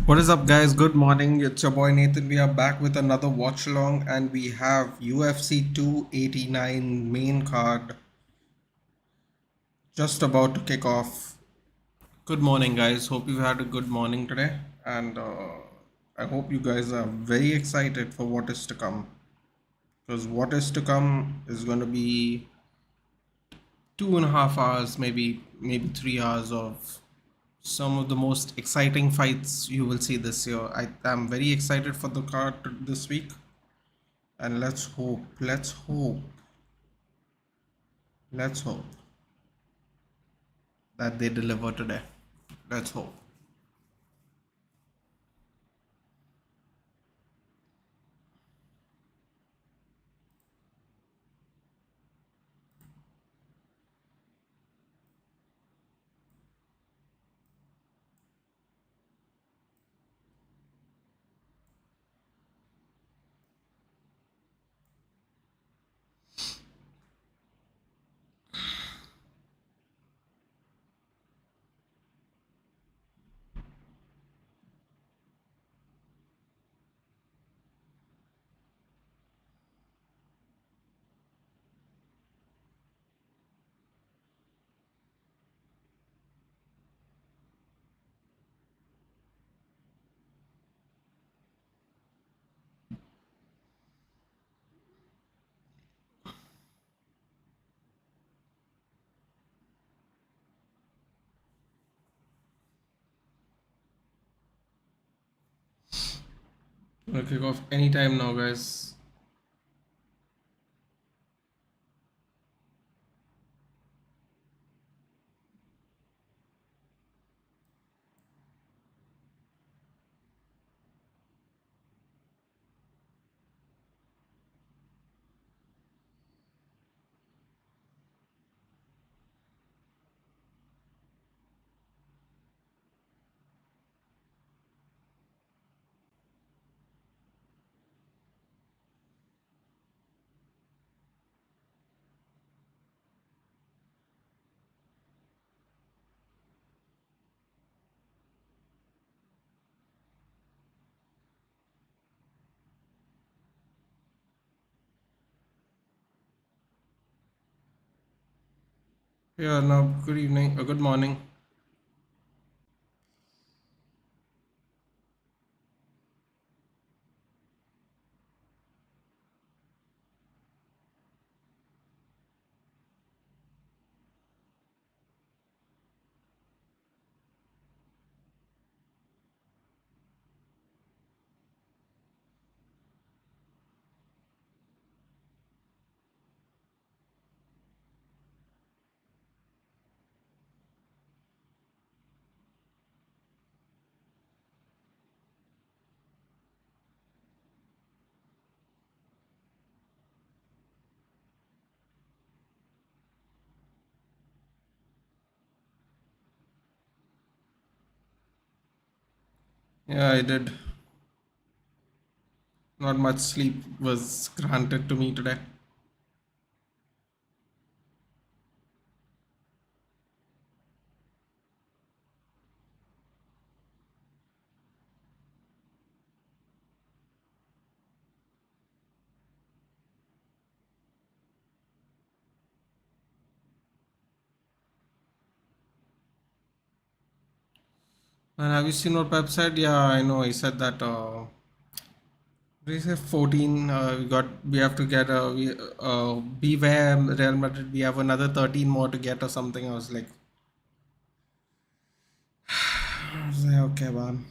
What is up, guys? Good morning. It's your boy Nathan. We are back with another watch along, and we have UFC 289 main card just about to kick off. Good morning, guys. Hope you've had a good morning today, and I hope you guys are very excited for what is to come. Because what is to come is going to be 2.5 hours, maybe 3 hours of some of the most exciting fights you will see this year. I am very excited for the card this week. And let's hope that they deliver today. Let's hope. We'll kick off anytime now, guys. Yeah, now good evening or good morning. Yeah, I did. Not much sleep was granted to me today. And have you seen what Pep said? Yeah, I know. He said that. What did he say? 14. We have to get. Beware Real Madrid. We have another 13 more to get or something. I was like, okay, man.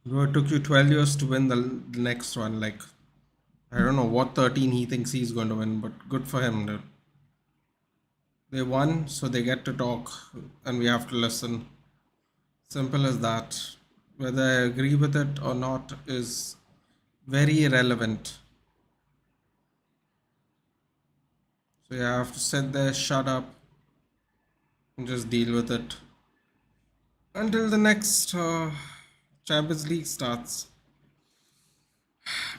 Bro, it took you 12 years to win the next one. Like, I don't know what 13 he thinks he's going to win, but good for him, dude. They won, so they get to talk, and we have to listen. Simple as that. Whether I agree with it or not is very irrelevant. So you have to sit there, shut up, and just deal with it until the next Champions League starts,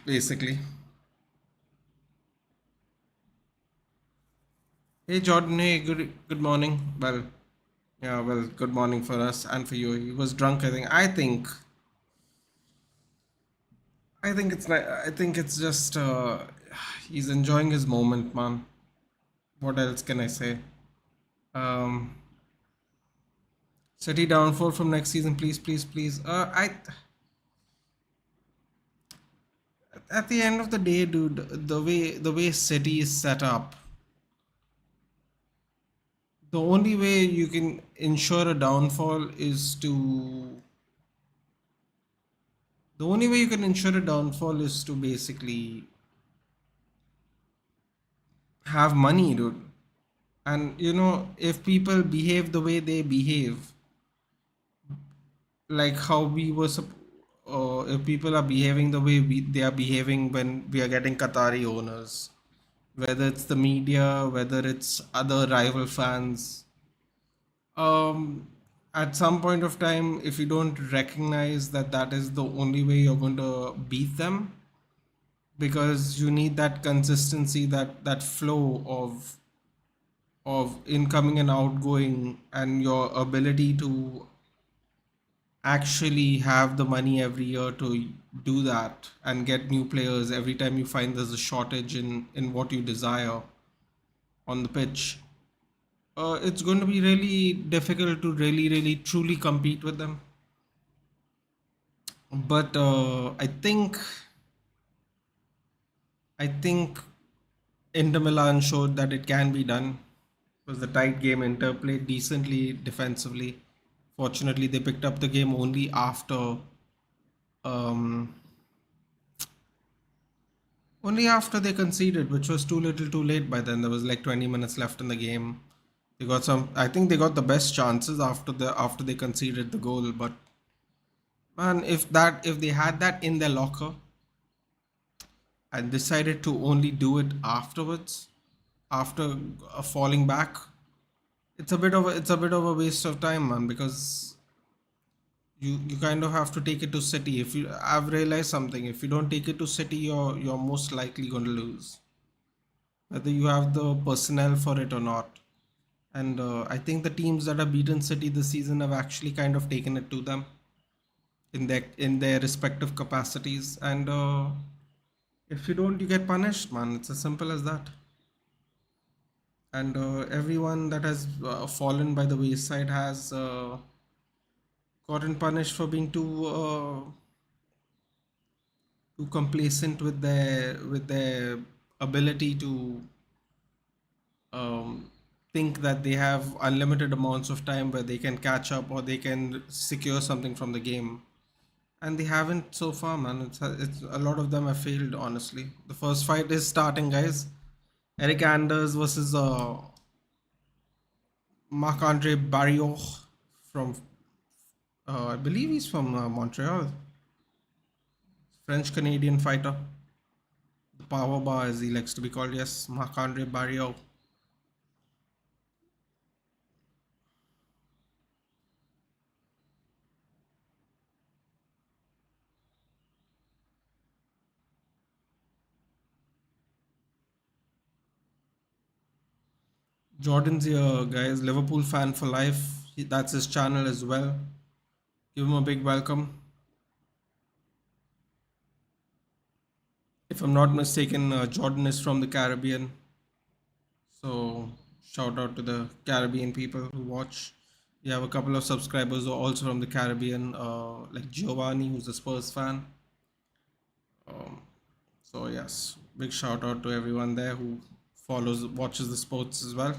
basically. Hey Jordan, hey, good morning. Well, Yeah, well, good morning for us and for you. He was drunk, I think. I think it's like I think it's just he's enjoying his moment, man. What else can I say? Um, City downfall from next season, please, please, please. I At the end of the day, dude, the way City is set up, the only way you can ensure a downfall is to the only way you can ensure a downfall is to basically have money, dude. And if people behave the way they behave, like how we were if people are behaving the way they are behaving when we are getting Qatari owners, whether it's the media, whether it's other rival fans, um, at some point of time, if you don't recognize that that is the only way you're going to beat them, because you need that consistency, that flow of incoming and outgoing, and your ability to actually have the money every year to do that and get new players every time you find there's a shortage in what you desire on the pitch. It's going to be really difficult to really, really, truly compete with them. But I think Inter Milan showed that it can be done. It was a tight game. Inter played decently defensively. Fortunately, they picked up the game um, only after they conceded, which was too little, too late. By then, there was like 20 minutes left in the game. They got some. I think they got the best chances after they conceded the goal. But man, if they had that in their locker and decided to only do it afterwards, after falling back, it's a bit of a waste of time, man. Because you kind of have to take it to City. If you I've realized something. If you don't take it to City, you're most likely going to lose, whether you have the personnel for it or not. And I think the teams that have beaten City this season have actually kind of taken it to them in their respective capacities. And if you don't, you get punished, man. It's as simple as that. And everyone that has fallen by the wayside has gotten punished for being too complacent with their ability to um, think that they have unlimited amounts of time where they can catch up or they can secure something from the game. And they haven't so far, man. It's a lot of them have failed, honestly. The first fight is starting, guys. Eryk Anders versus Marc-Andre Barriault from, I believe he's from Montreal. French Canadian fighter. The Power Bar, as he likes to be called. Yes, Marc-Andre Barriault. Jordan's here, guys. Liverpool fan for life. That's his channel as well. Give him a big welcome. If I'm not mistaken, Jordan is from the Caribbean. So shout out to the Caribbean people who watch. We have a couple of subscribers who are also from the Caribbean, like Giovanni, who's a Spurs fan. Um, so yes, big shout out to everyone there who watches the sports as well.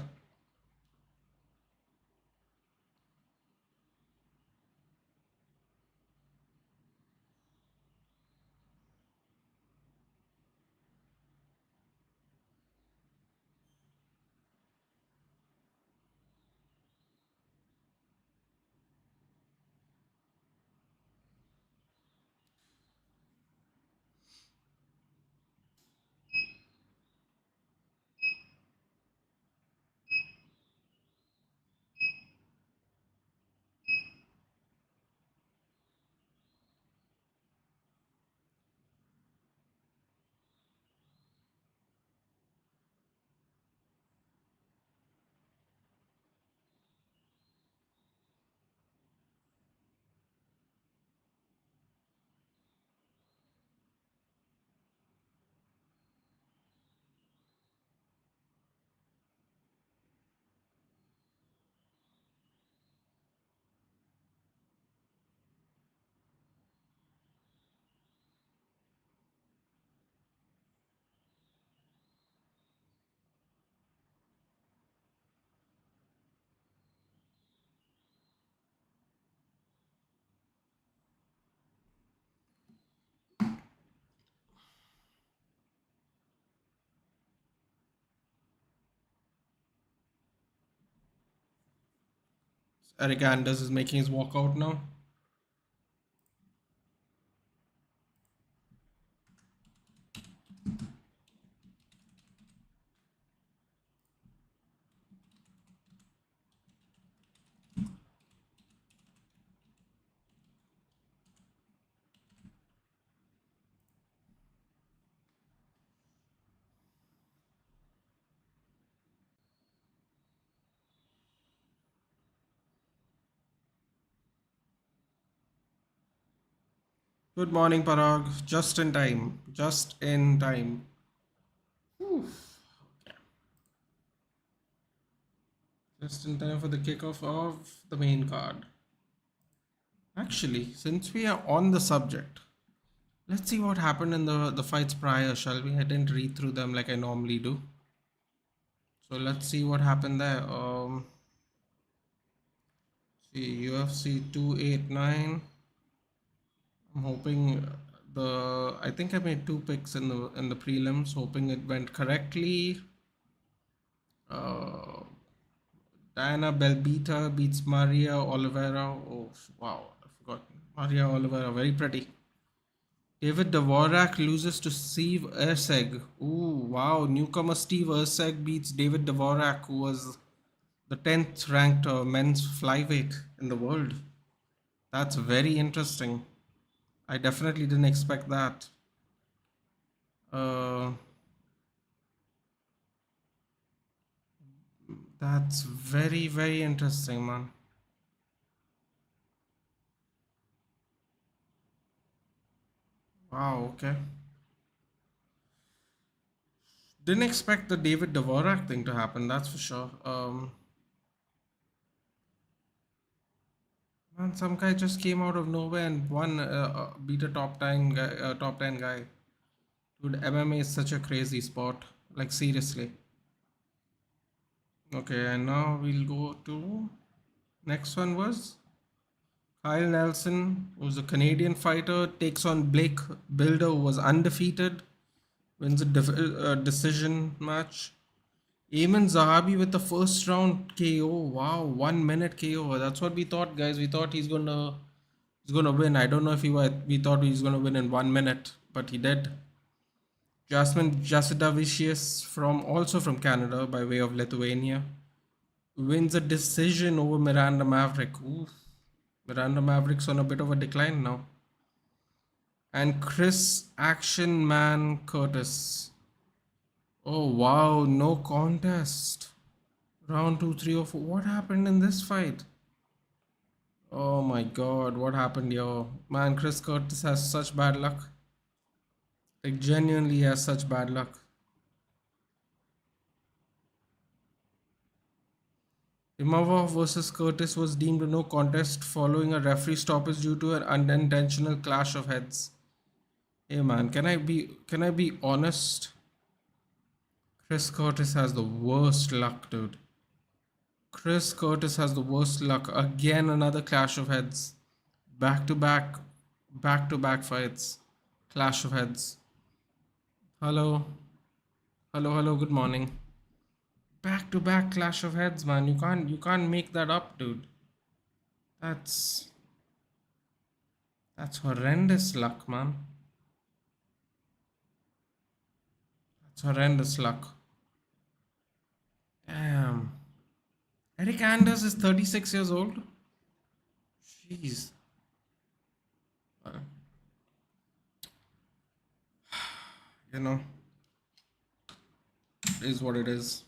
Eryk Anders is making his walkout now. Good morning, Parag. Just in time. Just in time. Whew. Just in time for the kickoff of the main card. Actually, since we are on the subject, let's see what happened in the fights prior, shall we? I didn't read through them like I normally do. So let's see what happened there. See, UFC 289. I'm hoping I think I made two picks in the prelims, hoping it went correctly. Uh, Diana Belbita beats Maria Oliveira. Oh wow, I forgot. Maria Oliveira, very pretty. David Dvorak loses to Steve Erceg. Ooh, wow. Newcomer Steve Erceg beats David Dvorak, who was the 10th ranked men's flyweight in the world. That's very interesting. I definitely didn't expect that. Uh, that's very, very interesting, man. Wow, okay. Didn't expect the David Dvorak thing to happen, that's for sure. Man, some guy just came out of nowhere and beat a top 10 guy. Dude, MMA is such a crazy sport. Like, seriously. Okay, and now we'll go to. Next one was Kyle Nelson, who's a Canadian fighter, takes on Blake Builder, who was undefeated, wins a decision match. Eamon Zahabi with the first round KO. Wow, 1 minute KO. That's what we thought, guys. We thought he's gonna win. I don't know if we thought he was gonna win in 1 minute, but he did. Jasmine Jasidavicius from Canada by way of Lithuania wins a decision over Miranda Maverick. Ooh, Miranda Maverick's on a bit of a decline now. And Chris Action Man Curtis. Oh wow, no contest. Round 2, 3, or 4. What happened in this fight? Oh my god, what happened here? Man, Chris Curtis has such bad luck. Like, genuinely has such bad luck. Imavov versus Curtis was deemed a no contest following a referee stoppage due to an unintentional clash of heads. Hey man, can I be honest? Chris Curtis has the worst luck, dude. Chris Curtis has the worst luck. Again, another clash of heads. Back to back, back to back fights. Clash of heads. Hello, hello. Good morning. Back to back clash of heads, man. You can't make that up, dude. That's that's horrendous luck, man. That's horrendous luck. Damn. Eric Anders is 36 years old. Jeez. Uh, you know, it is what it is.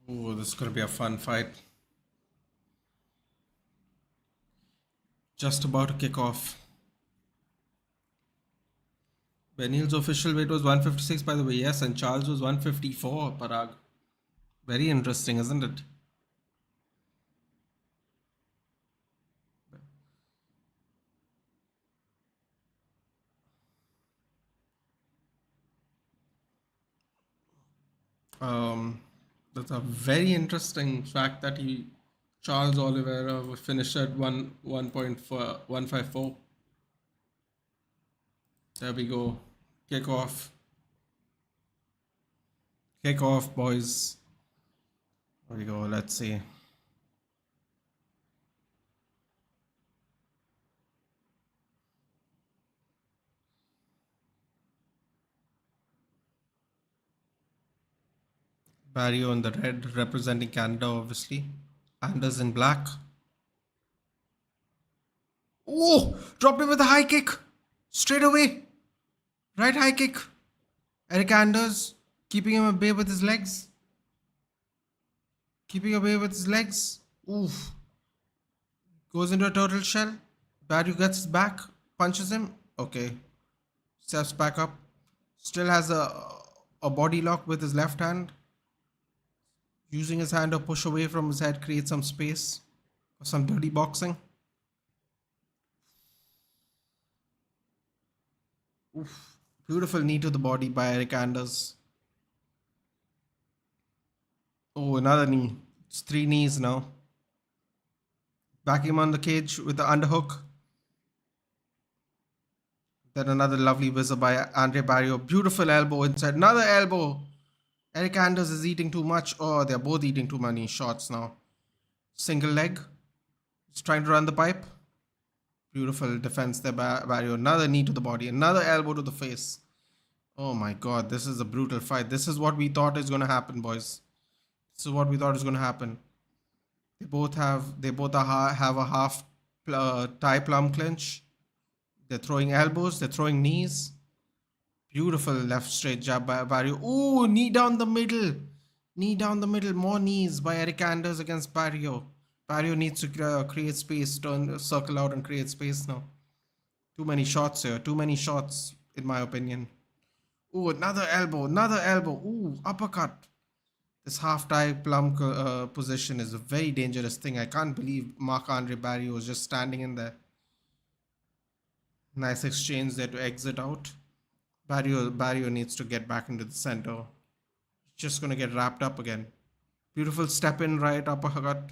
Oh, this is gonna be a fun fight. Just about to kick off. Beneil's official weight was 156, by the way, yes, and Charles was 154, Parag. Very interesting, isn't it? Um, that's a very interesting fact that Charles Oliveira finished at 1.154. There we go. Kick off. Kick off, boys. There we go. Let's see. Barriault in the red, representing Canada, obviously. Anders in black. Oh! Dropped him with a high kick. Straight away. Right high kick. Eryk Anders keeping him at bay with his legs. Keeping away with his legs. Oof. Goes into a turtle shell. Barriault gets his back. Punches him. Okay. Steps back up. Still has a body lock with his left hand. Using his hand to push away from his head, create some space for some dirty boxing. Oof. Beautiful knee to the body by Eryk Anders. Oh, another knee. It's 3 knees now. Backing him on the cage with the underhook. Then another lovely whizzer by Andre Barriault. Beautiful elbow inside. Another elbow. Eryk Anders is eating too much. Oh, they're both eating too many shots now. Single leg. He's trying to run the pipe. Beautiful defense there by Barriault. Another knee to the body. Another elbow to the face. Oh my god, this is a brutal fight. This is what we thought is going to happen, boys. This is what we thought is going to happen. They both have a half tie plum clinch. They're throwing elbows. They're throwing knees. Beautiful left straight jab by Barriault. Ooh, knee down the middle. Knee down the middle. More knees by Eryk Anders against Barriault. Barriault needs to create space, circle out and create space now. Too many shots here. Too many shots, in my opinion. Ooh, another elbow. Another elbow. Ooh, uppercut. This half-tie plum position is a very dangerous thing. I can't believe Marc-Andre Barriault was just standing in there. Nice exchange there to exit out. Barriault needs to get back into the center. Just going to get wrapped up again. Beautiful step in right uppercut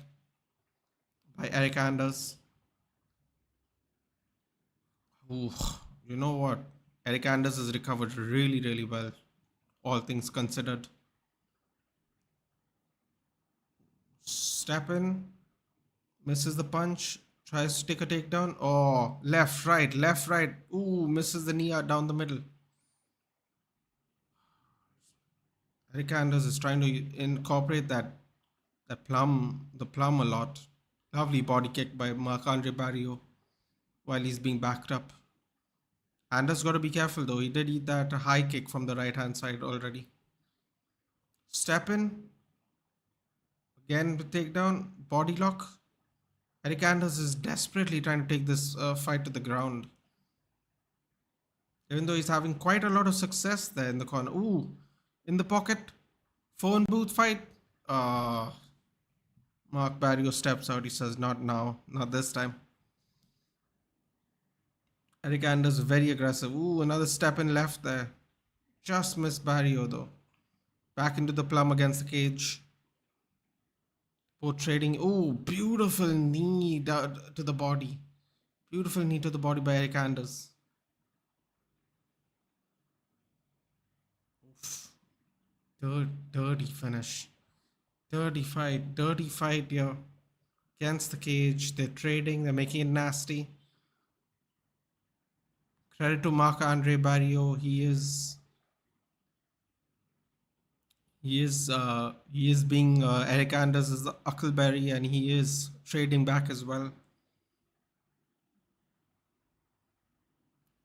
by Eryk Anders. Ooh, you know what? Eryk Anders has recovered really, really well. All things considered. Step in. Misses the punch. Tries to take a takedown. Oh, left, right, left, right. Ooh, misses the knee out down the middle. Eryk Anders is trying to incorporate the plum a lot. Lovely body kick by Marc-Andre Barriault while he's being backed up. Anders got to be careful though. He did eat that high kick from the right hand side already. Step in. Again, the takedown. Body lock. Eryk Anders is desperately trying to take this fight to the ground. Even though he's having quite a lot of success there in the corner. Ooh, in the pocket. Phone booth fight. Marc Barriault steps out. He says, not now. Not this time. Eryk Anders very aggressive. Ooh, another step in left there. Just missed Barriault though. Back into the plum against the cage. Both trading. Ooh, beautiful knee to the body. Beautiful knee to the body by Eryk Anders. Oof. Dirty finish. Dirty fight here. Against the cage. They're trading. They're making it nasty. Credit to Marc-Andre Barriault. He is being Eryk Anders' Huckleberry, and he is trading back as well.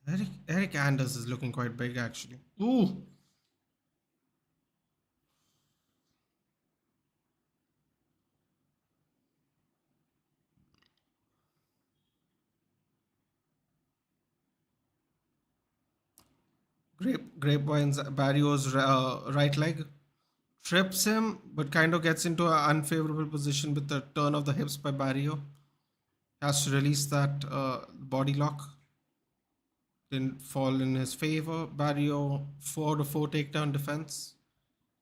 Eryk Anders is looking quite big actually. Ooh. Grapevine's Barriault's right leg trips him, but kind of gets into an unfavorable position with the turn of the hips by Barriault. Has to release that body lock. Didn't fall in his favor. Barriault 4-4 takedown defense.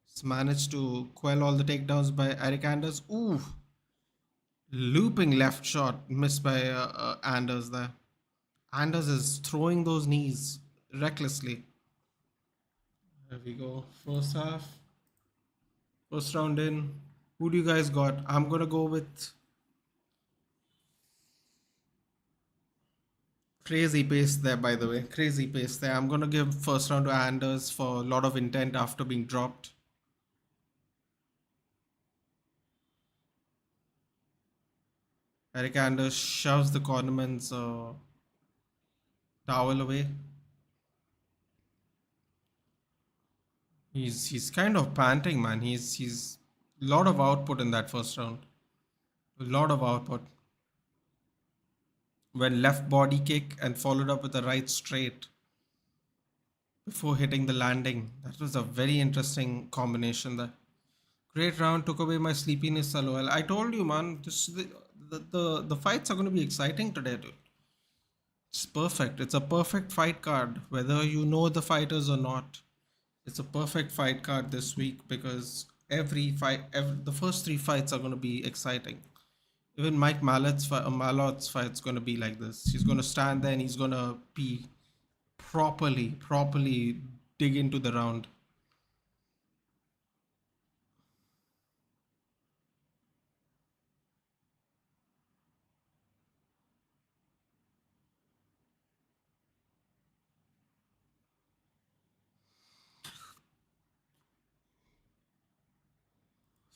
He's managed to quell all the takedowns by Eryk Anders. Ooh, looping left shot missed by Anders there. Anders is throwing those knees recklessly. There we go. First half. First round in. Who do you guys got? I'm gonna go with crazy pace there, by the way. Crazy pace there. I'm gonna give first round to Anders for a lot of intent after being dropped. Eryk Anders shoves the cornerman's towel away. He's kind of panting, man. He's a lot of output in that first round. A lot of output. When left body kick and followed up with a right straight before hitting the landing. That was a very interesting combination there. Great round, took away my sleepiness, LOL. I told you, man, the fights are going to be exciting today, dude. It's perfect. It's a perfect fight card, whether you know the fighters or not. It's a perfect fight card this week because the first three fights are going to be exciting. Even Malott's fight's going to be like this. He's going to stand there and he's going to be properly dig into the round.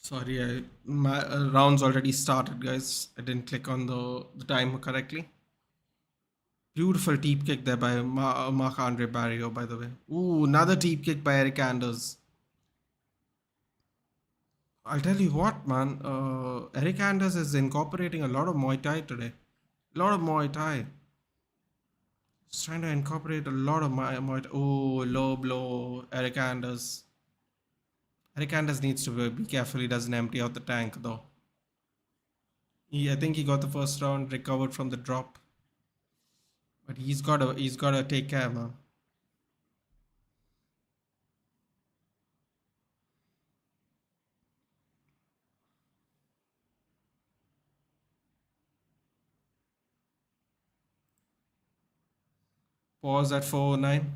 Sorry, my rounds already started, guys. I didn't click on the timer correctly. Beautiful deep kick there by Marc-Andre Barriault, by the way. Ooh, another deep kick by Eryk Anders. I'll tell you what, man. Eryk Anders is incorporating a lot of Muay Thai today. A lot of Muay Thai. He's trying to incorporate a lot of Muay Thai. Oh, low blow, Eryk Anders. Eryk Anders needs to be careful he doesn't empty out the tank, though. I think he got the first round, recovered from the drop. But he's gotta take care, man. Pause at 409.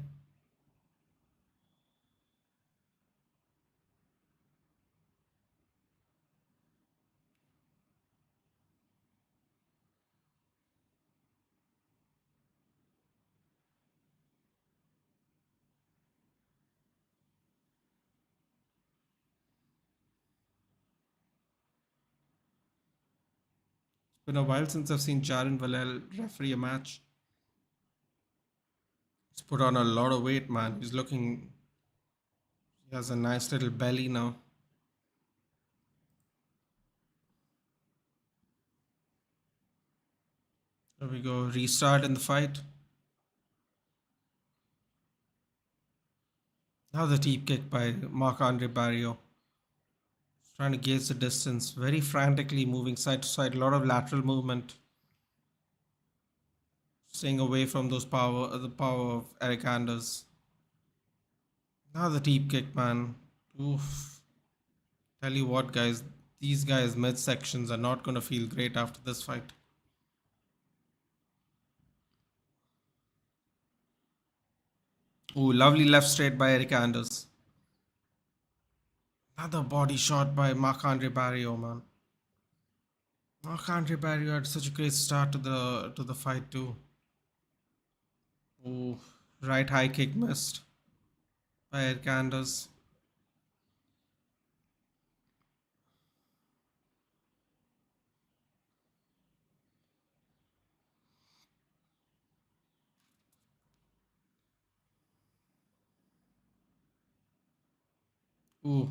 It's been a while since I've seen Jaron Valel referee a match. He's put on a lot of weight, man. He has a nice little belly now. There we go. Restart in the fight. Now the deep kick by Marc-Andre Barriault. Trying to gauge the distance. Very frantically moving side to side. A lot of lateral movement. Staying away from the power of Eryk Anders. Now the deep kick, man. Oof. Tell you what, guys. These guys' midsections are not going to feel great after this fight. Ooh, lovely left straight by Eryk Anders. Another body shot by Marc-Andre Barriault, man. Marc-Andre Barriault had such a great start to the fight too. Ooh, right high kick missed by Eryk Anders. Ooh.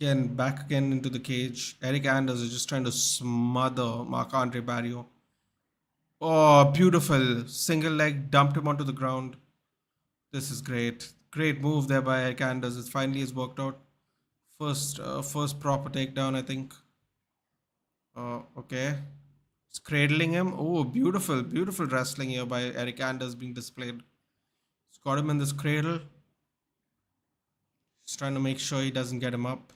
Again, back again into the cage. Eryk Anders is just trying to smother Marc-Andre Barriault. Oh, beautiful. Single leg, dumped him onto the ground. This is great. Great move there by Eryk Anders. It finally has worked out. First proper takedown, I think. Okay. It's cradling him. Oh, beautiful, beautiful wrestling here by Eryk Anders being displayed. It's got him in this cradle. He's trying to make sure he doesn't get him up.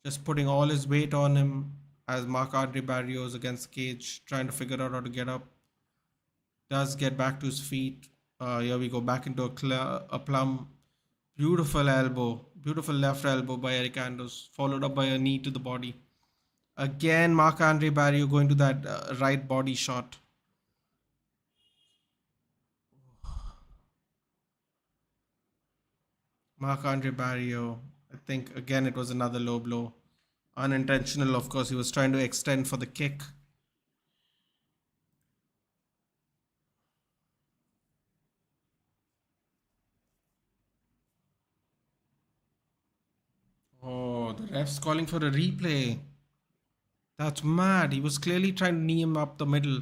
Just putting all his weight on him as Marc-Andre Barriault is against the cage, trying to figure out how to get up. Does get back to his feet. Here we go, back into a plum. Beautiful elbow. Beautiful left elbow by Eryk Anders, followed up by a knee to the body. Again, Marc-Andre Barriault going to that right body shot. Marc-Andre Barriault. I think again it was another low blow. Unintentional, of course. He was trying to extend for the kick. Oh, the ref's calling for a replay. That's mad. He was clearly trying to knee him up the middle.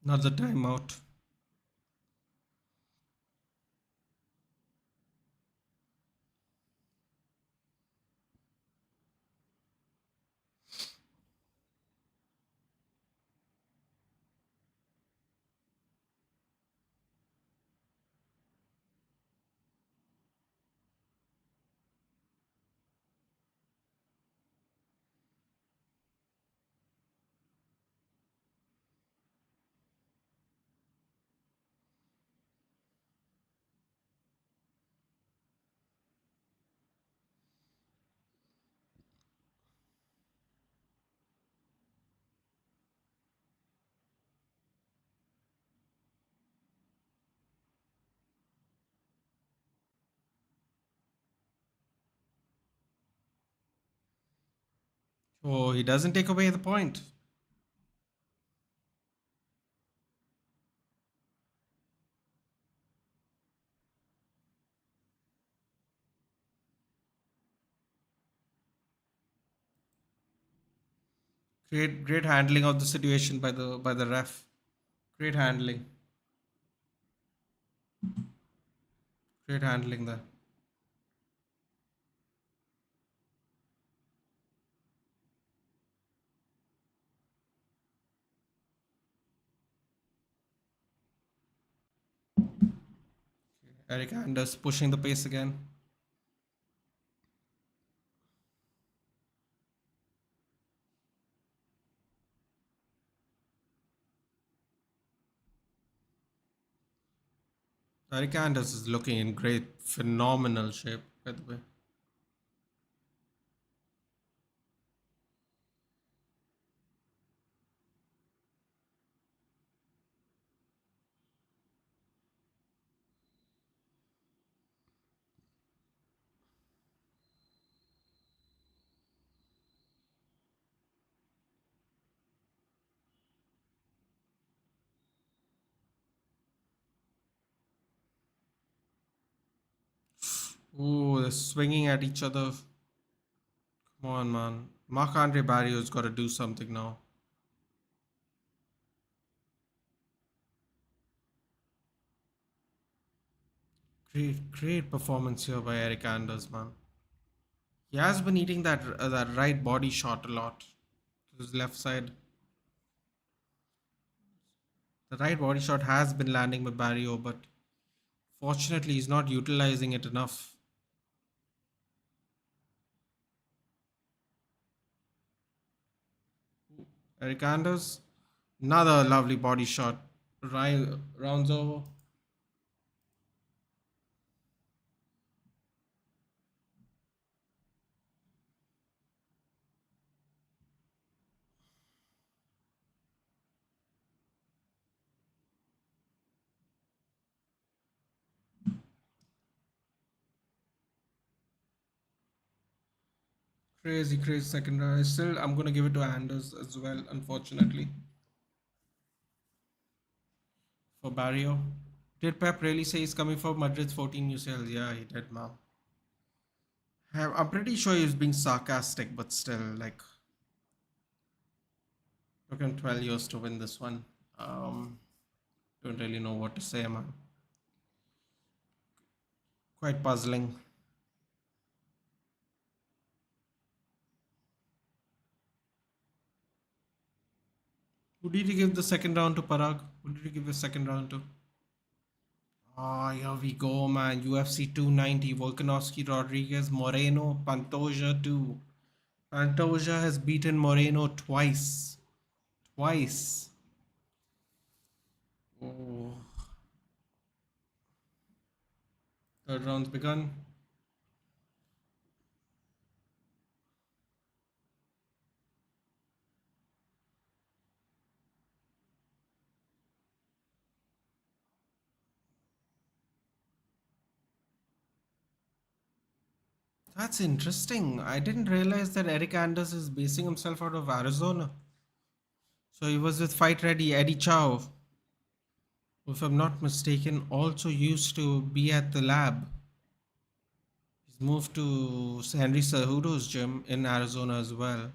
Another timeout. Oh, he doesn't take away the point. Great handling of the situation by the ref. Great handling. Great handling there. Eryk Anders pushing the pace again. Eryk Anders is looking in great, phenomenal shape, by the way. Ooh, they're swinging at each other. Come on, man. Marc-Andre Barriault's got to do something now. Great performance here by Eryk Anders, man. He has been eating that right body shot a lot to his left side. The right body shot has been landing with Barriault, but fortunately he's not utilizing it enough. Eryk Anders, another lovely body shot. Rounds over. Crazy second round. I'm gonna give it to Anders as well, unfortunately. For for Barriault. Did Pep really say he's coming for Madrid's 14 UCL? Yeah, he did, man. I'm pretty sure he was being sarcastic, but still, like, took him 12 years to win this one. Don't really know what to say, man. Quite puzzling. Who did you give the second round to, Parag? Who did you give the second round to? Oh, here we go, man. UFC 290, Volkanovski, Rodriguez, Moreno, Pantoja 2. Pantoja has beaten Moreno twice. Twice. Oh, third round's begun. That's interesting. I didn't realize that Eryk Anders is basing himself out of Arizona. So he was with Fight Ready Eddie Chow, who, if I'm not mistaken, also used to be at the lab. He's moved to Henry Cejudo's gym in Arizona as well.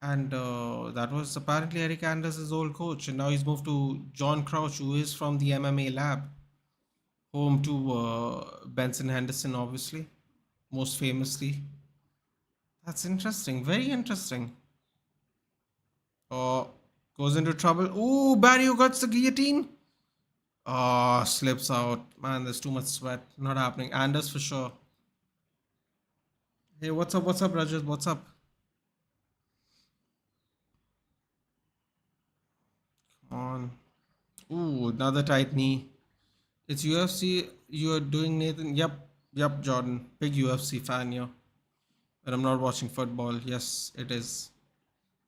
And that was apparently Eryk Anders' old coach. And now he's moved to John Crouch, who is from the MMA lab, home to Benson Henderson, obviously, most famously. That's interesting. Very interesting. Oh, goes into trouble. Ooh, Barriault got the guillotine. Oh, slips out. Man, there's too much sweat. Not happening. Anders for sure. Hey, what's up? What's up, Rajat? What's up? Come on. Ooh, another tight knee. It's UFC. You're doing, Nathan. Yep. Yep, Jordan. Big UFC fan here. But I'm not watching football. Yes, it is.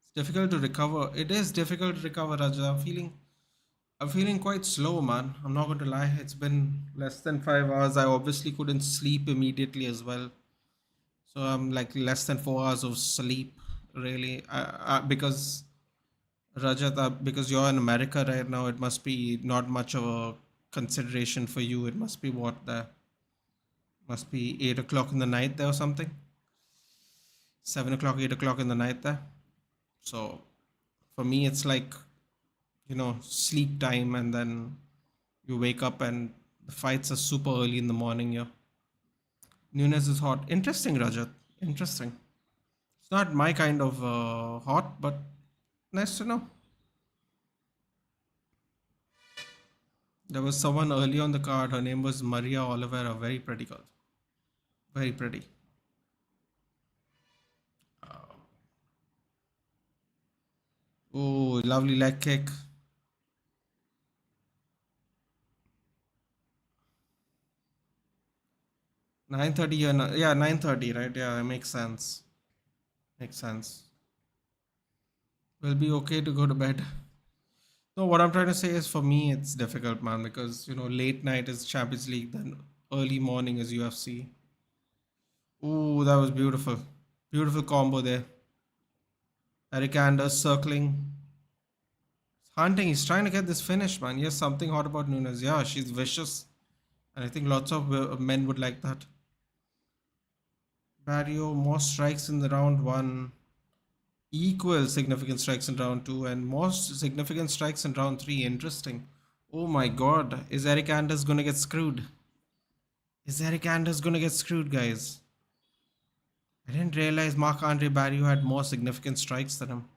It's difficult to recover. It is difficult to recover, Rajat. I'm feeling quite slow, man. I'm not going to lie. It's been less than 5 hours. I obviously couldn't sleep immediately as well. So I'm like less than 4 hours of sleep, really. Because Rajat, because you're in America right now, it must be not much of a consideration for you. It must be what there must be 8 o'clock in the night there or something. 7 o'clock, 8 o'clock in the night there. So for me, it's like sleep time, and then you wake up and the fights are super early in the morning. Yeah, Nunes is hot. Interesting, Rajat. Interesting. It's not my kind of hot, but nice to know. There was someone early on the card. Her name was Maria Oliveira. Very pretty girl. Very pretty. Oh, lovely leg kick. 9:30. Yeah, 9:30. Right. Yeah, it makes sense. Makes sense. We'll be okay to go to bed. No, what I'm trying to say is for me, it's difficult, man, because late night is Champions League, then early morning is UFC. Ooh, that was beautiful. Beautiful combo there. Eryk Anders circling. Hunting, he's trying to get this finish, man. Yes, something hot about Nunes. Yeah, she's vicious. And I think lots of men would like that. Barriault, more strikes in the round one. Equal significant strikes in round two. And more significant strikes in round three. Interesting. Oh my god. Is Eryk Anders gonna get screwed? Is Eryk Anders gonna get screwed, guys? I didn't realize Marc-Andre Barriault had more significant strikes than him.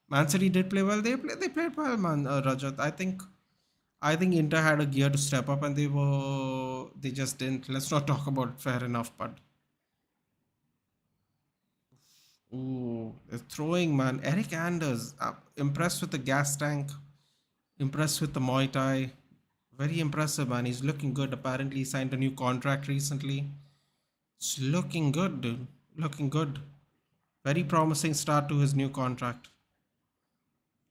Man City did play well. They played well, man. Rajat. I think Inter had a gear to step up, and they just didn't. Let's not talk about it. Fair enough, but ooh, the throwing, man. Eryk Anders, impressed with the gas tank. Impressed with the Muay Thai. Very impressive, man. He's looking good. Apparently, he signed a new contract recently. It's looking good, dude. Looking good. Very promising start to his new contract.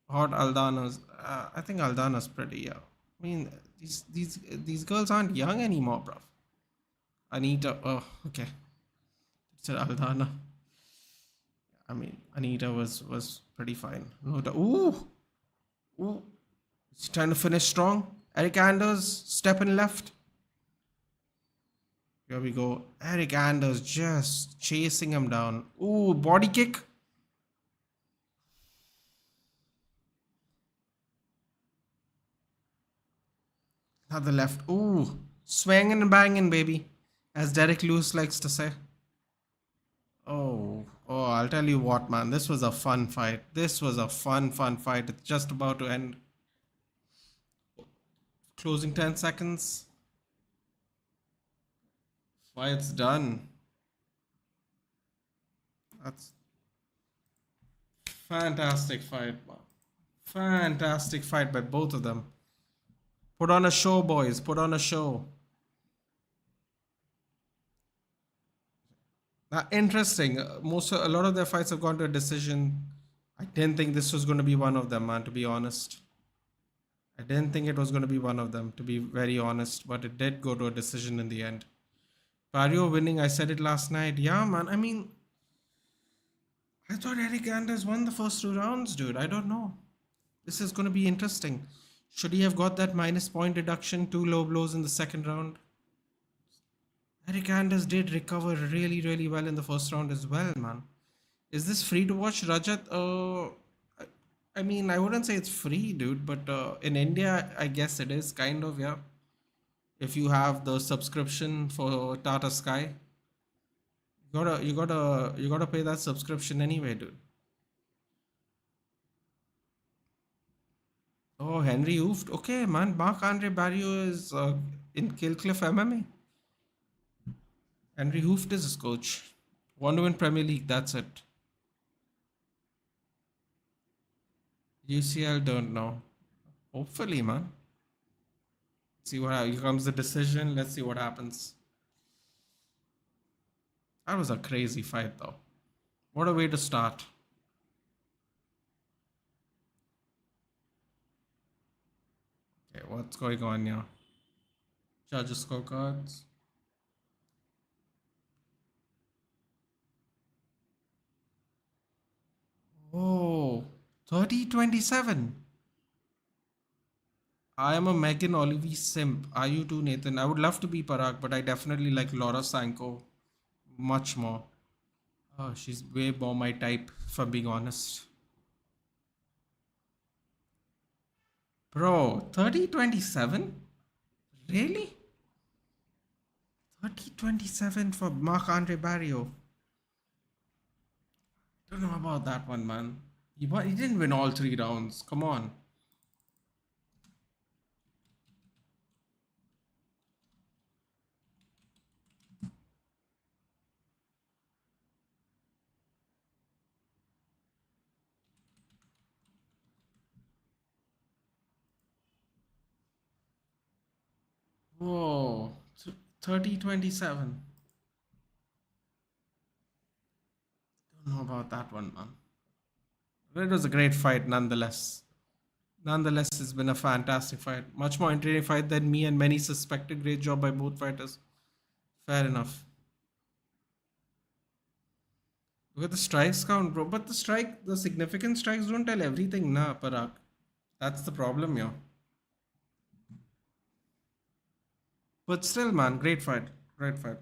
Hot Aldana's. I think Aldana's pretty. Yeah. I mean, these girls aren't young anymore, bro. Anita. Oh, okay. It's Aldana. I mean, Anita was pretty fine. No doubt. Ooh, ooh. Is he trying to finish strong? Eryk Anders, step in left. Here we go. Eryk Anders just chasing him down. Ooh, body kick. Another left. Ooh, swinging and banging, baby. As Derek Lewis likes to say. Oh, I'll tell you what, man. This was a fun fight. This was a fun fight. It's just about to end. Closing 10 seconds. Fight's done. That's fantastic fight, man. Fantastic fight by both of them. Put on a show, boys. Put on a show. Interesting. A lot of their fights have gone to a decision. I didn't think this was going to be one of them, man, to be honest. I didn't think it was going to be one of them, to be very honest, but it did go to a decision in the end. Barriault winning, I said it last night. Yeah, man. I mean, I thought Eryk Anders won the first 2 rounds, dude. I don't know. This is going to be interesting. Should he have got that minus point deduction, 2 low blows in the second round? Eryk Anders did recover really well in the first round as well, man. Is this free to watch, Rajat? I mean, I wouldn't say it's free, dude, but in India, I guess it is kind of, yeah. If you have the subscription for Tata Sky, you gotta pay that subscription anyway, dude. Oh, Henry Hooft. Okay, man. Marc-Andre Barriault is in Killcliff MMA. Henry Hooft is his coach. Want to win Premier League, that's it. UCL, don't know. Hopefully, man. See what here comes the decision. Let's see what happens. That was a crazy fight, though. What a way to start. Okay, what's going on here? Judges scorecards. Oh, 30-27. I am a Megan Olive simp. Are you too, Nathan? I would love to be Parag, but I definitely like Laura Sanko much more. Oh, she's way more my type, if I'm being honest. Bro, 30-27? Really? 30-27 for Marc-Andre Barriault. Don't know about that one, man. He didn't win all 3 rounds. Come on. Whoa. 30-27. Don't know about that one, man. But it was a great fight nonetheless. Nonetheless, it's been a fantastic fight. Much more entertaining fight than me and many suspected. Great job by both fighters. Fair enough. Look at the strikes count, bro. But the significant strikes don't tell everything, nah, Parag. That's the problem here. But still, man, great fight. Great fight.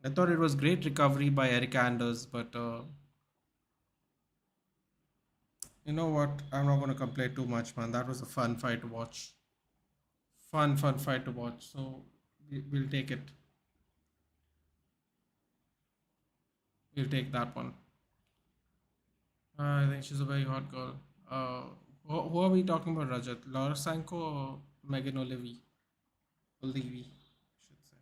I thought it was great recovery by Eryk Anders, but you know what? I'm not gonna complain too much, man. That was a fun fight to watch. Fun fight to watch. So we'll take it. We'll take that one. I think she's a very hot girl. Who are we talking about, Rajat? Laura Sanko or Megan Olivi? Olivi, I should say.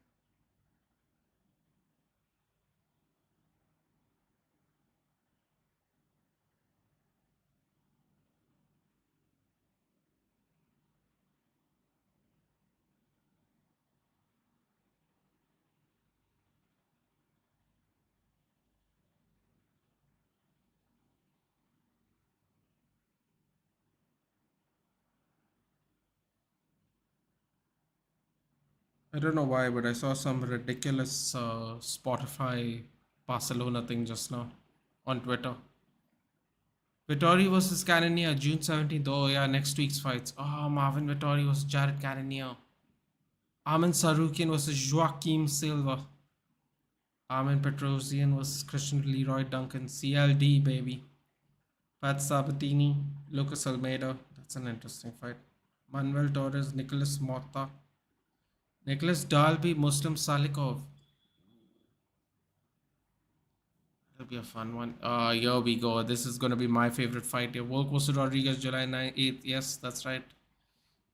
I don't know why, but I saw some ridiculous Spotify Barcelona thing just now on Twitter. Vittori versus Cannonier, June 17th. Oh, yeah, next week's fights. Oh, Marvin Vittori versus Jared Cannonier. Armin Sarukian versus Joaquim Silva. Armin Petrosian versus Christian Leroy Duncan. CLD, baby. Pat Sabatini, Lucas Almeida. That's an interesting fight. Manuel Torres, Nicholas Mota. Nicholas Dalby, Muslim Salikov. It'll be a fun one. Here we go. This is gonna be my favorite fight here. Volk versus Rodriguez, July 9th, 8th. Yes, that's right.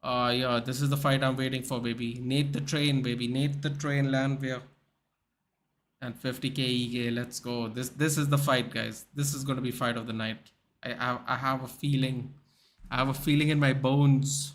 Yeah, this is the fight I'm waiting for, baby. Nate the Train, baby. Nate the Train, Landwehr. And 50k EK. Let's go. This is the fight, guys. This is gonna be fight of the night. I have a feeling. I have a feeling in my bones.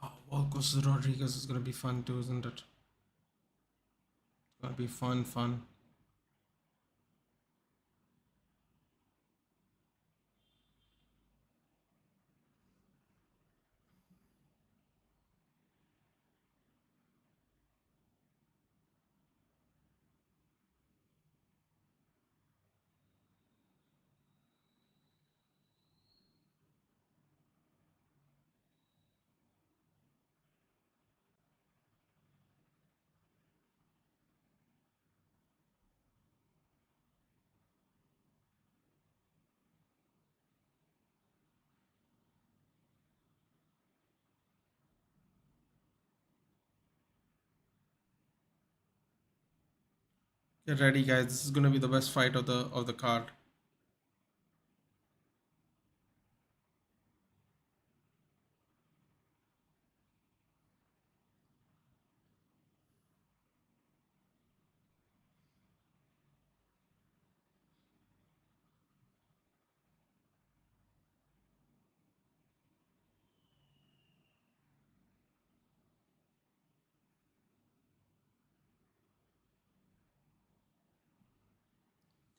Oh, Volk versus Rodriguez is gonna be fun too, isn't it? It's gonna be fun, fun. Get ready, guys. This is gonna be the best fight of the card.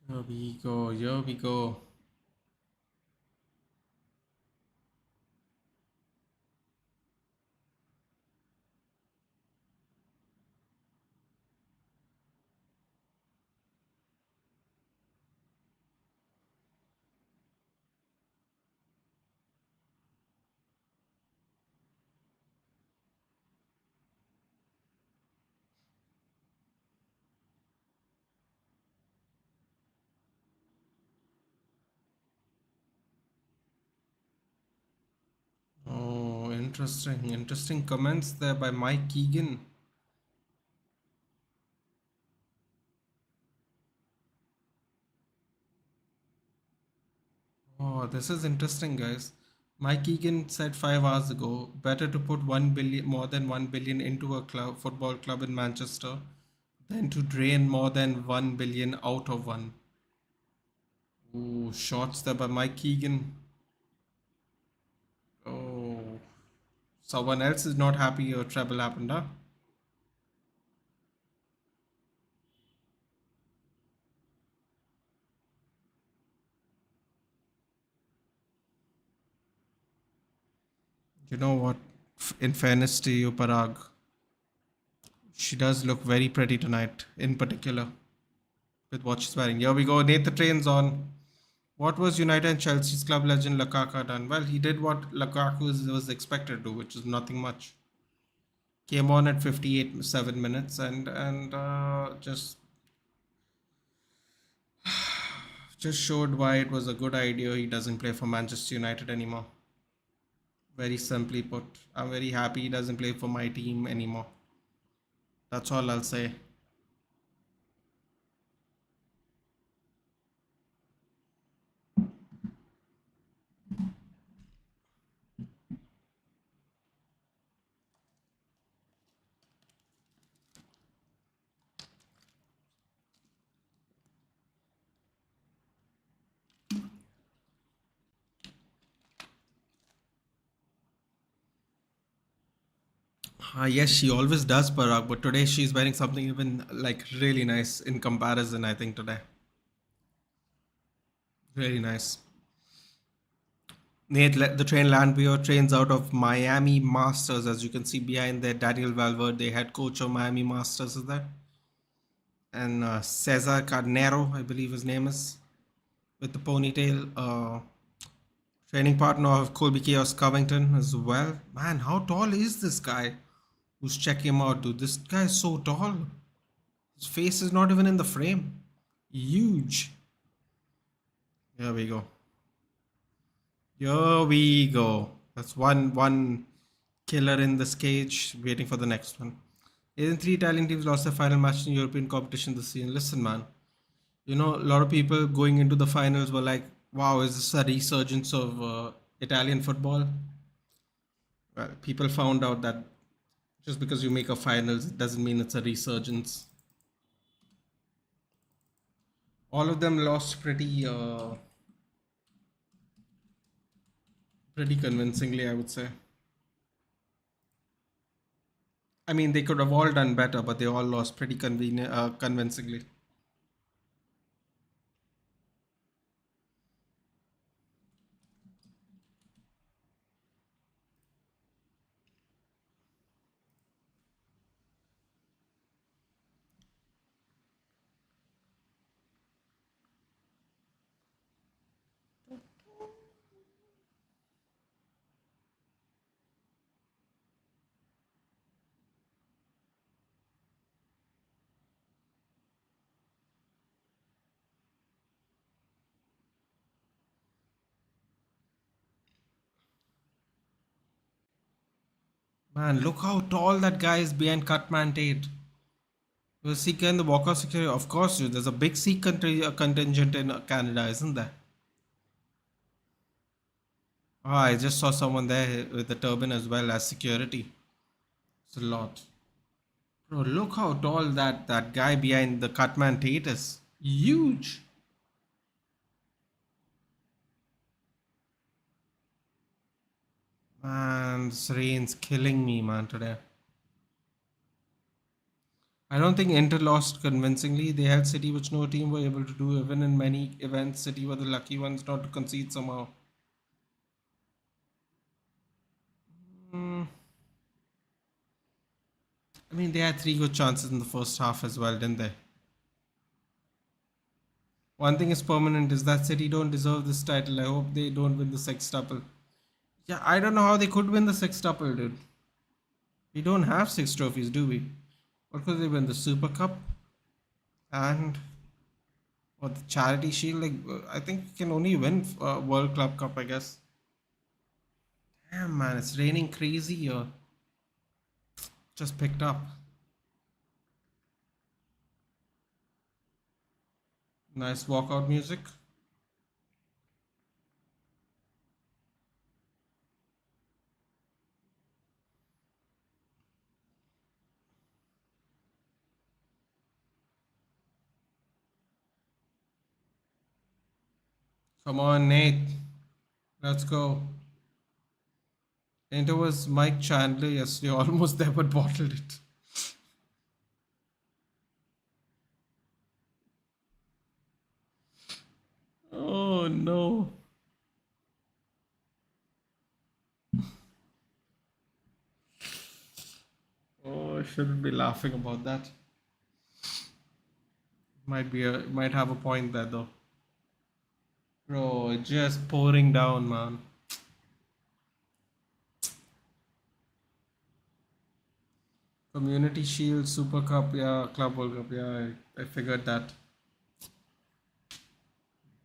Here we go. Here we go. Oh, interesting. Interesting comments there by Mike Keegan. Oh, this is interesting, guys. Mike Keegan said 5 hours ago, better to put 1 billion, more than 1 billion into a club, football club in Manchester, than to drain more than 1 billion out of one. Ooh, shots there by Mike Keegan. Oh, someone else is not happy your treble happened, huh? You know what? In fairness to you, Parag, she does look very pretty tonight, in particular, with what she's wearing. Here we go. Nate the Train's on. What was United and Chelsea's club legend Lukaku done? Well, he did what Lukaku was expected to do, which is nothing much. Came on at 58 7 minutes and just Just showed why it was a good idea he doesn't play for Manchester United anymore. Very simply put, I'm very happy he doesn't play for my team anymore. That's all I'll say. Yes, she always does, Parag, but today she's wearing something even like really nice in comparison, I think, today. Really nice. The train Landwehr trains out of Miami Masters, as you can see behind there. Daniel Valverde, head coach of Miami Masters, is there? And Cesar Carnero, I believe his name is, with the ponytail. Training partner of Colby Chaos Covington as well. Man, how tall is this guy? Who's checking him out, dude? This guy is so tall. His face is not even in the frame. Huge. Here we go. Here we go. That's one killer in this cage. Waiting for the next one. Even three Italian teams lost their final match in European competition this season. Listen, man. You know, a lot of people going into the finals were like, wow, is this a resurgence of Italian football? Well, people found out that just because you make a finals, it doesn't mean it's a resurgence. All of them lost pretty convincingly, I would say. I mean, they could have all done better, but they all lost pretty convincingly. Man, look how tall that guy is behind Cutman Tate. The Seeker in the walkout security, of course, dude, there's a big Sikh contingent in Canada, isn't there? Oh, I just saw someone there with the turban as well as security. It's a lot. Bro, look how tall that guy behind the Cutman Tate is. Huge. Man, this rain's killing me, man, today. I don't think Inter lost convincingly. They held City, which no team were able to do. Even in many events, City were the lucky ones not to concede somehow. Mm, I mean, they had three good chances in the first half as well, didn't they? One thing is permanent is that City don't deserve this title. I hope they don't win the sextuple. Yeah, I don't know how they could win the sextuple, dude. We don't have six trophies, do we? What could they win? The Super Cup and or the Charity Shield? Like, I think you can only win World Club Cup, I guess. Damn, man, it's raining crazy here. Just picked up. Nice walkout music. Come on, Nate. Let's go. Inter was Mike Chandler yesterday, almost there but bottled it. Oh no. Oh, I shouldn't be laughing about that. Might have a point there though. Bro, it's just pouring down, man. Community Shield, Super Cup, yeah, Club World Cup, yeah, I figured that.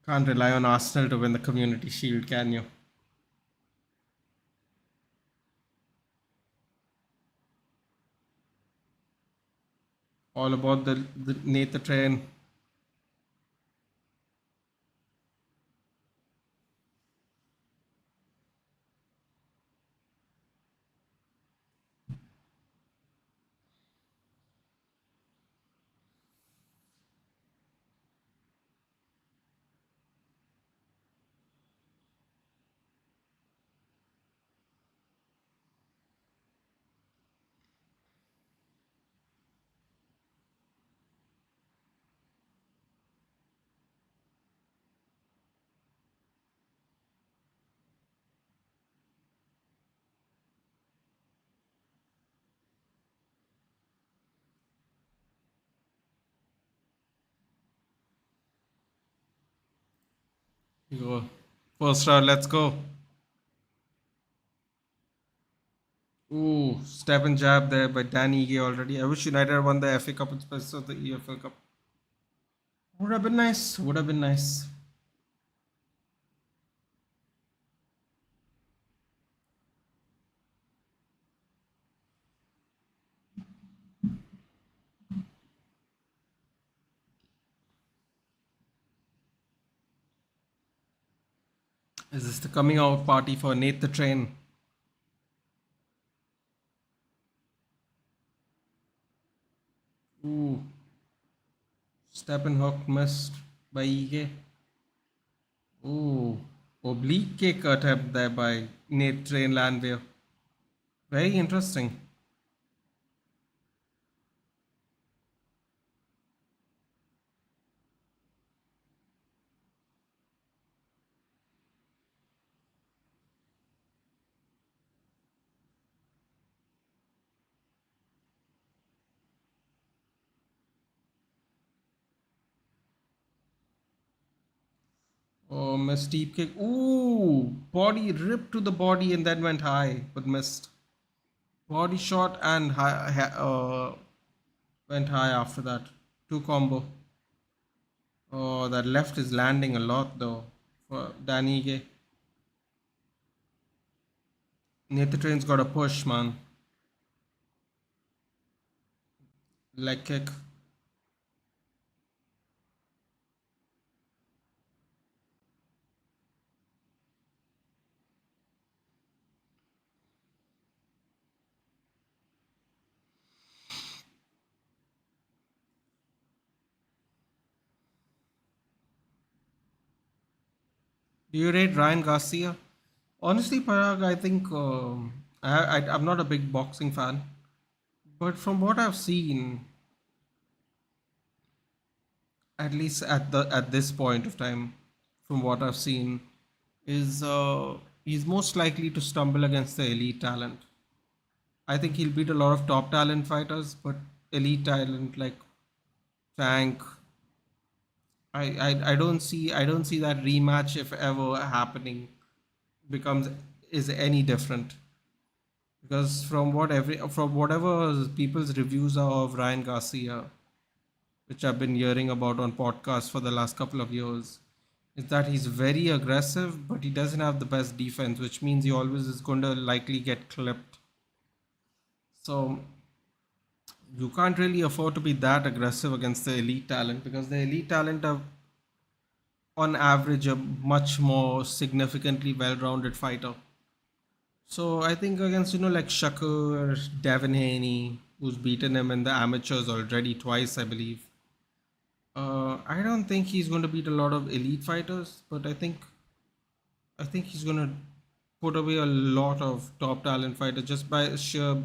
Can't rely on Arsenal to win the Community Shield, can you? All about the Nathan train. You go. First round, let's go. Ooh, step and jab there by Danny Ige already. I wish United had won the FA Cup instead of the EFL Cup. Would have been nice. Would have been nice. Is this the coming out party for Nate the Train? Ooh, step and hook missed by Ige. Ooh, oblique kick attempt there by Nate Train Landwehr. Very interesting. Oh, missed deep kick. Ooh, body ripped to the body and then went high, but missed. Body shot and went high after that. Two combo. Oh, that left is landing a lot though for Danige. Nathan Train's got a push, man. Leg kick. Do you rate Ryan Garcia? Honestly, Parag, I think I'm not a big boxing fan, but from what I've seen, at least at this point of time, from what I've seen, is he's most likely to stumble against the elite talent. I think he'll beat a lot of top talent fighters, but elite talent like Tank, I don't see that rematch if ever happening becomes is any different because from whatever people's reviews are of Ryan Garcia, which I've been hearing about on podcasts for the last couple of years, is that he's very aggressive, but he doesn't have the best defense, which means he always is going to likely get clipped. So you can't really afford to be that aggressive against the elite talent because the elite talent are on average a much more significantly well-rounded fighter. So I think against like Shakur, Devin Haney, who's beaten him in the amateurs already twice, I believe. I don't think he's going to beat a lot of elite fighters, but I think he's going to put away a lot of top talent fighters just by sheer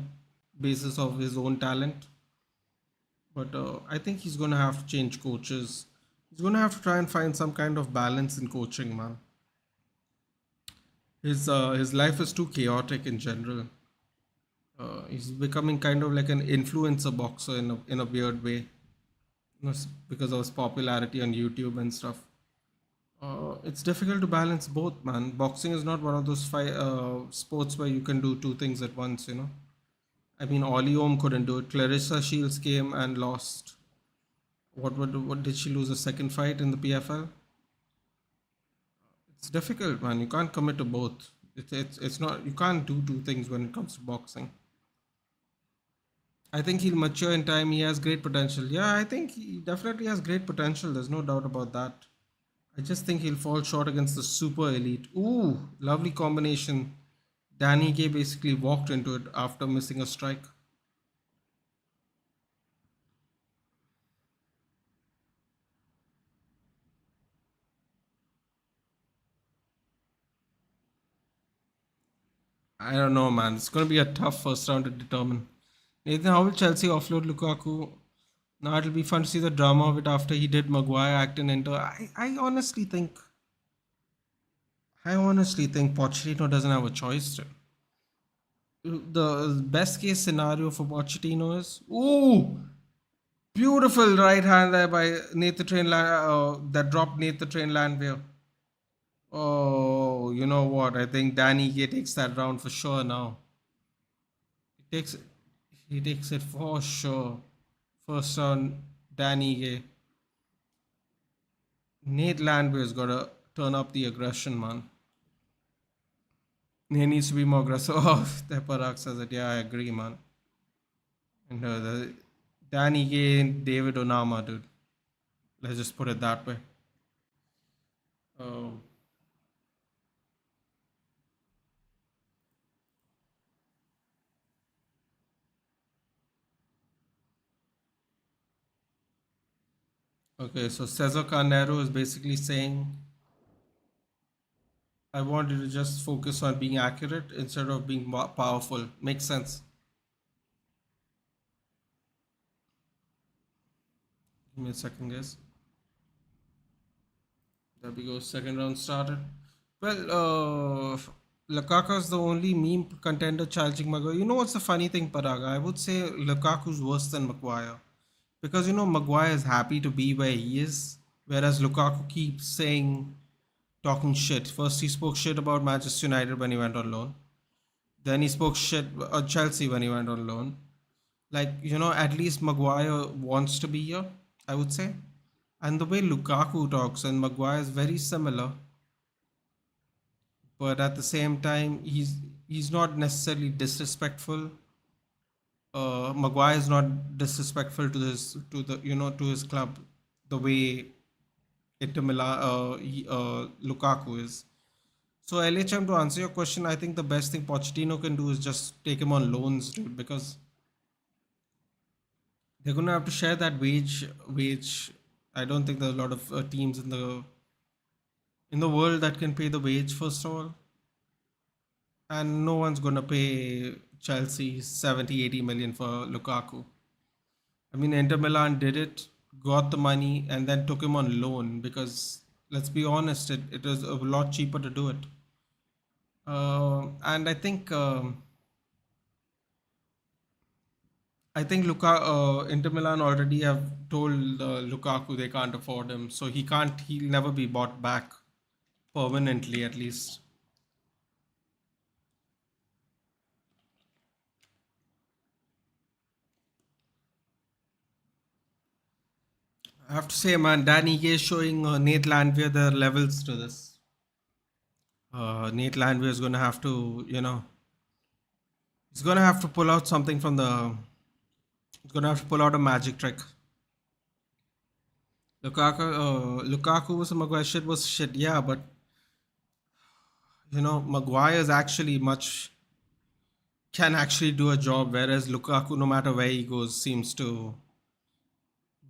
basis of his own talent. But I think he's going to have to change coaches. He's going to have to try and find some kind of balance in coaching, man. His life is too chaotic in general. He's becoming kind of like an influencer boxer in a weird way, because of his popularity on YouTube and stuff. It's difficult to balance both, man. Boxing is not one of those sports where you can do two things at once. I mean, Oliom couldn't do it. Clarissa Shields came and lost. What did she lose a second fight in the PFL? It's difficult, man. You can't commit to both. It's not. You can't do two things when it comes to boxing. I think he'll mature in time. He has great potential. Yeah, I think he definitely has great potential. There's no doubt about that. I just think he'll fall short against the super elite. Ooh, lovely combination. Danny Gay basically walked into it after missing a strike. I don't know, man. It's going to be a tough first round to determine. Nathan, how will Chelsea offload Lukaku? Now it'll be fun to see the drama of it after he did Maguire act and enter. I honestly think Pochettino doesn't have a choice. The best case scenario for Pochettino is ooh, beautiful right hand there by Nathan Train that dropped Nathan Train Landwehr. Oh, you know what? I think Danny Gay takes that round for sure now. He takes he takes it for sure. First round, Danny Gay. Nate Landwehr's gotta turn up the aggression, man. He needs to be more aggressive. Oh, the Parag says it. Yeah, I agree, man. And the Danny Gay and David Onama, dude. Let's just put it that way. Oh, okay, so Cesar Carnero is basically saying, I wanted to just focus on being accurate instead of being powerful. Makes sense. Give me a second, guys. There we go. Second round started. Well, Lukaku's the only meme contender challenging Maguire. You know what's the funny thing, Paraga? I would say Lukaku's worse than Maguire. Because, Maguire is happy to be where he is. Whereas Lukaku keeps saying, talking shit. First, he spoke shit about Manchester United when he went on loan. Then he spoke shit on Chelsea when he went on loan. Like, at least Maguire wants to be here, I would say. And the way Lukaku talks and Maguire is very similar, but at the same time, he's not necessarily disrespectful. Maguire is not disrespectful to his club, the way Inter Milan, Lukaku is. So LHM, to answer your question, I think the best thing Pochettino can do is just take him on loans, dude, because they're gonna have to share that wage. I don't think there are a lot of teams in the world that can pay the wage, first of all, and no one's gonna pay Chelsea 70, 80 million for Lukaku. I mean, Inter Milan did it, got the money, and then took him on loan because let's be honest, it was a lot cheaper to do it. And I think Inter Milan already have told Lukaku they can't afford him, so he'll never be bought back permanently, at least. I have to say, man, Danny Gay is showing Nate Landwehr the levels to this. Nate Landwehr is going to have to, he's going to have to pull out something he's going to have to pull out a magic trick. Lukaku was Maguire shit was shit, yeah, but, Maguire is actually can actually do a job, whereas Lukaku, no matter where he goes, seems to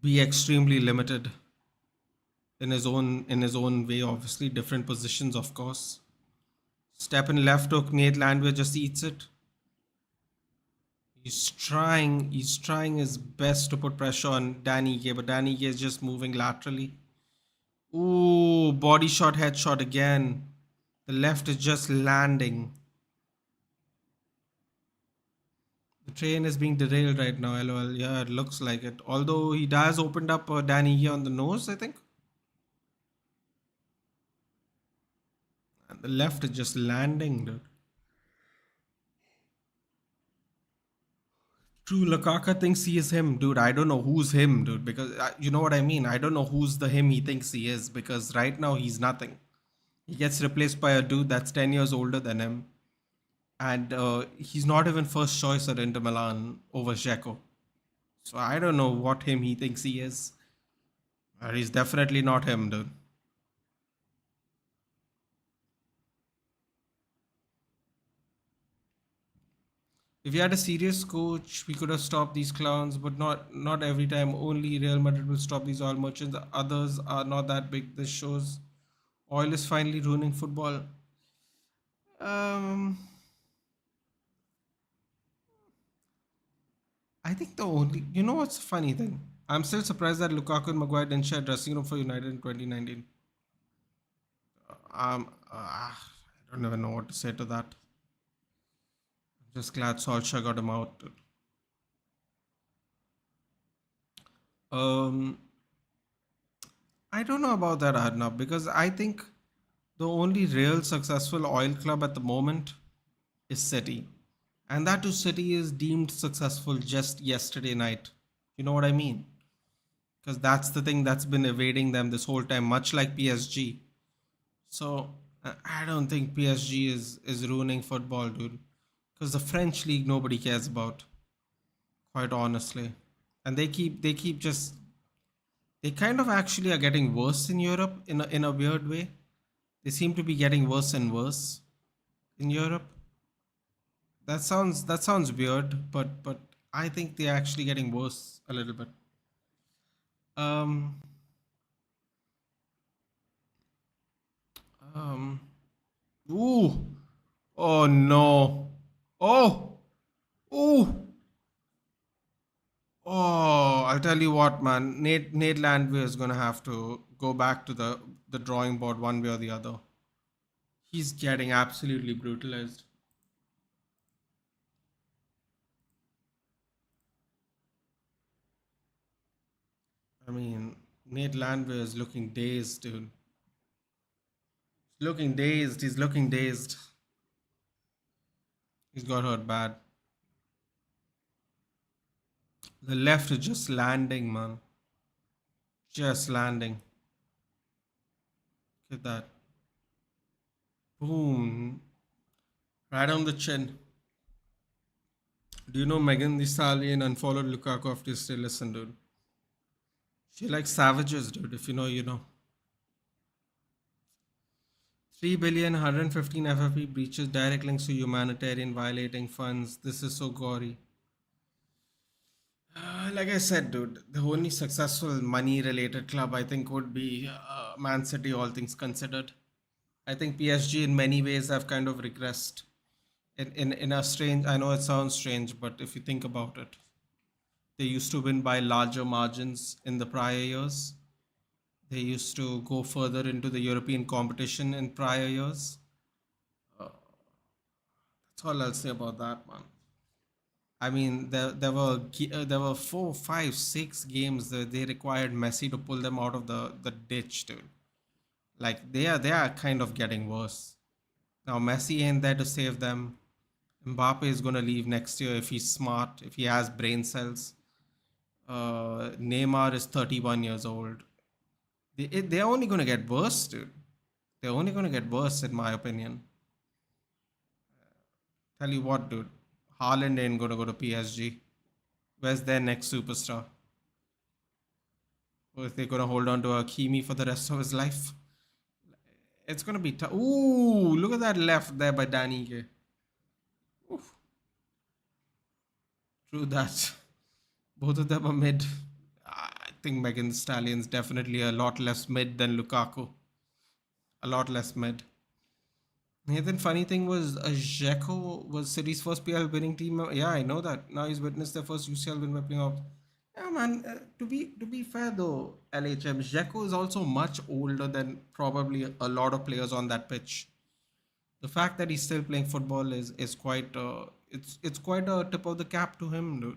be extremely limited in his own way. Obviously, different positions, of course. Step in left hook, Nate Landwehr just eats it. He's trying his best to put pressure on Danny Gay, but Danny Gay is just moving laterally. Ooh, body shot, headshot again. The left is just landing. The train is being derailed right now, lol. Yeah, it looks like it. Although he does opened up Danny Gay on the nose, I think. And the left is just landing, dude. True, Lukaku thinks he is him, dude. I don't know who's him, dude. Because you know what I mean. I don't know who's the him he thinks he is. Because right now he's nothing. He gets replaced by a dude that's 10 years older than him, and he's not even first choice at Inter Milan over Dzeko. So I don't know what him he thinks he is. He's definitely not him, dude. If you had a serious coach, we could have stopped these clowns, but not every time. Only Real Madrid will stop these oil merchants. The others are not that big. This shows oil is finally ruining football. Um, I think the only you know what's the funny thing? I'm still surprised that Lukaku and Maguire didn't share dressing room for United in 2019. I don't even know what to say to that. I'm just glad Solskjaer got him out. Um, I don't know about that, Arnab, because I think the only real successful oil club at the moment is City. And that too, City is deemed successful just yesterday night. You know what I mean? Because that's the thing that's been evading them this whole time, much like PSG. So I don't think PSG is ruining football, dude. Because the French league nobody cares about, quite honestly. And they keep just they kind of actually are getting worse in Europe in a weird way. They seem to be getting worse and worse in Europe. That sounds weird, but I think they're actually getting worse a little bit. Um um ooh. Oh no. Oh. Ooh. Oh, I'll tell you what, man. Nate Landwehr is gonna have to go back to the drawing board one way or the other. He's getting absolutely brutalized. I mean, Nate Landwehr is looking dazed, dude. Looking dazed. He's looking dazed. He's got hurt bad. The left is just landing, man. Just landing. Look at that. Boom. Right on the chin. Do you know Megan Thee Stallion unfollowed Lukaku after you still listen, dude? She likes savages, dude. If you know, you know. 3 billion, 115 FFP breaches, direct links to humanitarian violating funds. This is so gory. Like I said, dude, the only successful money related club I think would be Man City, all things considered. I think PSG in many ways have kind of regressed. In a strange, I know it sounds strange, but if you think about it, they used to win by larger margins in the prior years. They used to go further into the European competition in prior years. That's all I'll say about that, man. I mean, there were four, five, 6 games that they required Messi to pull them out of the ditch, dude. Like they are kind of getting worse. Now Messi ain't there to save them. Mbappe is gonna leave next year if he's smart, if he has brain cells. Neymar is 31 years old. They're only gonna get worse, dude. They're only gonna get worse, in my opinion. Tell you what, dude. Haaland ain't gonna go to PSG. Where's their next superstar? Or if they're gonna hold on to Hakimi for the rest of his life? It's gonna be tough. Ooh, look at that left there by Danny. Oof, true that. Both of them are mid. I think Megan Thee Stallion's definitely a lot less mid than Lukaku. A lot less mid. Nathan, funny thing was, Dzeko was City's first PL winning team. Yeah, I know that. Now he's witnessed their first UCL win by playing off. Yeah, man. To be fair though, LHM Dzeko is also much older than probably a lot of players on that pitch. The fact that he's still playing football is quite it's quite a tip of the cap to him, dude.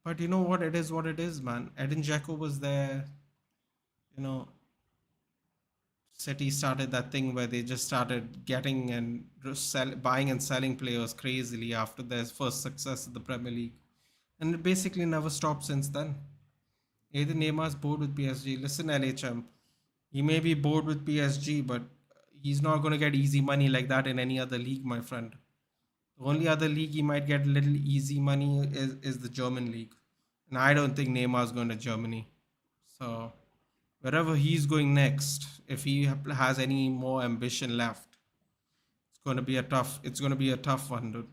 But you know what? It is what it is, man. Edin Dzeko was there. You know, City started that thing where they just started getting and buying and selling players crazily after their first success in the Premier League, and it basically never stopped since then. Either Neymar's bored with PSG. Listen, LHM, he may be bored with PSG, but He's not going to get easy money like that in any other league, my friend. The only other league he might get little easy money is the German league. And I don't think Neymar's going to Germany. So wherever he's going next, if he has any more ambition left, it's going to be a tough one, dude.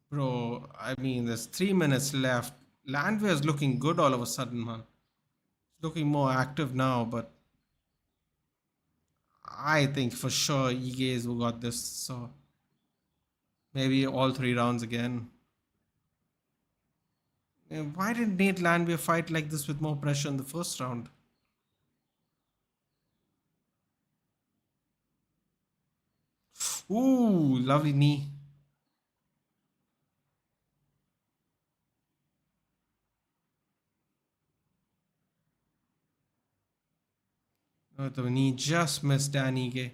Bro, I mean, there's 3 minutes left. Landwehr is looking good all of a sudden, man. He's looking more active now, but I think for sure Ige's who got this. So maybe all 3 rounds again. Why didn't Nate Landwehr fight like this with more pressure in the first round? Ooh, lovely knee. The knee just missed Dan Ige.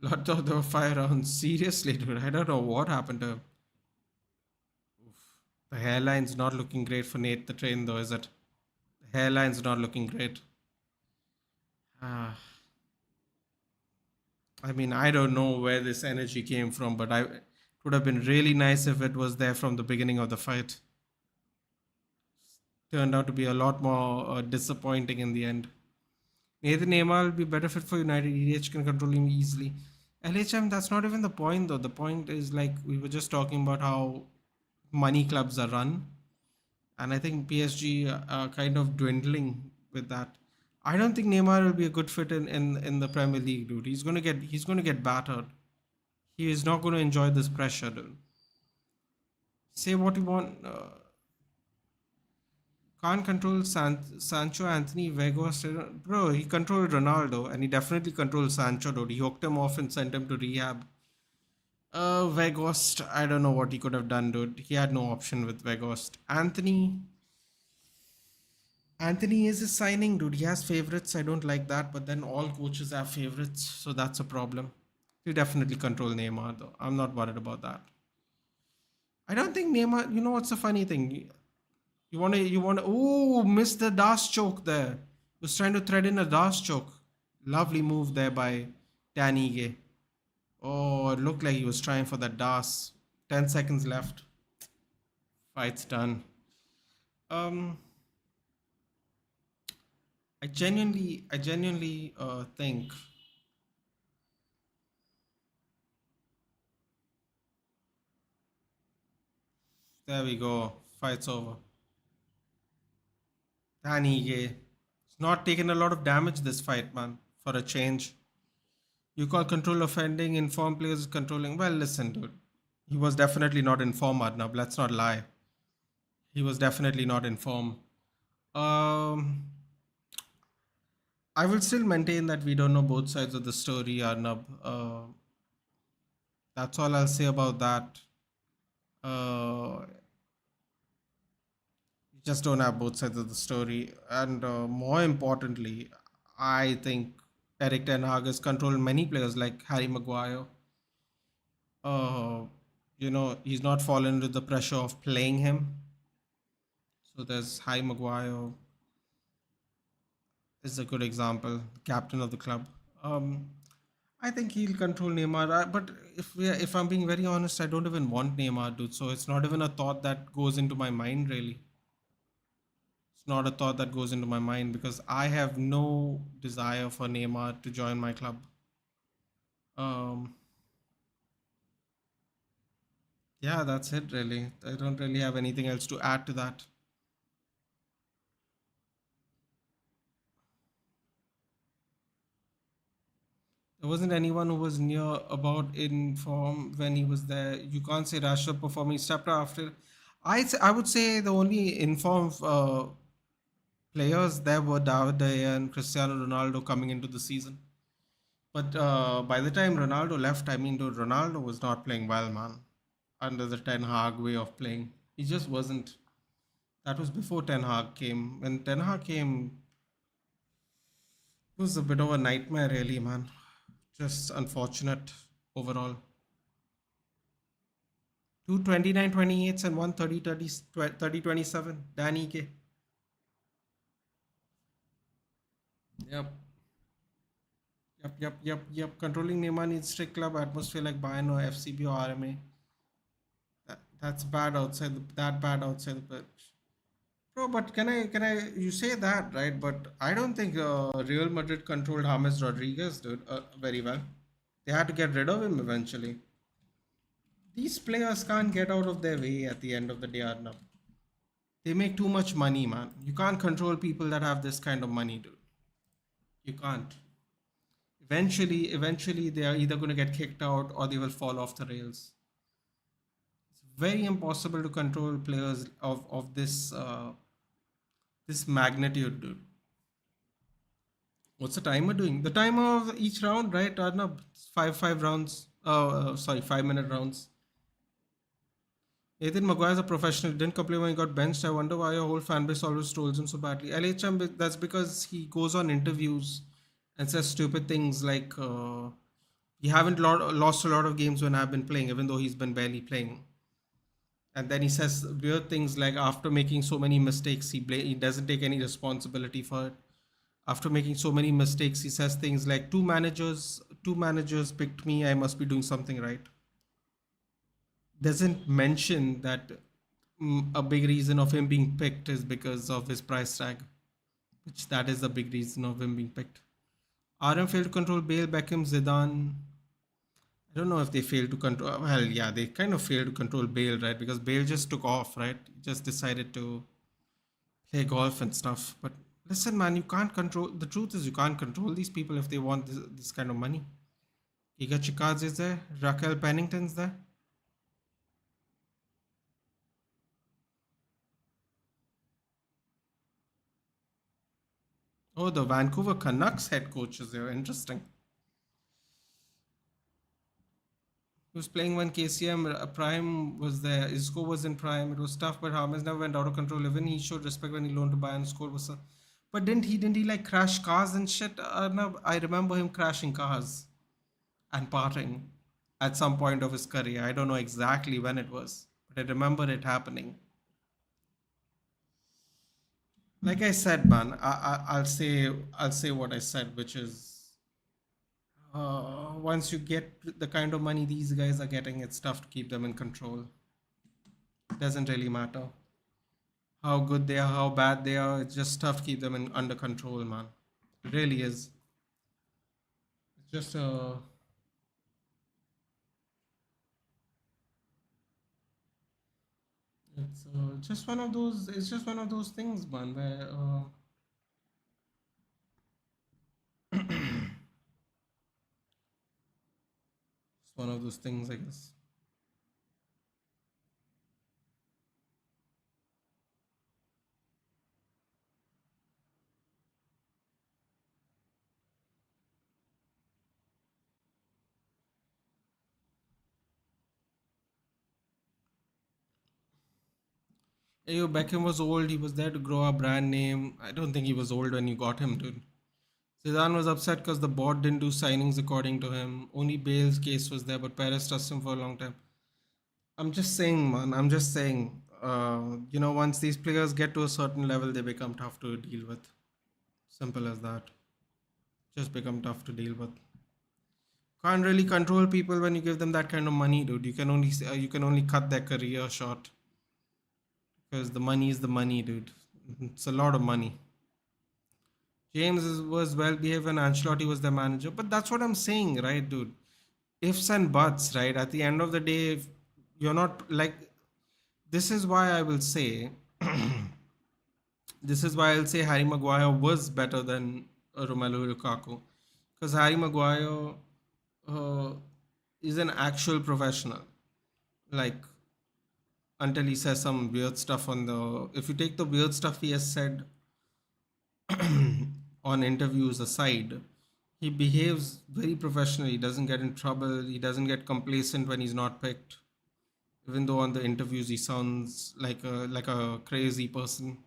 Lot of the 5 rounds. Seriously, dude. I don't know what happened to him. The hairline's not looking great for Nate the Train, though, is it? The hairline's not looking great. Ah, I mean, I don't know where this energy came from, but it would have been really nice if it was there from the beginning of the fight. Turned out to be a lot more disappointing in the end. Nathan Neymar will be better fit for United. EDH can control him easily. LHM, that's not even the point though. The point is like we were just talking about how money clubs are run, and I think PSG are kind of dwindling with that. I don't think Neymar will be a good fit in the Premier League, dude. He's gonna get battered. He is not going to enjoy this pressure, dude. Say what you want. Can't control Sancho, Anthony, Vegas. Bro, he controlled Ronaldo and he definitely controlled Sancho, dude. He hooked him off and sent him to rehab. Vegas, I don't know what he could have done, dude. He had no option with Vegas. Anthony is his signing, dude. He has favorites. I don't like that, but then all coaches have favorites, so that's a problem. He definitely control Neymar, though. I'm not worried about that. I don't think Neymar. You know what's the funny thing? You wanna. Ooh, missed the Das choke there. Was trying to thread in a Das choke. Lovely move there by Danige. Oh, it looked like he was trying for that Das. 10 seconds left. Fight's done. Um, I genuinely think. There we go. Fight's over. Danige. It's not taken a lot of damage this fight, man. For a change. You call control offending, informed players controlling. Well, listen, dude. He was definitely not in form, Arnab. Let's not lie. He was definitely not in form. Um, I will still maintain that we don't know both sides of the story, Arnab. That's all I'll say about that. Uh, you just don't have both sides of the story. And more importantly, I think Eryk Ten Hag has controlled many players like Harry Maguire. Uh, he's not fallen into the pressure of playing him. So there's Harry Maguire is a good example, captain of the club. Um, I think he'll control Neymar, but if I'm being very honest, I don't even want Neymar, dude. So it's not even a thought that goes into my mind, really. It's not a thought that goes into my mind because I have no desire for Neymar to join my club. Um, yeah, that's it, really. I don't really have anything else to add to that. There wasn't anyone who was near about in form when he was there. You can't say Rashford performing stepped after. I would say the only informed players there were David De Gea and Cristiano Ronaldo coming into the season. But by the time Ronaldo left, I mean, dude, Ronaldo was not playing well, man. Under the Ten Hag way of playing, he just wasn't. That was before Ten Hag came. When Ten Hag came, it was a bit of a nightmare, really, man. Just unfortunate overall. Two 29 28s and one 30 27. Danny K. Yep. Yep. Controlling Neymar needs strict club atmosphere like Bayern or FCB or RMA. That's bad outside that bad outside the pitch. Bro, but you say that, right? But I don't think Real Madrid controlled James Rodriguez, dude, very well. They had to get rid of him eventually. These players can't get out of their way at the end of the day, Arnab. They make too much money, man. You can't control people that have this kind of money, dude. You can't. Eventually, they are either going to get kicked out or they will fall off the rails. It's very impossible to control players of this magnitude, dude. What's the timer doing? The timer of each round, right, Arnab? Five rounds. Sorry, 5 minute rounds. Ethan Maguire's a professional. Didn't complain when he got benched. I wonder why your whole fan base always trolls him so badly. LHM, that's because he goes on interviews and says stupid things like, "We haven't lost a lot of games when I've been playing, even though he's been barely playing." And then he says weird things like, after making so many mistakes, he doesn't take any responsibility for it. After making so many mistakes, he says things like, two managers picked me. I must be doing something right. Doesn't mention that a big reason of him being picked is because of his price tag, which that is the big reason of him being picked. RM failed to control Bale, Beckham, Zidane. I don't know if they failed to control. Well, yeah, they kind of failed to control Bale, right? Because Bale just took off, right? He just decided to play golf and stuff. But listen, man, you can't control. The truth is, you can't control these people if they want this kind of money. Iga Chikadze is there. Raquel Pennington's there. Oh, the Vancouver Canucks head coach is there. Interesting. He was playing when KCM Prime was there. Isco was in Prime. It was tough, but James never went out of control. Even he showed respect when he loaned to Bayern. Score was. But didn't he like crash cars and shit? No, I remember him crashing cars and partying at some point of his career. I don't know exactly when it was, but I remember it happening. Like I said, man, I'll say what I said, which is, once you get the kind of money these guys are getting, it's tough to keep them in control. It doesn't really matter how good they are, how bad they are. It's just tough to keep them under control, man. It really is. It's just it's just one of those. It's just one of those things, man, where it's one of those things, I guess. Hey, yo, Beckham was old. He was there to grow a brand name. I don't think he was old when you got him, dude. Zidane was upset because the board didn't do signings according to him. Only Bale's case was there, but Perez trusted him for a long time. I'm just saying, man. I'm just saying. Once these players get to a certain level, they become tough to deal with. Simple as that. Just become tough to deal with. Can't really control people when you give them that kind of money, dude. You can only cut their career short because the money is the money, dude. It's a lot of money. Was well behaved when Ancelotti was the manager, but that's what I'm saying, right, dude? Ifs and buts, right? At the end of the day, if you're not like, this is why I will say, this is why I'll say Harry Maguire was better than Romelu Lukaku, because Harry Maguire uh, is an actual professional. Like, until he says some weird stuff on the. If you take the weird stuff he has said on interviews aside, He behaves very professionally. He doesn't get in trouble. He doesn't get complacent when he's not picked. Even though on the interviews he sounds like a crazy person.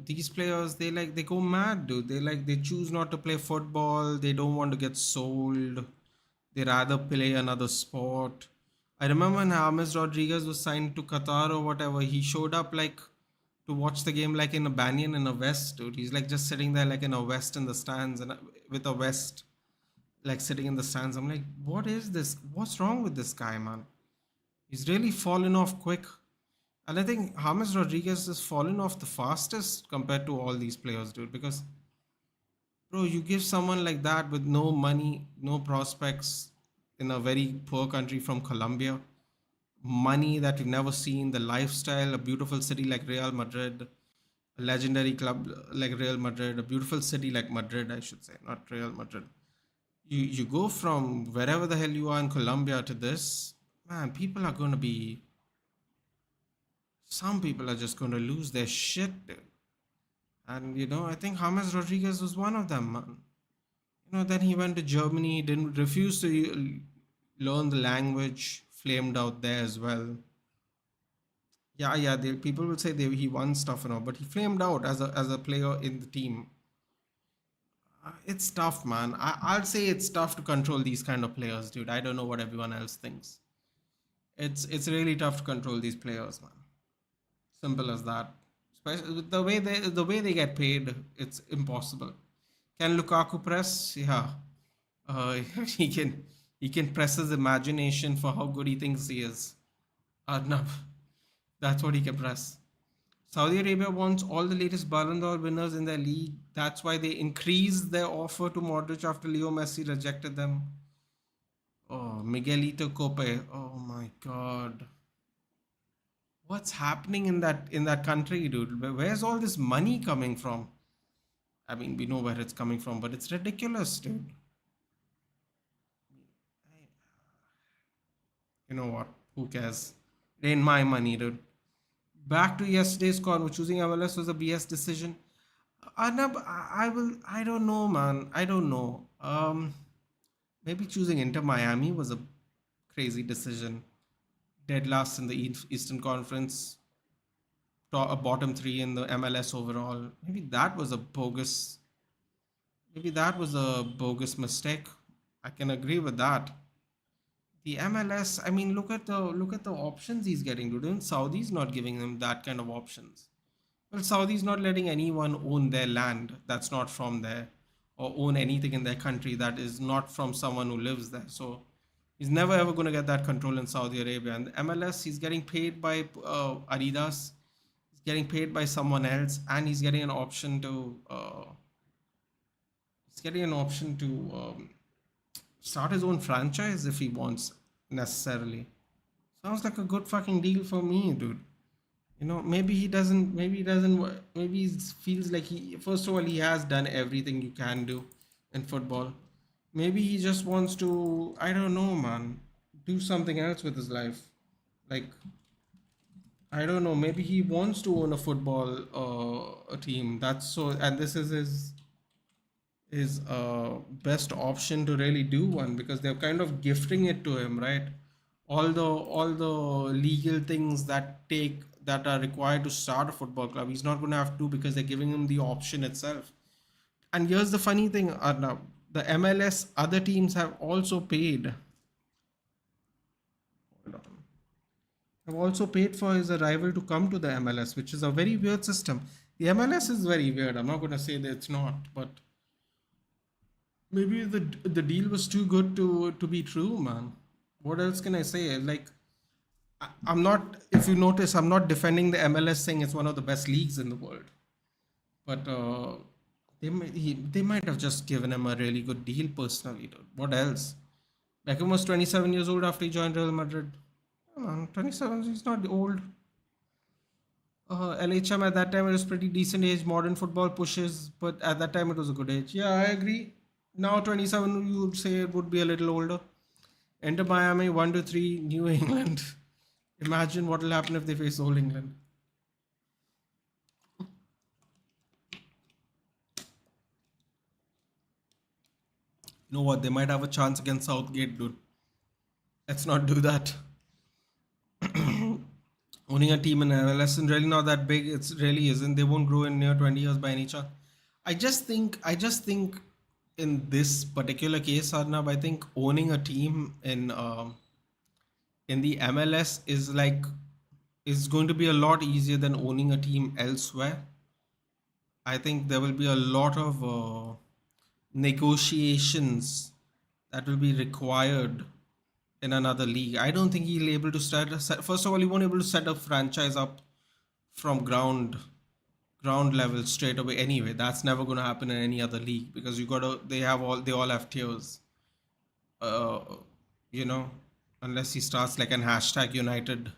These players, they go mad, dude. They choose not to play football. They don't want to get sold. They rather play another sport. I remember when James Rodriguez was signed to Qatar or whatever, he showed up like to watch the game like in a banyan in a vest, dude. He's like just sitting there like in a vest in the stands and with a vest, like sitting in the stands. I'm like, what is this? What's wrong with this guy, man? He's really fallen off quick. And I think James Rodriguez has fallen off the fastest compared to all these players, dude. Because, bro, you give someone like that with no money, no prospects in a very poor country from Colombia, money that you've never seen, the lifestyle, a beautiful city like Real Madrid, a legendary club like Real Madrid, a beautiful city like Madrid, I should say, not Real Madrid. You go from wherever the hell you are in Colombia to this, man, people are going to be, some people are just going to lose their shit, dude. And, I think James Rodriguez was one of them, man. Then he went to Germany, didn't refuse to learn the language, flamed out there as well. Yeah, yeah. People will say he won stuff and all, but he flamed out as a player in the team. It's tough, man. I'll say it's tough to control these kind of players, dude. I don't know what everyone else thinks. It's really tough to control these players, man. Simple as that. Especially with the way they get paid, it's impossible. Can Lukaku press? Yeah. Uh, he can press his imagination for how good he thinks he is. No, that's what he can press. Saudi Arabia wants all the latest Ballon d'Or winners in their league. That's why they increased their offer to Modric after Leo Messi rejected them. Oh, Miguelito Cope. Oh my God. What's happening in that country, dude? Where's all this money coming from? I mean, we know where it's coming from, but it's ridiculous, dude. You know what? Who cares? It ain't my money, dude. Back to yesterday's call. Choosing MLS was a BS decision. Arnab, I will. I don't know, man. I don't know. Maybe choosing Inter Miami was a crazy decision. Dead last in the Eastern Conference, a bottom three in the MLS overall. Maybe that was a bogus. Maybe that was a bogus mistake. I can agree with that. The MLS. I mean, look at the options he's getting. Dude, even Saudi's not giving him that kind of options. Well, Saudi's not letting anyone own their land that's not from there, or own anything in their country that is not from someone who lives there. So he's never ever going to get that control in Saudi Arabia. And the MLS, he's getting paid by Adidas, he's getting paid by someone else, and he's getting an option to start his own franchise if he wants necessarily. Sounds like a good fucking deal for me, dude. Maybe he doesn't. Maybe he doesn't. Maybe he feels like he. First of all, he has done everything you can do in football. Maybe he just wants to. I don't know, man. Do something else with his life. Like, I don't know. Maybe he wants to own a football a team. That's so. And this is his best option to really do one, because they're kind of gifting it to him, right? All the legal things that are required to start a football club, he's not going to have to, because they're giving him the option itself. And here's the funny thing, Arnav, the MLS other teams have also paid. Hold on. Have also paid for his arrival to come to the MLS, which is a very weird system. The MLS is very weird. I'm not going to say that it's not, but maybe the deal was too good to be true, man. What else can I say? Like, I'm not. If you notice, I'm not defending the MLS, saying it's one of the best leagues in the world. But they might have just given him a really good deal personally, dude. What else? Beckham was 27 years old after he joined Real Madrid. Come on, 27. He's not old. LHM at that time it was pretty decent age. Modern football pushes, but at that time it was a good age. Yeah, I agree. Now 27, you would say it would be a little older. Enter Miami 1-3 New England. Imagine what will happen if they face Old England. You know what? They might have a chance against Southgate, dude. Let's not do that. Owning a team in MLS is really not that big. It's really isn't. They won't grow in near 20 years by any chance. I just think in this particular case, Arnab, I think owning a team in the MLS is going to be a lot easier than owning a team elsewhere. I think there will be a lot of negotiations that will be required in another league. I don't think he'll be able to first of all, he won't be able to set a franchise up from ground level straight away anyway. That's never going to happen in any other league because they all have tiers. Uh, you know, unless he starts like an hashtag United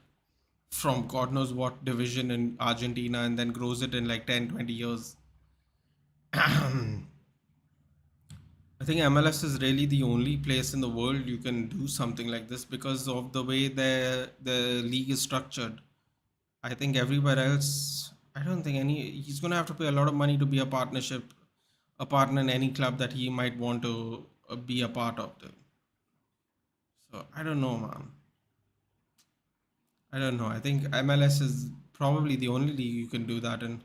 from God knows what division in Argentina and then grows it in like 10, 20 years. I think MLS is really the only place in the world you can do something like this because of the way the league is structured. I think everywhere else, I don't think he's gonna have to pay a lot of money to be a partner in any club that he might want to be a part of. So I don't know, man. I don't know. I think MLS is probably the only league you can do that in.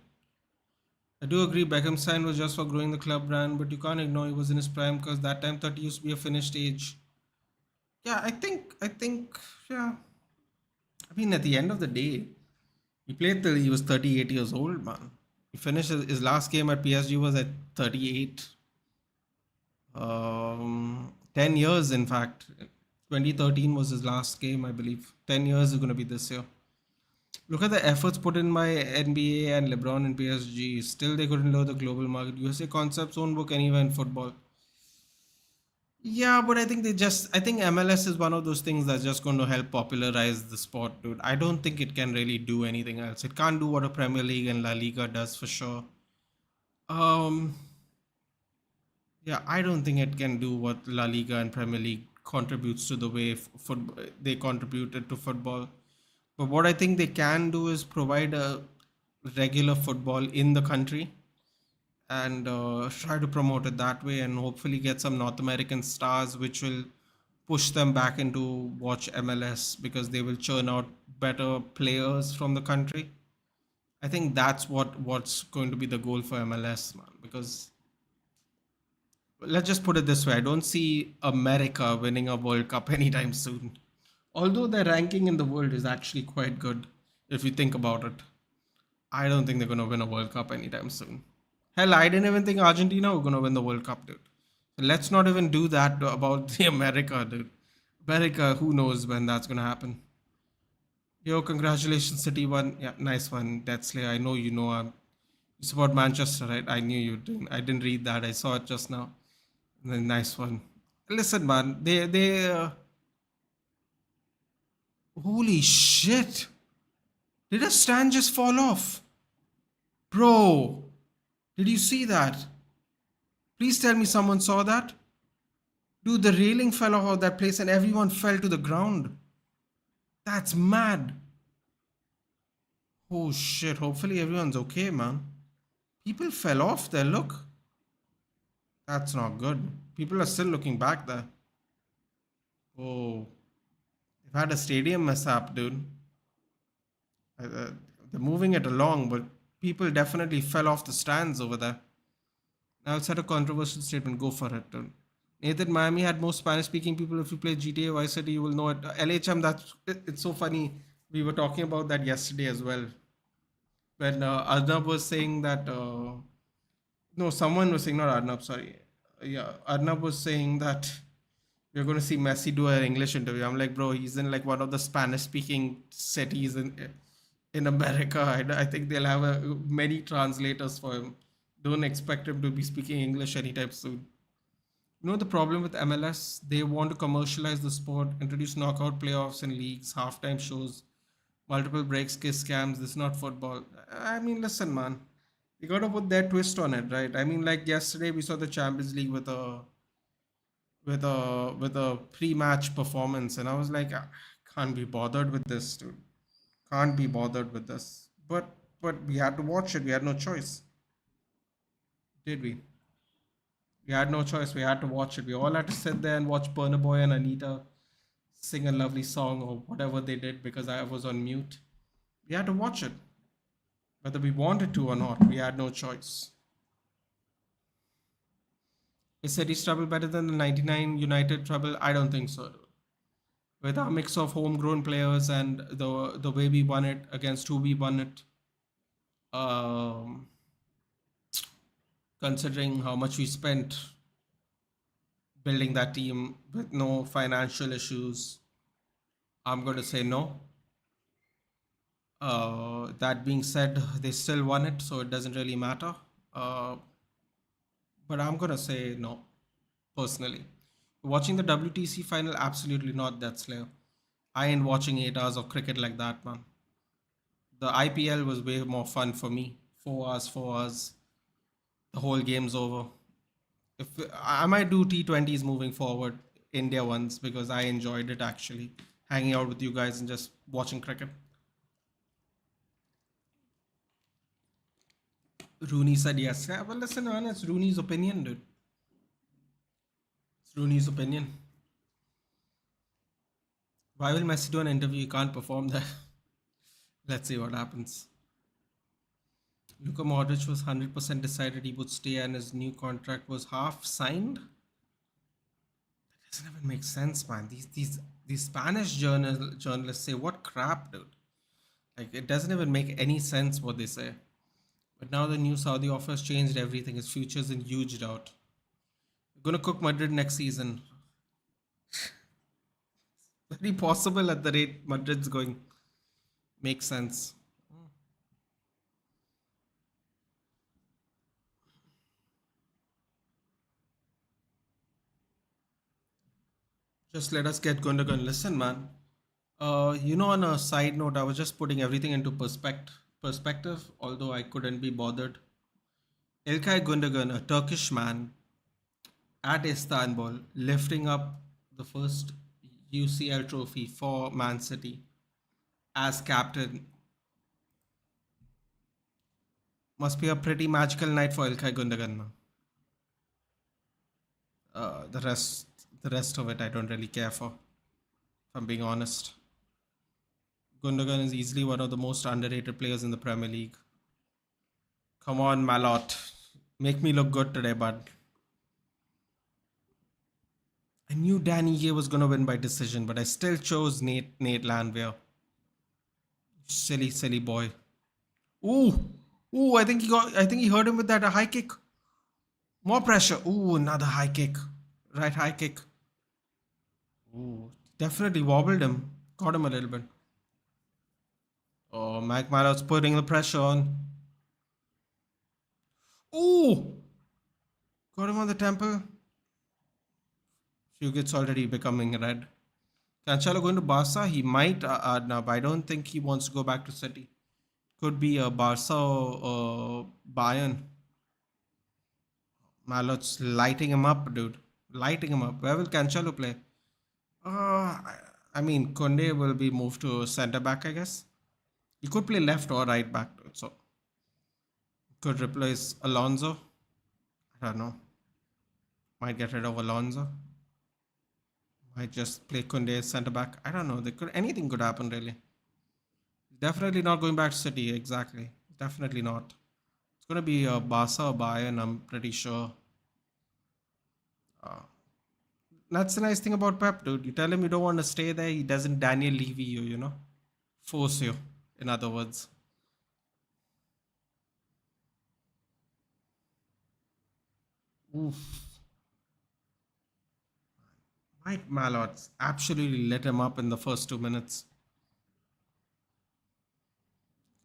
I do agree Beckham sign was just for growing the club brand, but you can't ignore he was in his prime because that time 30 used to be a finished age. Yeah, I think, yeah. I mean, at the end of the day, he played till he was 38 years old, man. He finished his last game at PSG was at 38. 10 years, in fact. 2013 was his last game, I believe. 10 years is going to be this year. Look at the efforts put in by NBA and LeBron and PSG. Still, they couldn't lower the global market. USA concepts won't work anywhere in football. Yeah, but I think MLS is one of those things that's just going to help popularize the sport, dude. I don't think it can really do anything else. It can't do what a Premier League and La Liga does for sure. Um, yeah, I don't think it can do what La Liga and Premier League contributes to the way they contributed to football. But what I think they can do is provide a regular football in the country and try to promote it that way and hopefully get some North American stars which will push them back into watch MLS because they will churn out better players from the country. I think that's what's going to be the goal for MLS, man, because let's just put it this way, I don't see America winning a World Cup anytime soon. Although their ranking in the world is actually quite good if you think about it. I don't think they're going to win a World Cup anytime soon. Hell, I didn't even think Argentina were going to win the World Cup, dude. Let's not even do that about the America, dude. America, who knows when that's going to happen. Yo, congratulations, City one. Yeah, nice one, Death Slayer. I know you know you support Manchester, right? I knew you didn't. I didn't read that. I saw it just now. Nice one. Listen, man. Holy shit! Did a stand just fall off, bro? Did you see that? Please tell me someone saw that. Dude, the railing fell off of that place and everyone fell to the ground. That's mad. Oh shit, hopefully everyone's okay, man. People fell off there, look. That's not good. People are still looking back there. Oh, they've had a stadium mishap, dude. Uh, they're moving it along, but people definitely fell off the stands over there. Now it's had a controversial statement. Go for it, dude. Nathan, Miami had more Spanish-speaking people. If you play GTA Vice City, you will know it. LHM, it's so funny. We were talking about that yesterday as well. When Arnab was saying that, no, someone was saying, not Arnab, sorry. Yeah, Arnab was saying that we're going to see Messi do an English interview. I'm like, bro, he's in like one of the Spanish-speaking cities in America. I think they'll have many translators for him. Don't expect him to be speaking English anytime soon. You know the problem with MLS? They want to commercialize the sport, introduce knockout playoffs and leagues, halftime shows, multiple breaks, kiss scams. This is not football. I mean, listen, man. You gotta put their twist on it, right? I mean, like yesterday we saw the Champions League with a pre-match performance, and I was like, "Ah, can't be bothered with this, dude. Can't be bothered with this." But we had to watch it. We had no choice, did we? We had no choice. We had to watch it. We all had to sit there and watch Burna Boy and Anita sing a lovely song or whatever they did because I was on mute. We had to watch it. Whether we wanted to or not, we had no choice. Is City's treble better than the 99 United treble? I don't think so. With our mix of homegrown players and the way we won it against who we won it, um, considering how much we spent building that team with no financial issues, I'm going to say no. That being said, they still won it, so it doesn't really matter. Uh, but I'm going to say no, personally. Watching the WTC final, absolutely not, that Slayer. I ain't watching 8 hours of cricket like that, man. The IPL was way more fun for me. 4 hours, 4 hours, the whole game's over. If I might do T20s moving forward, India ones, because I enjoyed it actually, hanging out with you guys and just watching cricket. Rooney said yes. Yeah, well, listen, man, it's Rooney's opinion, dude. It's Rooney's opinion. Why will Messi do an interview? He can't perform there. Let's see what happens. Luka Modric was 100% decided he would stay and his new contract was half signed. That doesn't even make sense, man. These Spanish journalists say what crap, dude. Like it doesn't even make any sense what they say. But now the new Saudi offer has changed everything. His future's in huge doubt. We're gonna cook Madrid next season. Very possible at the rate Madrid's going. Makes sense. Just let us get Gundogan. Listen, man. On a side note, I was just putting everything into perspective, although I couldn't be bothered. İlkay Gundogan, a Turkish man at Istanbul, lifting up the first UCL trophy for Man City as captain. Must be a pretty magical night for İlkay Gundogan, man. The rest of it, I don't really care for. If I'm being honest, Gundogan is easily one of the most underrated players in the Premier League. Come on, Malott, make me look good today, bud. I knew Danny Gay was gonna win by decision, but I still chose Nate Landwehr. Silly, silly boy. Ooh, ooh! I think he hurt him with that high kick. More pressure. Ooh, another high kick. Right high kick. Ooh, definitely wobbled him. Got him a little bit. Oh, Mike Mallott's putting the pressure on. Ooh! Got him on the temple. Fugit's already becoming red. Cancelo going to Barca? He might, no, but I don't think he wants to go back to City. Could be a Barca or Bayern. Malott's lighting him up, dude. Lighting him up. Where will Cancelo play? I mean, Konde will be moved to centre back, I guess. He could play left or right back, so could replace Alonso. I don't know. Might get rid of Alonso. Might just play Kunde centre back. I don't know. Anything could happen really. Definitely not going back to City. Exactly. Definitely not. It's gonna be a Barca or Bayern. I'm pretty sure. That's the nice thing about Pep, dude. You tell him you don't want to stay there, he doesn't Daniel Levy you. Force you. In other words. Oof. Mike Malott absolutely lit him up in the first 2 minutes.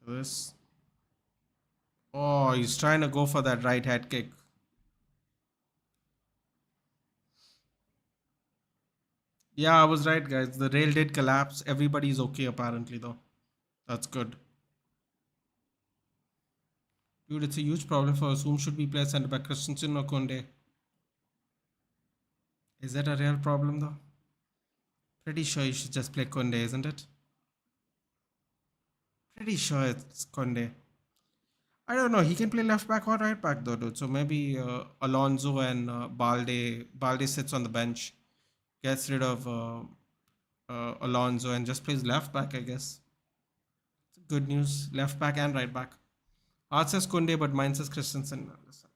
This. Oh, he's trying to go for that right head kick. Yeah, I was right, guys. The rail did collapse. Everybody's okay, apparently, though. That's good. Dude, it's a huge problem for us. Whom should we play centre back, Christensen or Konde? Is that a real problem, though? Pretty sure you should just play Konde, isn't it? Pretty sure it's Konde. I don't know. He can play left back or right back though, dude. So maybe Alonso and Balde. Balde sits on the bench, gets rid of Alonso, and just plays left back. I guess. Good news. Left back and right back. Heart says Kunde, but mine says Christensen. Listen,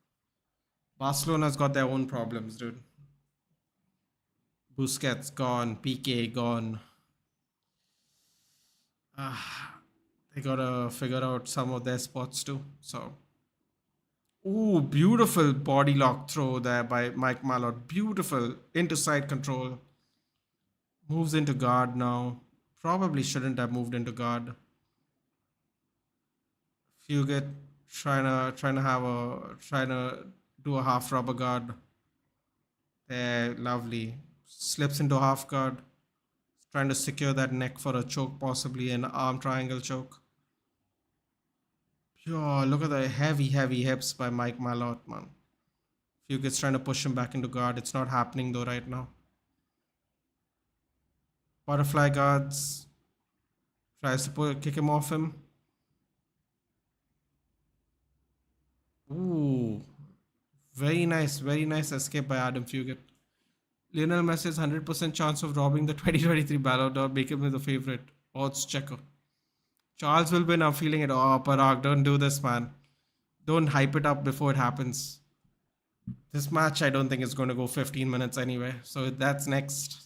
Barcelona's got their own problems, dude. Busquets gone. PK gone. They gotta figure out some of their spots too. So. Ooh, beautiful body lock throw there by Mike Malott. Beautiful into side control. Moves into guard now. Probably shouldn't have moved into guard. Fugitt trying to do a half rubber guard. There, lovely. Slips into half guard. Trying to secure that neck for a choke, possibly an arm triangle choke. Yo, look at the heavy hips by Mike Malott, man. Fugitt's trying to push him back into guard. It's not happening though right now. Butterfly guards. Tries to kick him off him. Ooh. Very nice escape by Adam Fugitt. Lionel Messi's 100% chance of robbing the 2023 Ballon d'Or, make him the favorite. Odds checker. Charles will win. I'm feeling it. Oh, Parag, don't do this, man. Don't hype it up before it happens. This match, I don't think is going to go 15 minutes anyway. So that's next.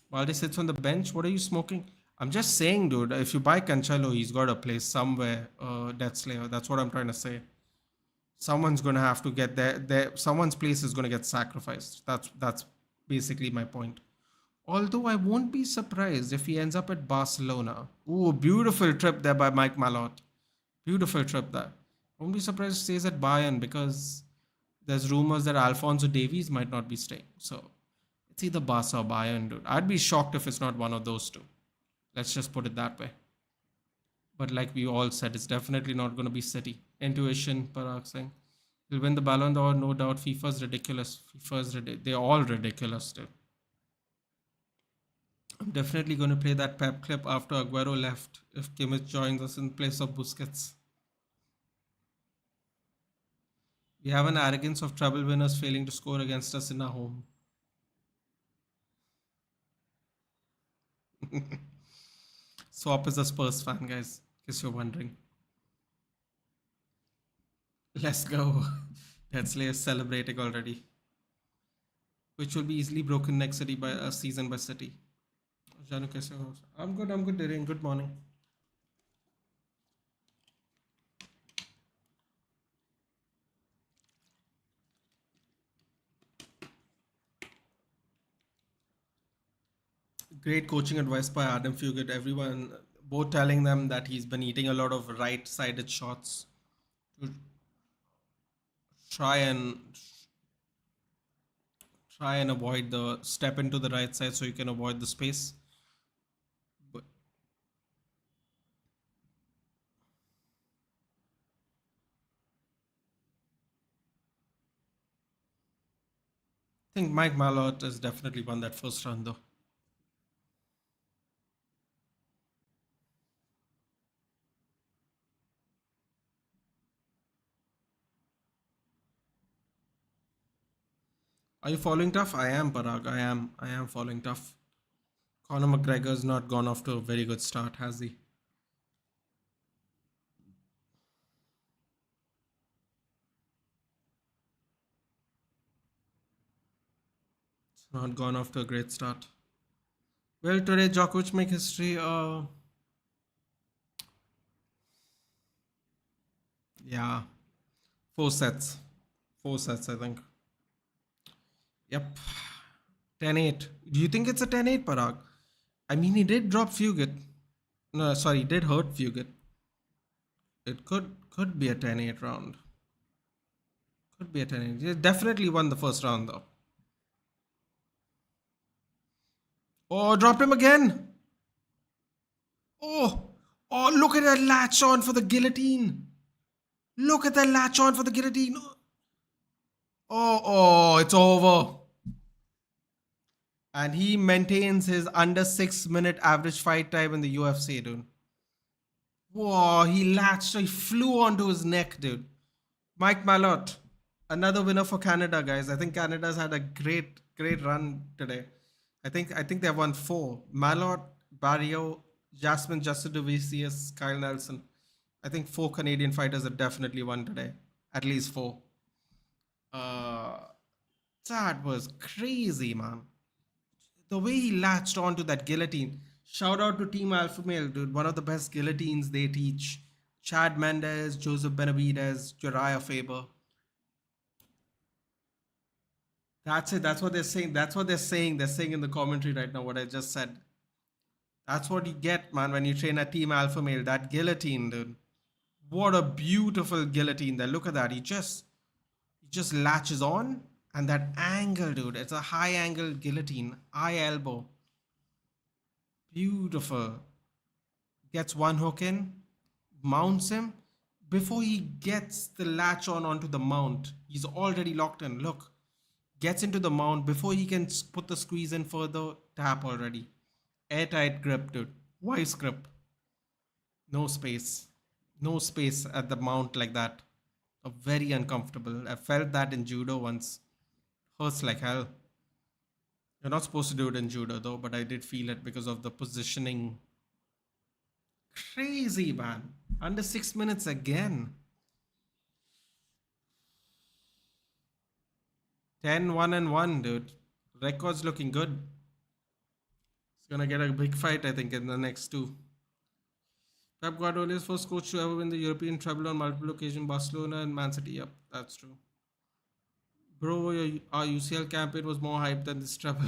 Balde sits on the bench. What are you smoking? I'm just saying, dude, if you buy Cancelo, he's got a place somewhere, Death Slayer. That's what I'm trying to say. Someone's going to have to get there. Someone's place is going to get sacrificed. That's basically my point. Although I won't be surprised if he ends up at Barcelona. Ooh, beautiful trip there by Mike Malott. Beautiful trip there. Won't be surprised if he stays at Bayern because there's rumors that Alphonso Davies might not be staying. So it's either Barca or Bayern, dude. I'd be shocked if it's not one of those two. Let's just put it that way. But like we all said, it's definitely not going to be City. Intuition, Parag saying. He'll win the Ballon d'Or, no doubt. FIFA's ridiculous. They're all ridiculous, dude. I'm definitely going to play that pep clip after Aguero left if Kimmich joins us in place of Busquets. We have an arrogance of treble winners failing to score against us in our home. Swap is a Spurs fan, guys, in case you're wondering. Let's go. Deadsley is celebrating already. Which will be easily broken next season by City. I'm good, Darren. Good morning. Great coaching advice by Adam Fugitt. Everyone, both telling them that he's been eating a lot of right-sided shots to try and avoid the step into the right side so you can avoid the space. But I think Mike Malott has definitely won that first round though. Are you following tough? I am, Parag. I am following tough. Conor McGregor's not gone off to a very good start, has he? It's not gone off to a great start. Will today Djokovic make history? Yeah. 4 sets. 4 sets, I think. Yep. 10-8. Do you think it's a 10-8, Parag? I mean, he did drop Fugitt. No, sorry, he did hurt Fugitt. It could be a 10-8 round. Could be a 10-8. He definitely won the first round, though. Oh, dropped him again. Oh, look at that latch on for the guillotine. Look at that latch on for the guillotine. Oh, it's over. And he maintains his under 6 minute average fight time in the UFC, dude. Whoa, he latched, he flew onto his neck, dude. Mike Malott, another winner for Canada, guys. I think Canada's had a great run today. I think they've won four. Malott, Barriault, Jasmine Justin Duvicius, Kyle Nelson. I think four Canadian fighters have definitely won today. At least four. Uh, that was crazy, man. The way he latched onto that guillotine. Shout out to Team Alpha Male, dude. One of the best guillotines they teach. Chad Mendes, Joseph Benavides, Jariah Faber. That's it. That's what they're saying. That's what they're saying. They're saying in the commentary right now what I just said. That's what you get, man, when you train a Team Alpha Male. That guillotine, dude. What a beautiful guillotine there. Look at that. He just latches on. And that angle, dude. It's a high angle guillotine. Eye elbow. Beautiful. Gets one hook in. Mounts him. Before he gets the latch on onto the mount, he's already locked in. Look. Gets into the mount before he can put the squeeze in further. Tap already. Airtight grip, dude. Vice grip. No space. No space at the mount like that. Very uncomfortable. I felt that in judo once. Hurts like hell. You're not supposed to do it in judo though, but I did feel it because of the positioning. Crazy, man. Under 6 minutes again. 10-1-1, dude. Record's looking good. He's gonna get a big fight, I think, in the next two. Pep Guardiola is first coach to ever win the European treble on multiple occasions, Barcelona and Man City. Yep, that's true. Bro, our UCL campaign was more hype than this treble.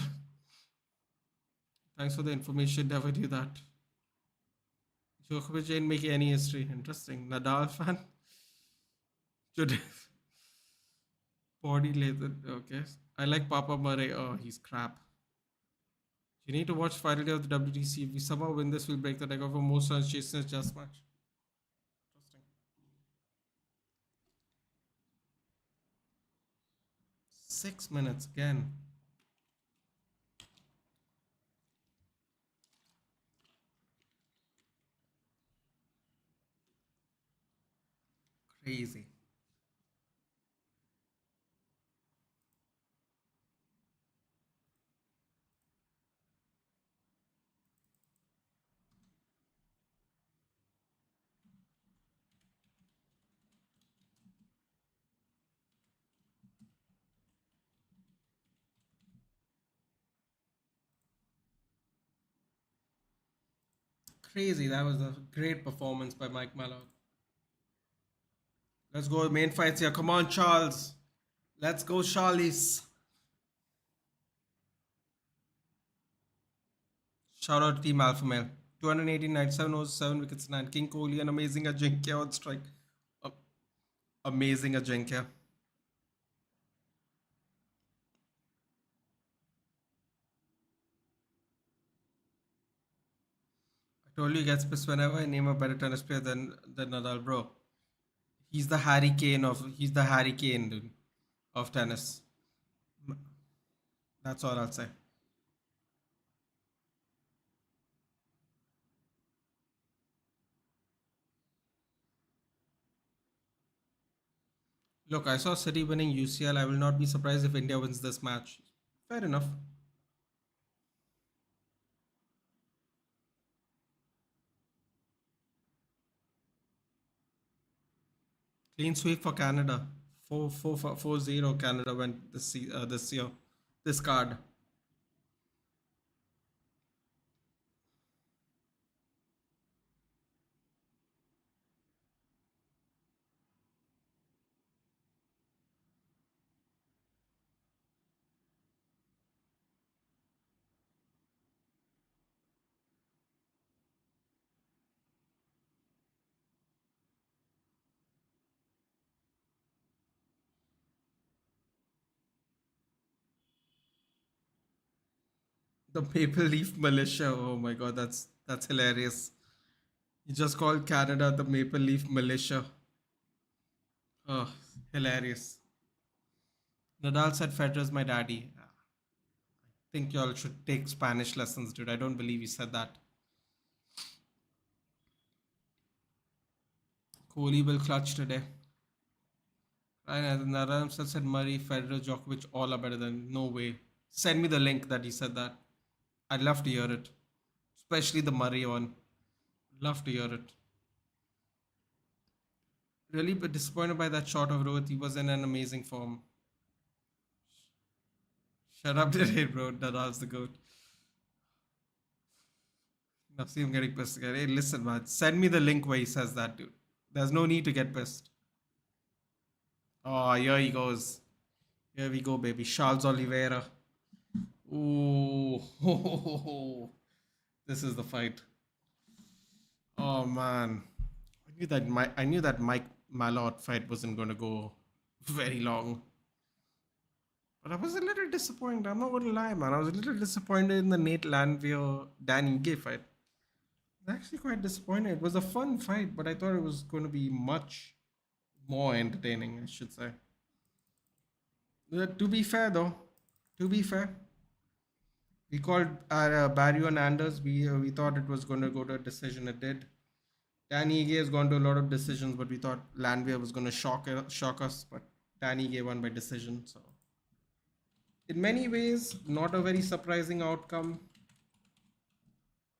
Thanks for the information. Never knew that. Djokovic ain't making any history. Interesting. Nadal fan. Judith. Body laser. Okay. I like Papa Murray. Oh, he's crap. You need to watch final day of the WTC. If we somehow win this, we'll break the record for most runs chased in a just match. Interesting. 6 minutes again. Crazy. Crazy. That was a great performance by Mike Malott. Let's go. Main fights here. Come on, Charles. Let's go, Charlies. Shout out to Team Alpha Male. 218, 97 overs, 7 wickets, 9. King Kohli, an amazing Ajinkya on strike. A- Amazing Ajinkya. I told you he gets pissed whenever I name a better tennis player than Nadal, bro. He's the Harry Kane, dude, of tennis. That's all I'll say. Look, I saw City winning UCL. I will not be surprised if India wins this match. Fair enough. Clean sweep for Canada. 4-0 Canada went this year. This card. The Maple Leaf Militia. Oh my god, that's hilarious. You just called Canada the Maple Leaf Militia. Oh, hilarious. Nadal said Federer's my daddy. I think y'all should take Spanish lessons, dude. I don't believe he said that. Kohli will clutch today. And Naram said Murray, Federer, Djokovic, all are better than. No way. Send me the link that he said that. I'd love to hear it. Especially the Murray one. Love to hear it. Really but disappointed by that shot of Rohit. He was in an amazing form. Shut up today, bro. Nadal's the GOAT. Now see him getting pissed again. Hey, listen, man. Send me the link where he says that, dude. There's no need to get pissed. Oh, here he goes. Here we go, baby. Charles Oliveira. Ooh. This is the fight. Oh, man. I knew that Mike Malott fight wasn't going to go very long. But I was a little disappointed. I'm not going to lie, man. I was a little disappointed in the Nate Landwehr Dan Ige fight. I was actually quite disappointed. It was a fun fight, but I thought it was going to be much more entertaining, I should say. To be fair, though, to be fair, we called Barriault and Anders. We thought it was going to go to a decision. It did. Danny Ige has gone to a lot of decisions, but we thought Landwehr was going to shock us. But Danny Ige won by decision. So, in many ways, not a very surprising outcome.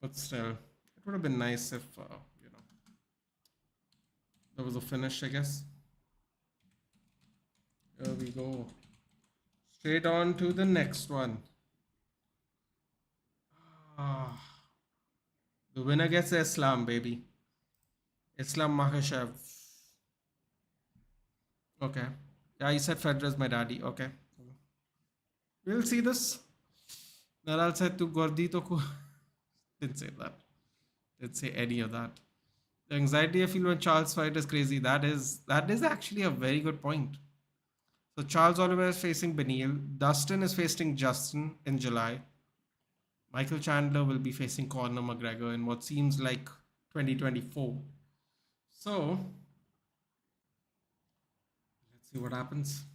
But still, it would have been nice if there was a finish, I guess. Here we go. Straight on to the next one. The winner gets Islam, baby. Islam Makhachev. Okay. Yeah, he said Federer's my daddy. Okay. We'll see this. Nadal said to Gordito. Didn't say that. Didn't say any of that. The anxiety I feel when Charles fight is crazy. That is actually a very good point. So Charles Oliveira is facing Beneil. Dustin is facing Justin in July. Michael Chandler will be facing Conor McGregor in what seems like 2024. So let's see what happens.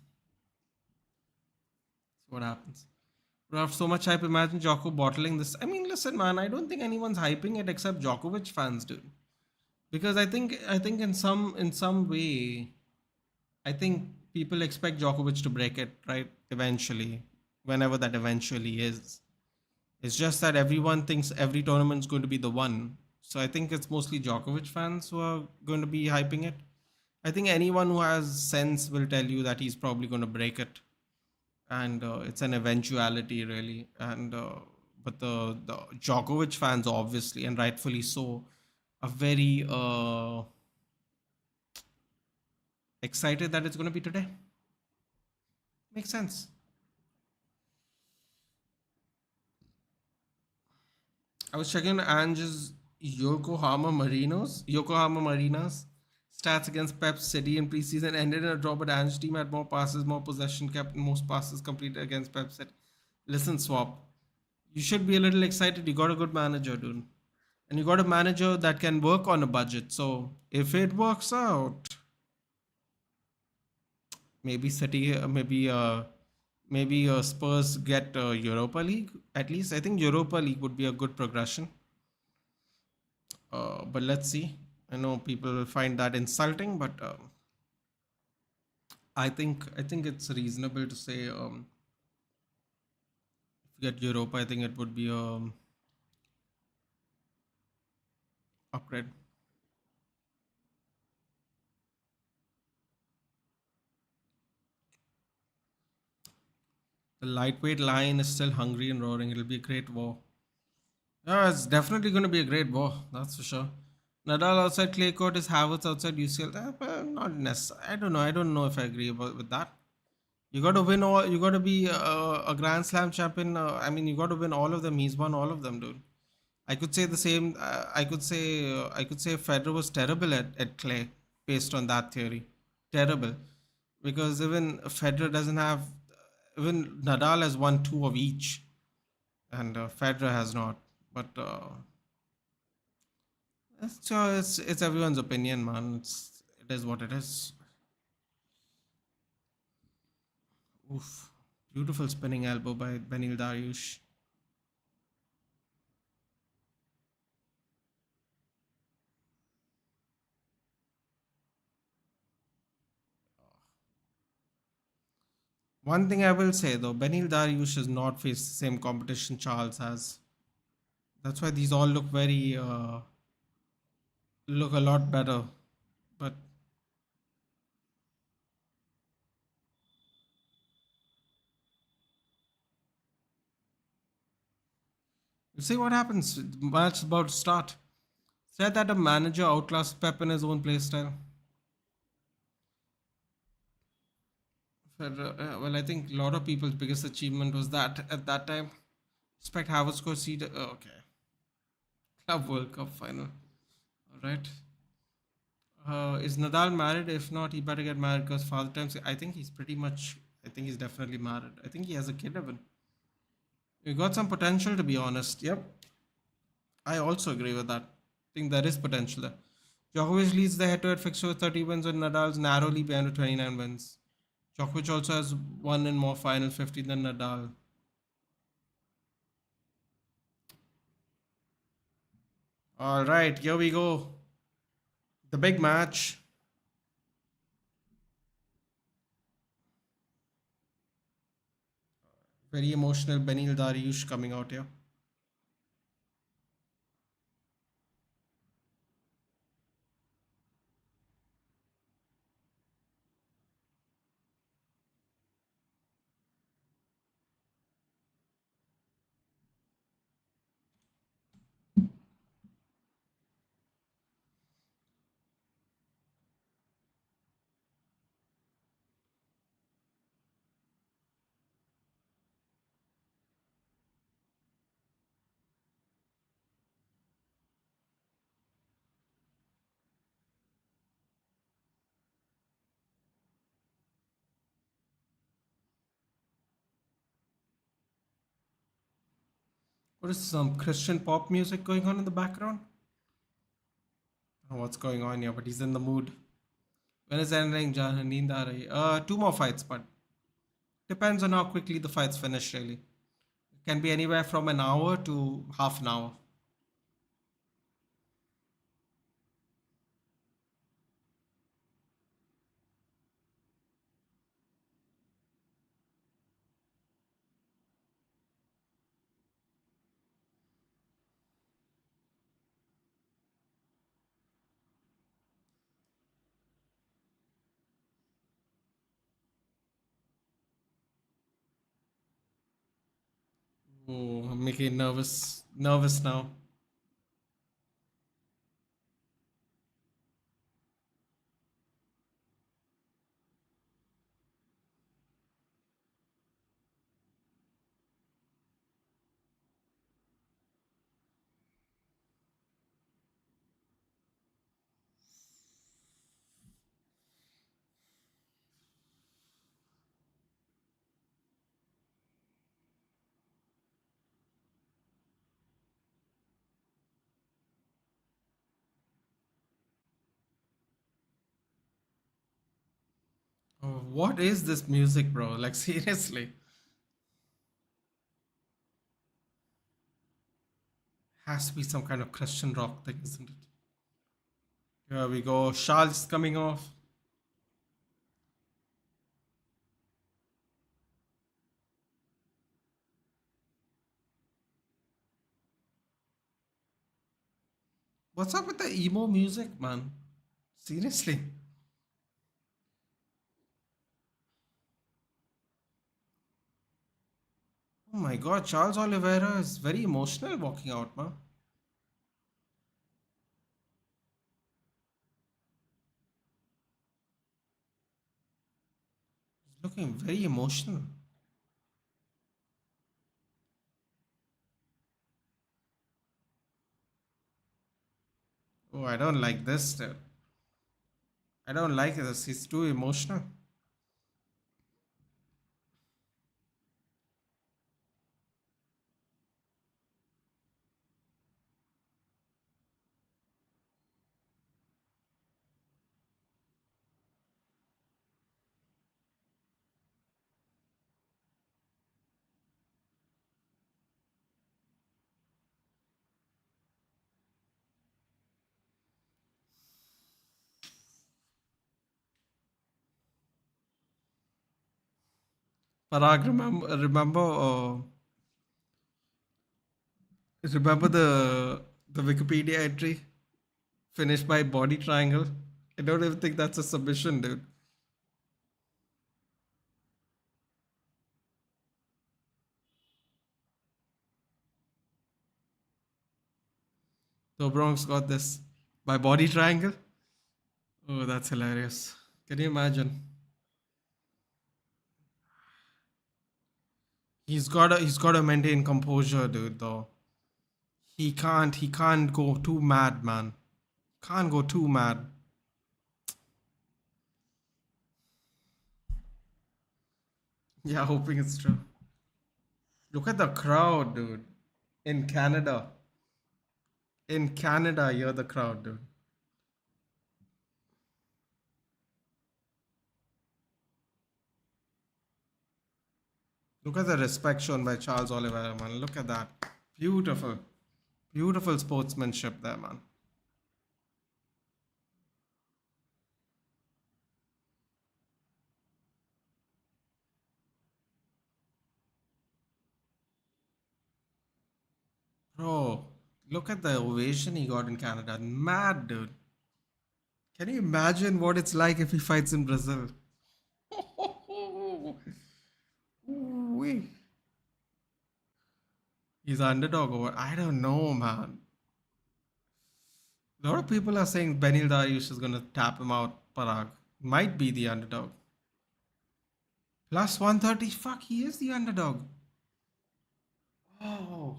We have so much hype. Imagine Djoko bottling this. I mean, listen, man. I don't think anyone's hyping it except Djokovic fans, dude. Because I think in some way, I think people expect Djokovic to break it, right? Eventually, whenever that eventually is. It's just that everyone thinks every tournament's going to be the one. So I think it's mostly Djokovic fans who are going to be hyping it. I think anyone who has sense will tell you that he's probably going to break it, and it's an eventuality, really. And but the Djokovic fans, obviously and rightfully so, are very excited that it's going to be today. Makes sense. I was checking Ange's Yokohama Marinas stats against Pep City in preseason, ended in a draw, but Ange's team had more passes, more possession, kept most passes completed against Pep City. Listen, Swap, you should be a little excited. You got a good manager, dude. And you got a manager that can work on a budget. So if it works out, maybe City, maybe Spurs get Europa League. At least I think Europa League would be a good progression. But let's see. I know people will find that insulting, but I think it's reasonable to say if you get Europa, I think it would be upgrade. The lightweight line is still hungry and roaring. It'll be a great war. Yeah, it's definitely going to be a great war. That's for sure. Nadal outside clay court is Havertz outside UCL. Not necessarily. I don't know. I don't know if I agree with that. You got to win all. You got to be a Grand Slam champion. I mean, you got to win all of them. He's won all of them, dude. I could say the same. I could say Federer was terrible at clay based on that theory. Terrible, because even Federer doesn't have. Even Nadal has won two of each, and Federer has not. But it's everyone's opinion, man. It is what it is. Oof. Beautiful spinning elbow by Beneil Dariush. One thing I will say though, Beneil Dariush has not faced the same competition Charles has. That's why these all look very look a lot better. But you see what happens. Match about to start. Said that a manager outclassed Pep in his own playstyle. Well, I think a lot of people's biggest achievement was that at that time. Expect Havertz score seed. Okay, Club World Cup final. All right. Is Nadal married? If not, he better get married because Father Times. I think he's pretty much. I think he's definitely married. I think he has a kid even. He got some potential to be honest. Yep. I also agree with that. I think there is potential there. Djokovic leads the head-to-head fixture with 30 wins and Nadal's narrowly behind with 29 wins. Djokovic also has won in more final 50 than Nadal. All right, here we go. The big match. Very emotional Beneil Dariush coming out here. What is some Christian pop music going on in the background? I don't know what's going on here, but he's in the mood. When is ending, Jan? Neend aa rahi hai. Two more fights, but depends on how quickly the fights finish, really. It can be anywhere from an hour to half an hour. Oh, I'm making nervous now. Oh, what is this music, bro? Like, seriously. Has to be some kind of Christian rock thing, isn't it? Here we go. Charles coming off. What's up with the emo music, man? Seriously. Oh my god, Charles Oliveira is very emotional walking out, man. He's looking very emotional. Oh, I don't like this, dude. I don't like this. He's too emotional. Parag, remember the Wikipedia entry finished by body triangle? I don't even think that's a submission, dude. The Bronx got this by body triangle. Oh, that's hilarious. Can you imagine? He's gotta maintain composure, dude. Though he can't go too mad, man. Can't go too mad. Yeah, hoping it's true. Look at the crowd, dude. In Canada. In Canada, you're the crowd, dude. Look at the respect shown by Charles Oliveira, man. Look at that. Beautiful. Beautiful sportsmanship there, man. Bro, look at the ovation he got in Canada. Mad, dude. Can you imagine what it's like if he fights in Brazil? Ooh-wee. He's underdog over. I don't know, man. A lot of people are saying Beneil Dariush is gonna tap him out. Parag might be the underdog. Plus 130. Fuck, he is the underdog. Oh,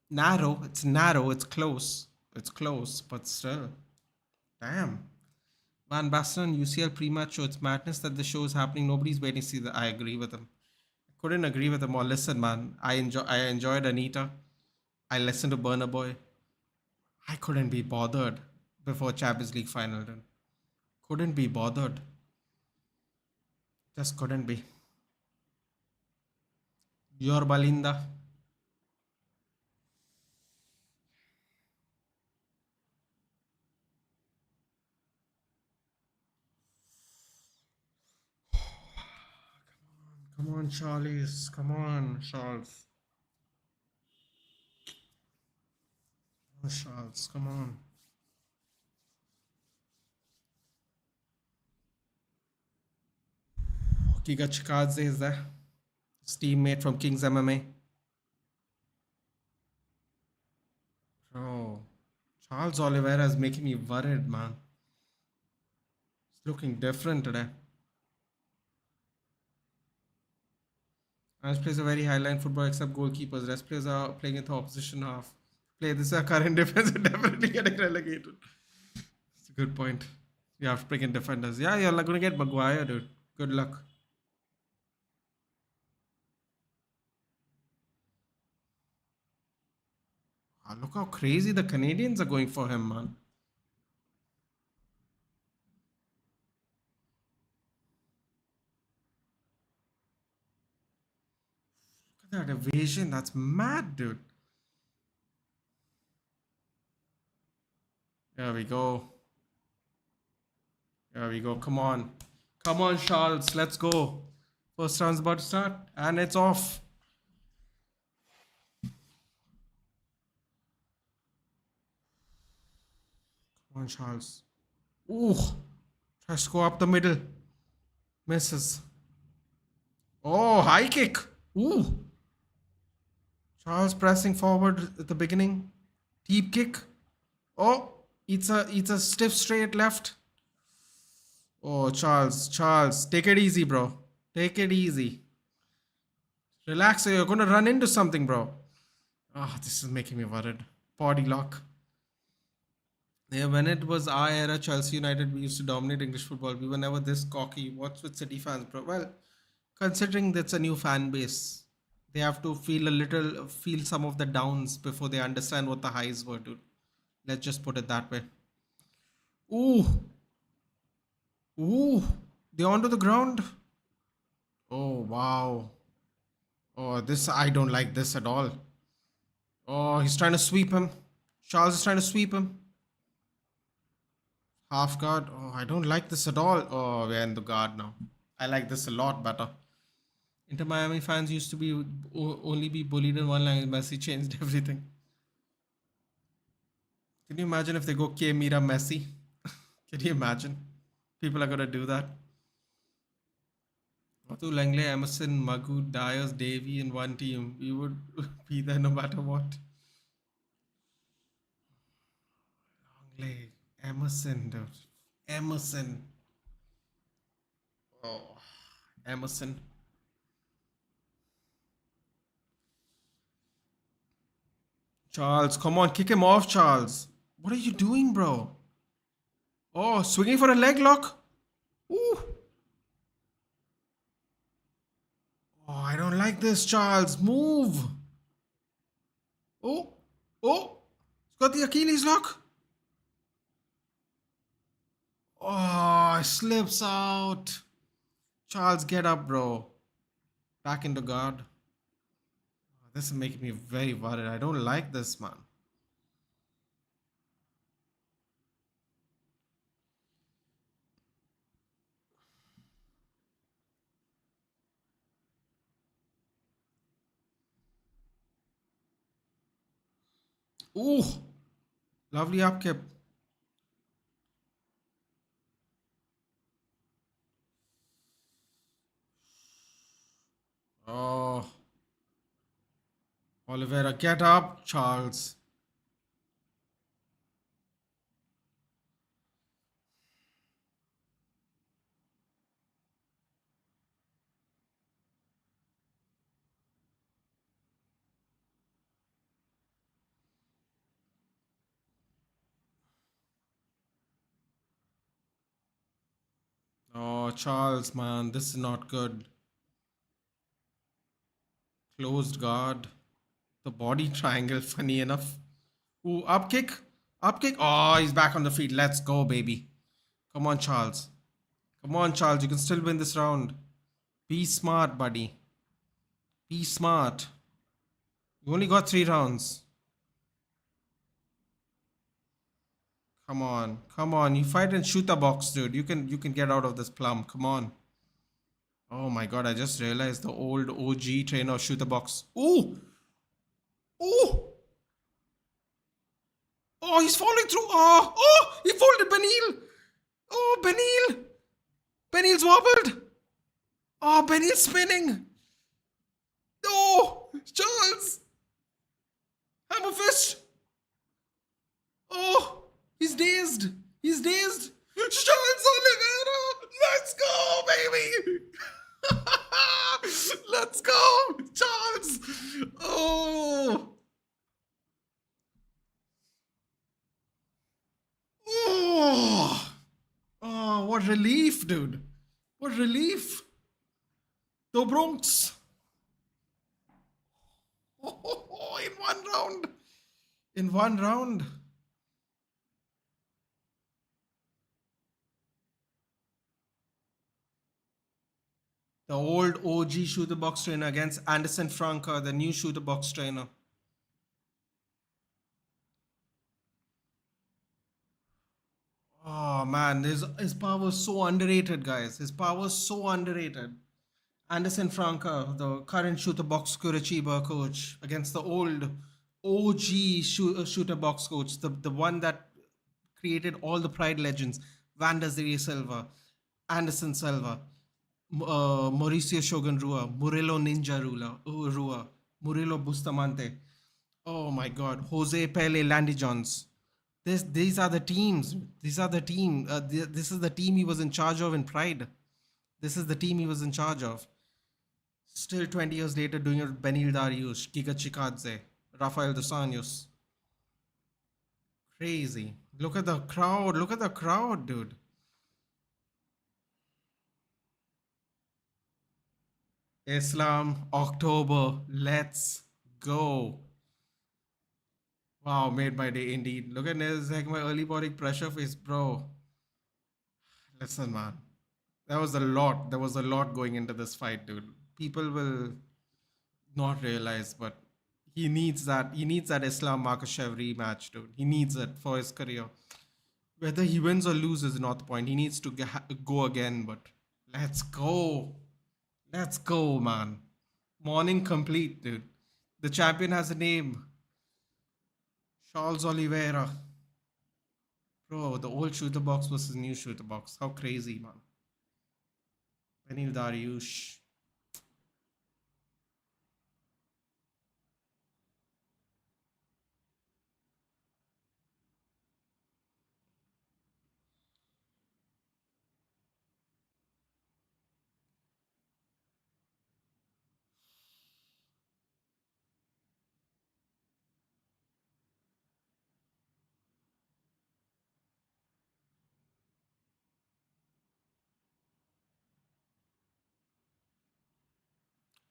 narrow. It's narrow. It's close. It's close, but still. Damn. Van Basten, UCL pre-match show. It's madness that the show is happening. Nobody's waiting to see that. I agree with him. Couldn't agree with him more. Listen, man. I enjoyed Anita. I listened to Burner Boy. I couldn't be bothered before Champions League final. Dude. Couldn't be bothered. Just couldn't be. Your Balinda. Come on, Charlies. Come on, Charles. Come on, Charles. Come on. Giga Chikadze is there. His teammate from King's MMA. Bro, Charles Oliveira is making me worried, man. He's looking different today. Rest plays a very high-line football except goalkeepers. Rest players are playing at the opposition half. Play this is our current defense are definitely getting relegated. It's a good point. You have to bring in defenders. Yeah, you're gonna get Maguire, dude. Good luck. Ah, look how crazy the Canadians are going for him, man. Look at that evasion. That's mad, dude. There we go. There we go. Come on. Come on, Charles. Let's go. First round's about to start. And it's off. Come on, Charles. Ooh. Tries to go up the middle. Misses. Oh, high kick. Ooh. Charles pressing forward at the beginning. Deep kick. Oh, it's a stiff straight left. Oh, Charles, take it easy, bro. Take it easy. Relax, or you're gonna run into something, bro. Ah, this is making me worried. Body lock. Yeah, when it was our era, Chelsea United, we used to dominate English football. We were never this cocky. What's with City fans, bro? Well, considering that's a new fan base, they have to feel some of the downs before they understand what the highs were, dude. Let's just put it that way. Ooh, ooh, they onto the ground. Oh wow. Oh, this I don't like this at all. Oh, he's trying to sweep him. Charles is trying to sweep him. Half guard. Oh, I don't like this at all. Oh, we're in the guard now. I like this a lot better. Inter Miami fans used to be only be bullied in one language. Messi changed everything. Can you imagine if they go K Mira Messi? Can you imagine? People are gonna do that. Matu Langley, Emerson, Magu, Dyers, Davy in one team. We would be there no matter what. Langley, Emerson, dude. Emerson. Oh, Emerson. Charles, come on, kick him off, Charles. What are you doing, bro? Oh, swinging for a leg lock. Ooh. Oh, I don't like this, Charles. Move. Oh, oh. He's got the Achilles lock. Oh, slips out. Charles, get up, bro. Back into guard. This is making me very worried. I don't like this, man. Ooh, lovely upkeep. Oh, Oliveira, get up, Charles. Oh, Charles, man, this is not good. Closed guard. The body triangle, funny enough. Ooh, up kick. Up kick. Oh, he's back on the feet. Let's go, baby. Come on, Charles. Come on, Charles. You can still win this round. Be smart, buddy. Be smart. You only got 3 rounds. Come on. Come on. You fight and shoot the box, dude. You can get out of this plum. Come on. Oh my god, I just realized the old OG trainer of shoot the box. Ooh! Ooh! Oh, he's falling through. Oh, oh, he folded Beneil. Oh, Beneil. Beneil's wobbled. Oh, Beneil's spinning. Oh, Charles. Hammerfist. Oh, he's dazed. He's dazed. Charles Oliveira. Let's go, baby. Let's go, Charles. Oh. Oh. Oh, what relief, dude. What relief. The Bronx. Oh, in one round. In one round. The old OG shooter box trainer against Anderson Franca, the new shooter box trainer. Oh man, his power is so underrated, guys. His power is so underrated. Anderson Franca, the current shooter box Curitiba coach, against the old OG shooter box coach, the one that created all the Pride legends: Vanderziri Silva, Anderson Silva, Mauricio Shogun Rua, Murilo Ninja Rua, Murilo Bustamante. Oh my God, Jose Pele Landy Johns. These are the teams. These are the team. This is the team he was in charge of in Pride. This is the team he was in charge of. Still 20 years later doing it with Beneil Dariush, Giga Chikadze, Rafael dos Anjos. Crazy. Look at the crowd. Look at the crowd, dude. Islam, October. Let's go. Wow, made my day indeed. Look at this, like my early morning pressure face, bro. Listen, man. There was a lot. There was a lot going into this fight, dude. People will not realize, but he needs that. He needs that Islam Makhachev rematch, dude. He needs it for his career. Whether he wins or loses is not the point. He needs to go again, but let's go. Let's go, man. Morning complete, dude. The champion has a name. Charles Oliveira. Bro, the old shooter box versus new shooter box. How crazy, man. Beneil Dariush.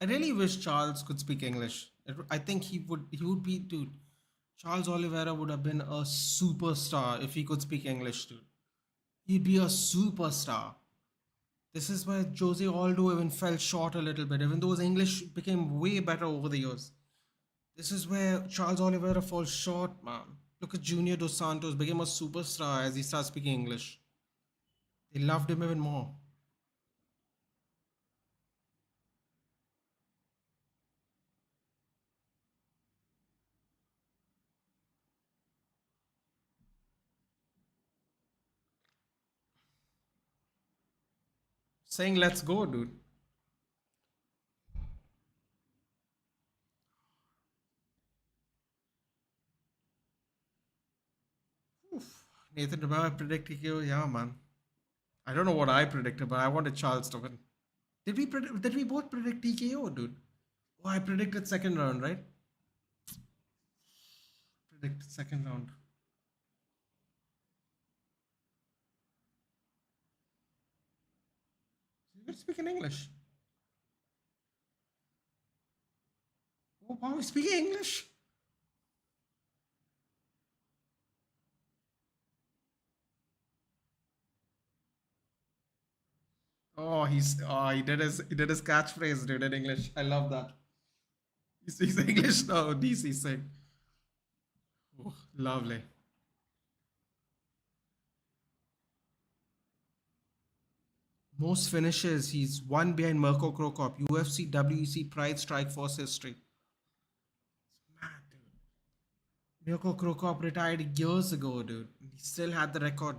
I really wish Charles could speak English. I think he would be, dude. Charles Oliveira would have been a superstar if he could speak English, dude. He'd be a superstar. This is where Jose Aldo even fell short a little bit, even though his English became way better over the years. This is where Charles Oliveira falls short, man. Look at Junior Dos Santos became a superstar as he started speaking English. They loved him even more. Saying let's go, dude. Nathan, remember I predicted you? Yeah, man. I don't know what I predicted, but I wanted Charles to win. Did we both predict TKO, dude? Oh, I predicted second round, right? Predicted second round. You're speaking English. Oh, wow, he's speaking English. Oh, he did his catchphrase, dude, in English. I love that. He speaks English now. DC saying, oh, lovely. Most finishes. He's one behind Mirko Krokop. UFC, WEC, Pride, Strike Force history. Mad, dude. Mirko Krokop retired years ago, dude. He still had the record.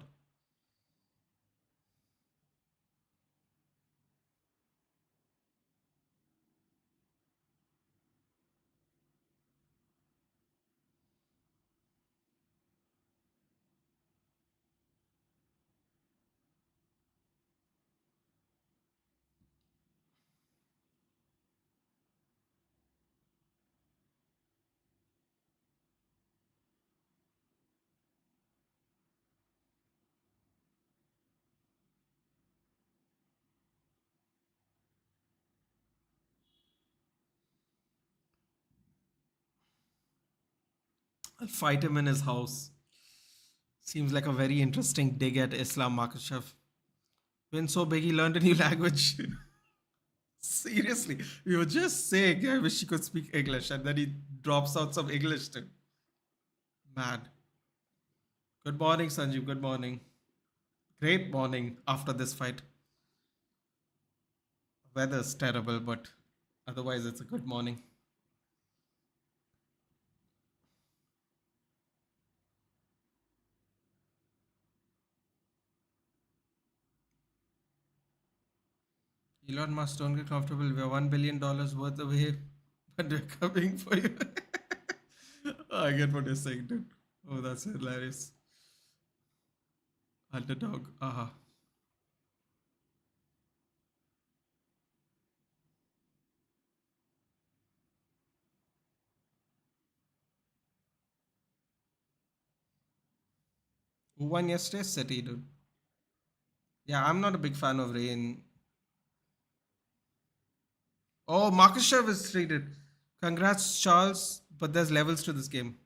I'll fight him in his house. Seems like a very interesting dig at Islam Makhachev. Been so big he learned a new language. Seriously, we were just saying, I wish he could speak English, and then he drops out some English too. Mad. Good morning, Sanjeev. Good morning. Great morning after this fight. Weather's terrible, but otherwise it's a good morning. Elon Musk, don't get comfortable. We're $1 billion worth away, but we're coming for you. I get what you're saying, dude. Oh, that's hilarious. Underdog. Aha. Who won yesterday? City, dude. Yeah, I'm not a big fan of Rain. Oh, Marcus is treated. Congrats, Charles. But there's levels to this game.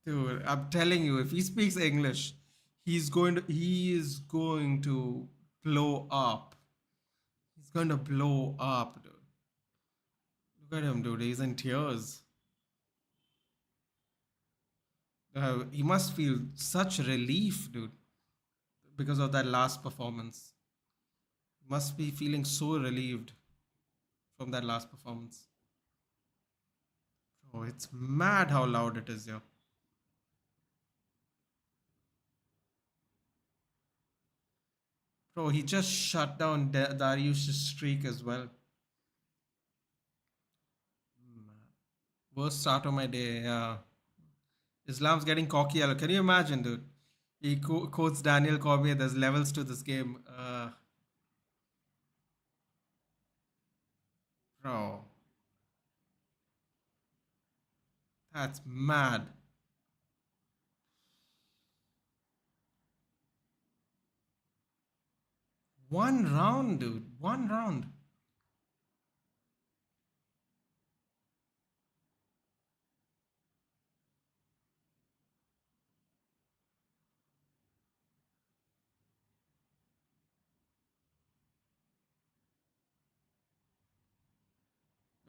Dude, I'm telling you, if he speaks English, he is going to blow up. He's going to blow up, dude. Look at him, dude. He's in tears. He must feel such relief, dude, because of that last performance. Must be feeling so relieved from that last performance. Oh, it's mad how loud it is here. Bro, he just shut down Dariush's streak as well. Worst start of my day, yeah. Islam's getting cocky. Can you imagine, dude? He quotes Daniel Cormier. There's levels to this game. Bro, that's mad. One round, dude. One round.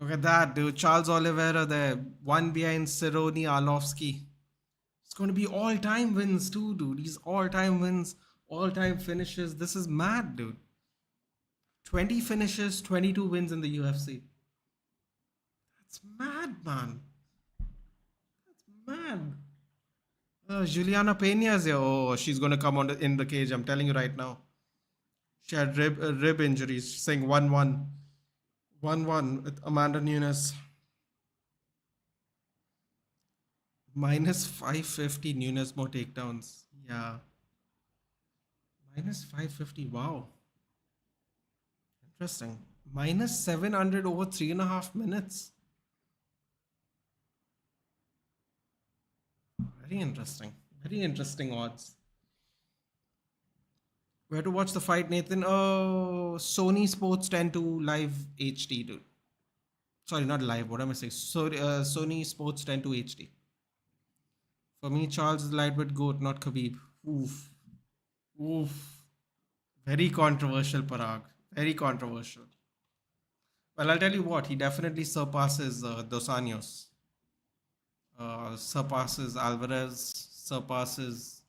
Look at that, dude. Charles Oliveira there. One behind Sironi Arlovski. It's going to be all-time wins too, dude. These all-time wins, all-time finishes. This is mad, dude. 20 finishes, 22 wins in the UFC. That's mad, man. That's mad. Juliana Pena is here. Oh, she's going to come on in the cage. I'm telling you right now. She had rib injuries. She's saying 1-1. 1-1 with Amanda Nunes. Minus 550 Nunes more takedowns. Yeah. Minus 550. Wow. Interesting. Minus 700 over 3.5 minutes. Very interesting. Very interesting odds. Where to watch the fight, Nathan? Oh, Sony Sports 10 live HD, dude. Sorry, not live. What am I saying? So, Sony Sports 10 HD. For me, Charles is lightweight goat, not Khabib. Oof. Oof. Very controversial, Parag. Very controversial. Well, I'll tell you what. He definitely surpasses Dos Anjos. Surpasses Alvarez. Surpasses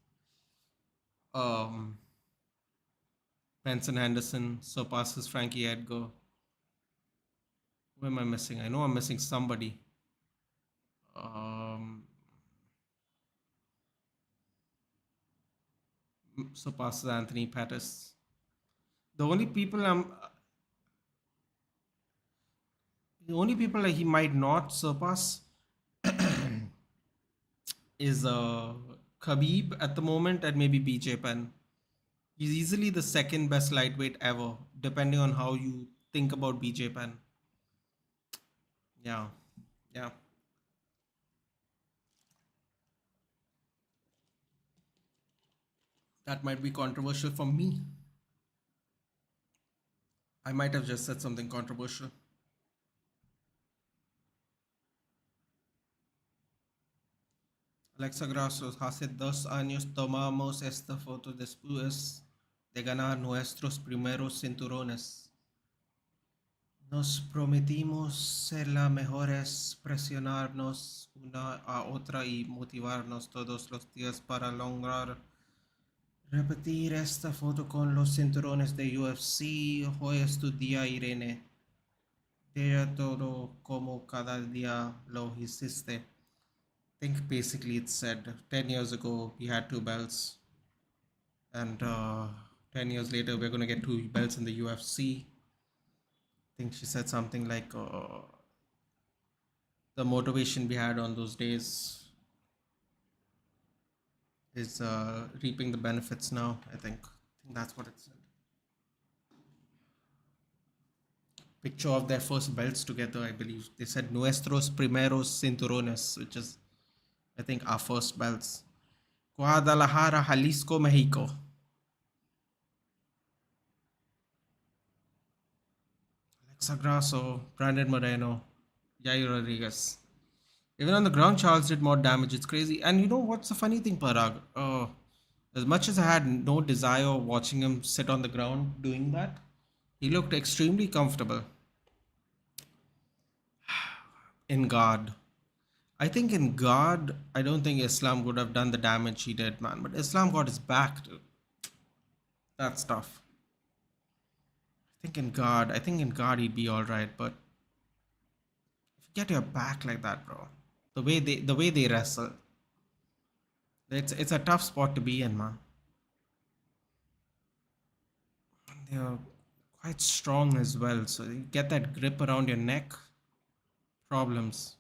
um, Benson Henderson. Surpasses Frankie Edgar. Who am I missing? I know I'm missing somebody. Surpasses Anthony Pettis. The only people like he might not surpass is Khabib at the moment and maybe BJ Penn. He's easily the second best lightweight ever, depending on how you think about BJ Penn. Yeah, yeah. That might be controversial for me. I might have just said something controversial. Alexa Grasso, hace 2 años tomamos esta foto después de ganar nuestros primeros cinturones. Nos prometimos ser las mejores, presionarnos una a otra y motivarnos todos los días para lograr repetir esta foto con los cinturones de UFC. Hoy es tu día, Irene. Deja todo como cada día lo hiciste. I think basically it said 10 years ago we had 2 belts, and 10 years later we're going to get 2 belts in the UFC. I think she said something like the motivation we had on those days is reaping the benefits now. I think that's what it said. Picture of their first belts together, I believe. They said nuestros primeros cinturones, which is, I think, our first belts. Guadalajara, Jalisco, Mexico. Alexa Grasso, Brandon Moreno, Yair Rodriguez. Even on the ground, Charles did more damage. It's crazy. And you know what's the funny thing, Parag? As much as I had no desire watching him sit on the ground doing that, he looked extremely comfortable in guard. I think in guard, I don't think Islam would have done the damage he did, man. But Islam got his back, dude. That's tough. I think in guard he'd be all right. But if you get your back like that, bro, the way they wrestle, it's a tough spot to be in, man. They're quite strong as well, so you get that grip around your neck. Problems.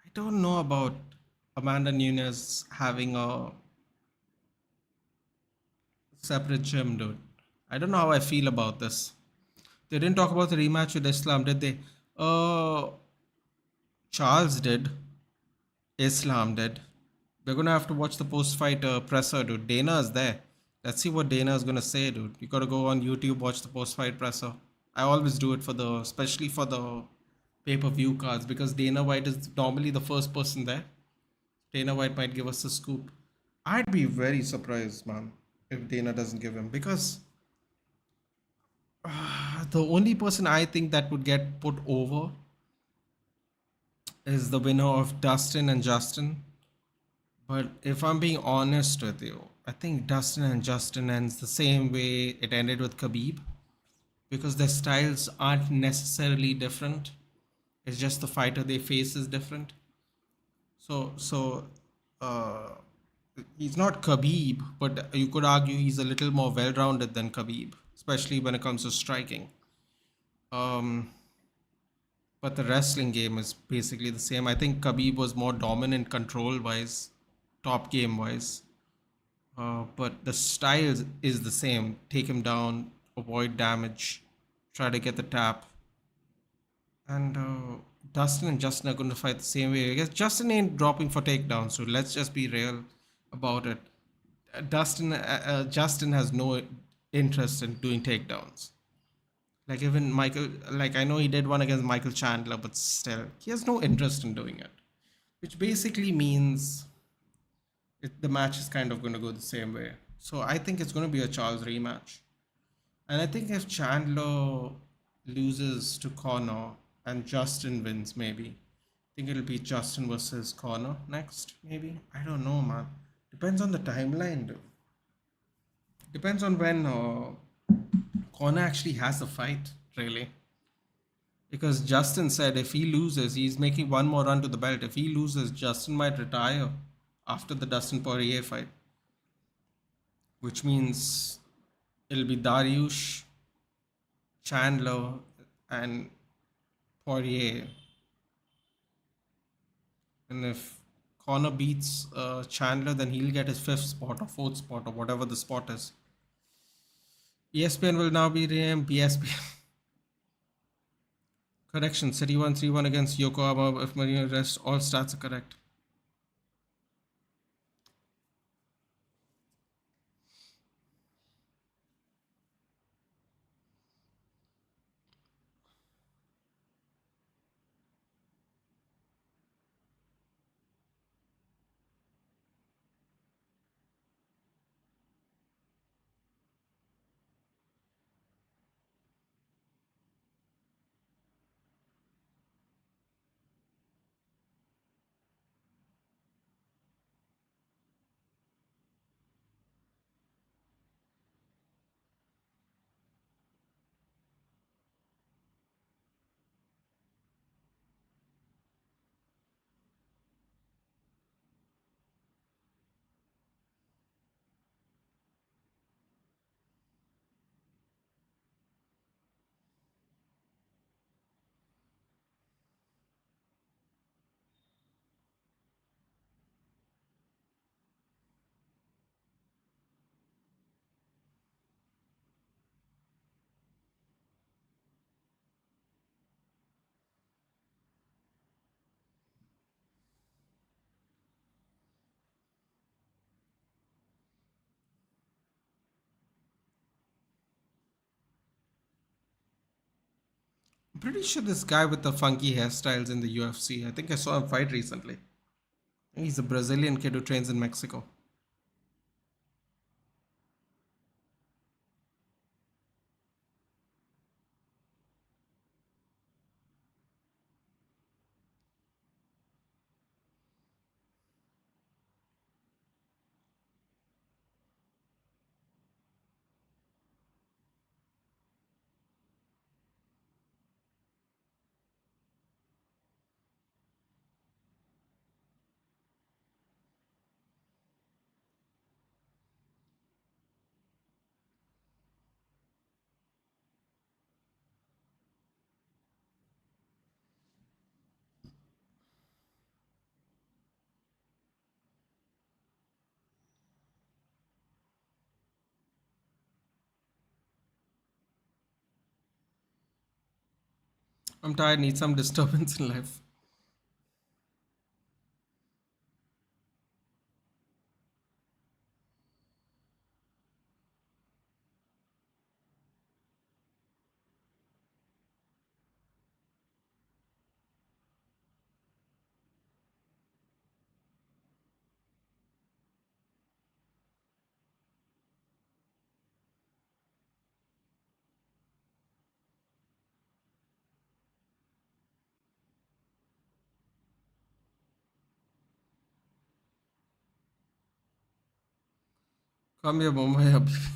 I don't know about Amanda Nunes having a separate gym, dude. I don't know how I feel about this. They didn't talk about the rematch with Islam, did they? Uh, Charles did. Islam did. We're gonna have to watch the post-fight presser, dude. Dana's there. Let's see what Dana is gonna say, dude. You gotta go on YouTube, watch the post-fight presser. I always do it especially for the pay-per-view cards because Dana White is normally the first person there. Dana White might give us a scoop. I'd be very surprised, man, if Dana doesn't give him because the only person I think that would get put over is the winner of Dustin and Justin. But if I'm being honest with you, I think Dustin and Justin ends the same way it ended with Khabib because their styles aren't necessarily different. It's just the fighter they face is different. So uh, he's not Khabib, but you could argue he's a little more well-rounded than Khabib, especially when it comes to striking. Um, but the wrestling game is basically the same. I think Khabib was more dominant control-wise, top game-wise. But the style is the same. Take him down, avoid damage, try to get the tap. And Dustin and Justin are going to fight the same way. I guess Justin ain't dropping for takedowns, so let's just be real about it. Justin has no interest in doing takedowns. Like even Michael, like I know he did one against Michael Chandler, but still, he has no interest in doing it. Which basically means the match is kind of going to go the same way. So I think it's going to be a Charles rematch. And I think if Chandler loses to Connor and Justin wins, maybe. I think it'll be Justin versus Connor next, maybe. I don't know, man. Depends on the timeline, though. Depends on when Connor actually has a fight, really. Because Justin said if he loses, he's making one more run to the belt. If he loses, Justin might retire after the Dustin Poirier fight, which means it'll be Dariush, Chandler, and Poirier. And if Connor beats Chandler, then he'll get his fifth spot or fourth spot or whatever the spot is. ESPN will now be renamed BSPN. Correction, City 1-3-1 against Yokohama. If Marino rests, all stats are correct. Pretty sure this guy with the funky hairstyles in the UFC. I think I saw him fight recently. He's a Brazilian kid who trains in Mexico. I'm tired, need some disturbance in life. Come here, Mumbai. Abhi.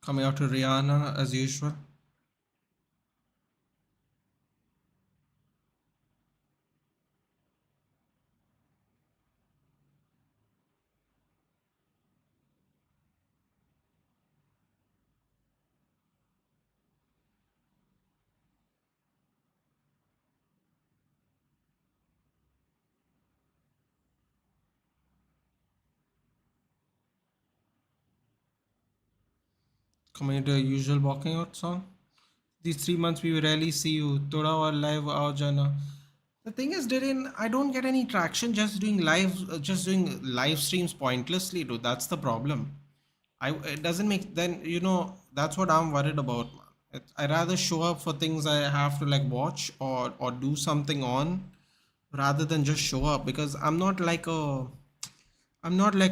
Coming out to Rihanna as usual. Coming into a usual walking out song. These 3 months we rarely see you. Thoda aur live aao jana. The thing is, Dhiren, I don't get any traction just doing live streams pointlessly, dude. That's the problem. It doesn't make then that's what I'm worried about, man. I rather show up for things I have to like watch or do something on rather than just show up because I'm not like a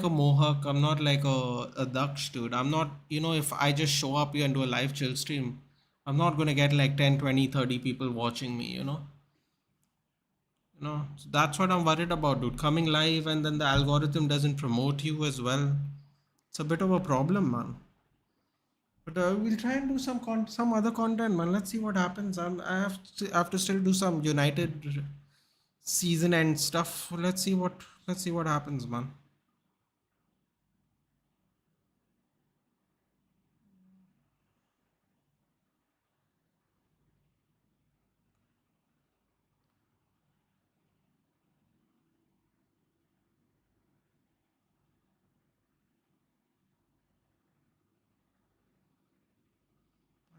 Mohawk. I'm not like a Daksh, dude. I'm not, if I just show up here and do a live chill stream, I'm not going to get like 10, 20, 30 people watching me, So that's what I'm worried about, dude. Coming live and then the algorithm doesn't promote you as well. It's a bit of a problem, man. But we'll try and do some other content, man. Let's see what happens. I have to still do some United season end stuff. Let's see what happens, man.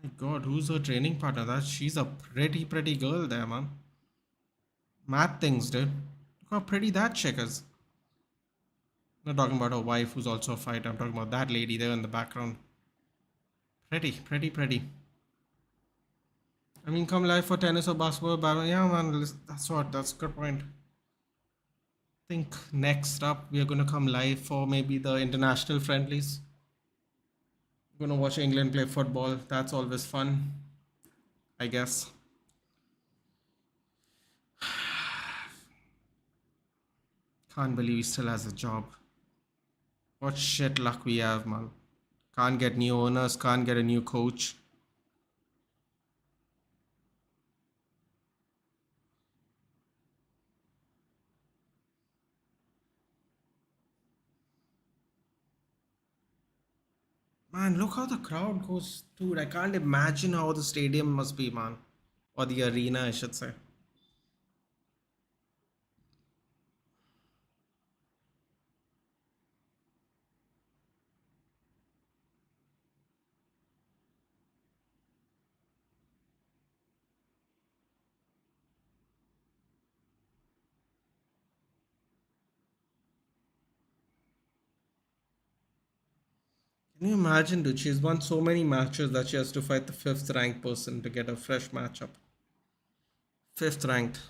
My God, who's her training partner? She's a pretty girl there, man. Mad things, dude. Look how pretty that chick is. I'm not talking about her wife, who's also a fighter. I'm talking about that lady there in the background. Pretty. I mean, come live for tennis or basketball, yeah, man. That's a good point. Think next up we are gonna come live for maybe the international friendlies. Gonna watch England play football. That's always fun, I guess. Can't believe he still has a job. What shit luck we have, man. Can't get new owners, can't get a new coach. Man, look how the crowd goes. Dude, I can't imagine how the stadium must be, man. Or the arena, I should say. Can you imagine, dude? She's won so many matches that she has to fight the fifth ranked person to get a fresh matchup. Fifth ranked.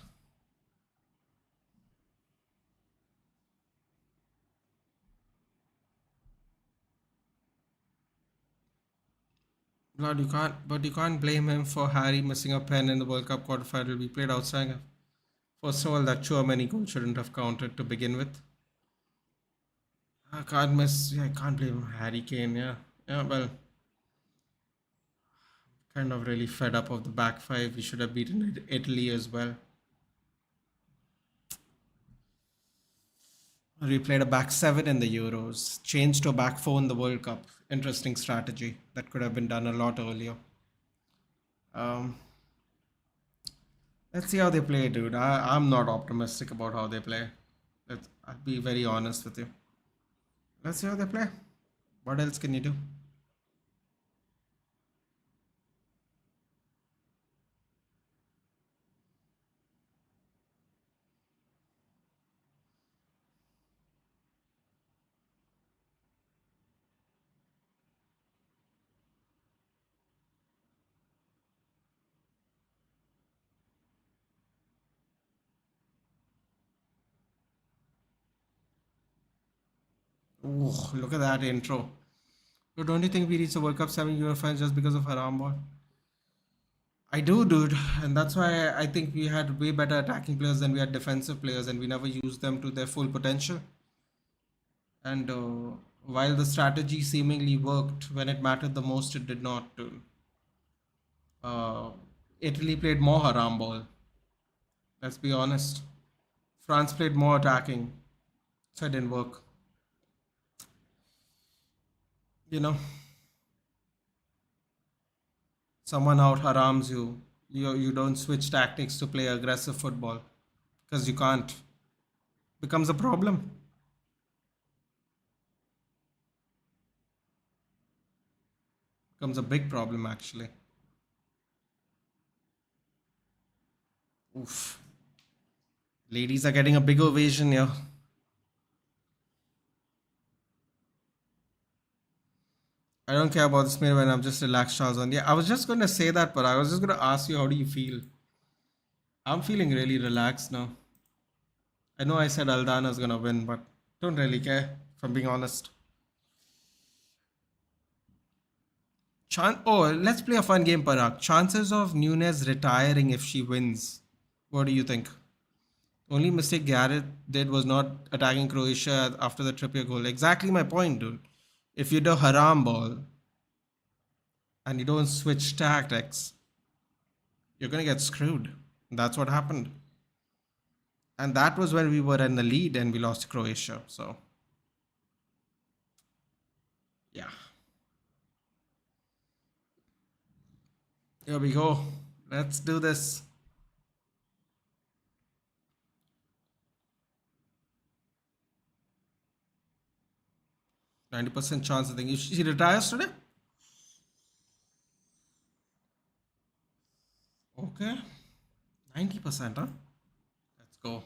Blood, but you can't blame him for Harry missing a pen in the World Cup quarterfinal. We played outside. First of all, that Chouameni goal shouldn't have counted to begin with. I can't miss. Yeah, I can't blame Harry Kane. Yeah, yeah. Well, kind of really fed up of the back five. We should have beaten Italy as well. We played a back seven in the Euros. Changed to a back four in the World Cup. Interesting strategy that could have been done a lot earlier. Um, let's see how they play, dude. I'm not optimistic about how they play. I'll be very honest with you. Let's see how they play. What else can you do? Oh, look at that intro. So don't you think we reached the World Cup semi Euro finals just because of haram ball? I do, dude, and that's why I think we had way better attacking players than we had defensive players, and we never used them to their full potential. And while the strategy seemingly worked when it mattered the most, it did not. Uh, Italy played more haram ball. Let's be honest. France played more attacking, so it didn't work. You know, someone out harams you. You don't switch tactics to play aggressive football because you can't. Becomes a problem. Becomes a big problem actually. Oof. Ladies are getting a big ovation here. I don't care about this man when I'm just relaxed, Charles. On yeah, I was just gonna say that, but I was just gonna ask you, how do you feel? I'm feeling really relaxed now. I know I said Aldana's gonna win, but don't really care, if I'm being honest. Let's play a fun game, Parag. Chances of Nunes retiring if she wins. What do you think? Only mistake Garrett did was not attacking Croatia after the Trippier goal. Exactly my point, dude. If you do haram ball and you don't switch tactics, you're gonna get screwed. That's what happened. And that was when we were in the lead and we lost to Croatia. So, yeah. Here we go. Let's do this. 90% chance, I think. If she retires today? Okay. 90%, huh? Let's go.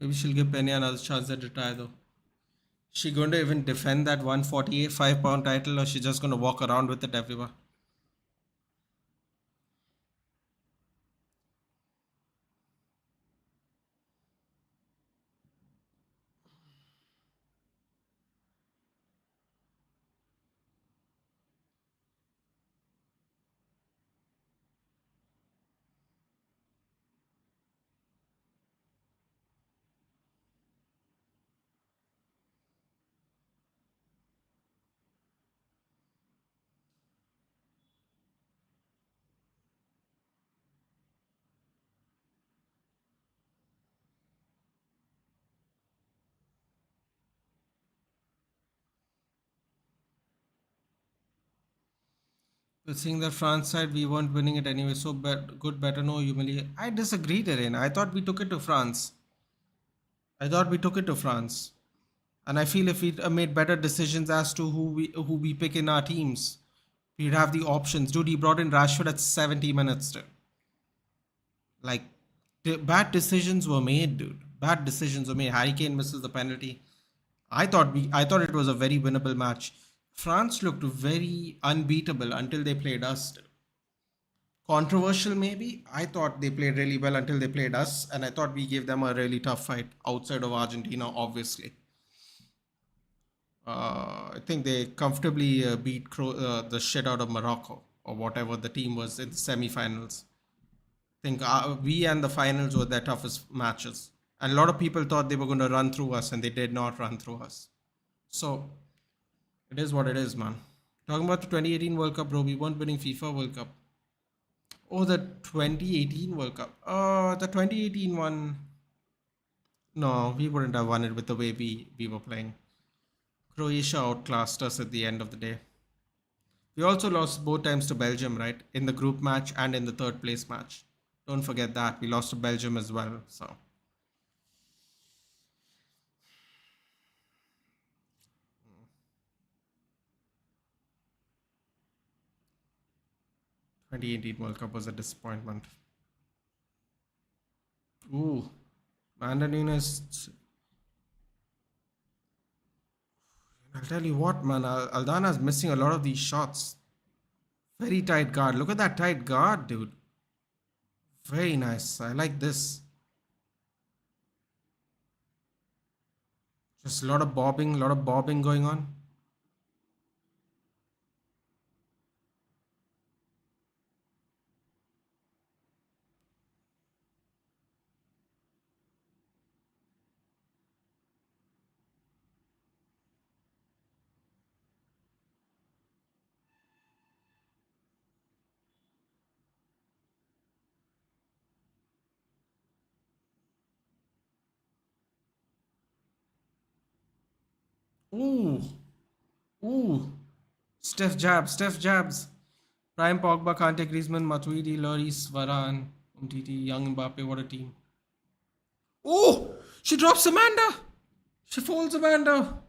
Maybe she'll give Penny another chance to retire, though. She going to even defend that 145-pound title, or she just going to walk around with it everywhere? Seeing the France side, we weren't winning it anyway. So good, better, no humiliate. I disagreed, Irene. I thought we took it to France. I thought we took it to France. And I feel if we made better decisions as to who we pick in our teams, we'd have the options. Dude, he brought in Rashford at 70 minutes. Dude. Like, bad decisions were made, dude. Bad decisions were made. Harry Kane misses the penalty. I thought it was a very winnable match. France looked very unbeatable until they played us. Controversial, maybe. I thought they played really well until they played us, and I thought we gave them a really tough fight outside of Argentina, obviously. I think they comfortably beat the shit out of Morocco or whatever the team was in the semi-finals. I think we and the finals were their toughest matches. And a lot of people thought they were going to run through us, and they did not run through us. So it is what it is, man. Talking about the 2018 World Cup, bro, we weren't winning FIFA World Cup. Oh, the 2018 World Cup. The 2018 one. No, we wouldn't have won it with the way we were playing. Croatia outclassed us at the end of the day. We also lost both times to Belgium, right? In the group match and in the third place match. Don't forget that. We lost to Belgium as well. So 2018 World Cup was a disappointment. Ooh. Amanda Nunes. I'll tell you what, man. Aldana's missing a lot of these shots. Very tight guard. Look at that tight guard, dude. Very nice. I like this. Just a lot of bobbing going on. Ooh. Ooh. Steph jabs. Prime Pogba, Kante, Griezmann, Matuidi, Lloris, Varane, Umtiti, Young Mbappe. What a team. Oh! She drops Amanda! She folds Amanda.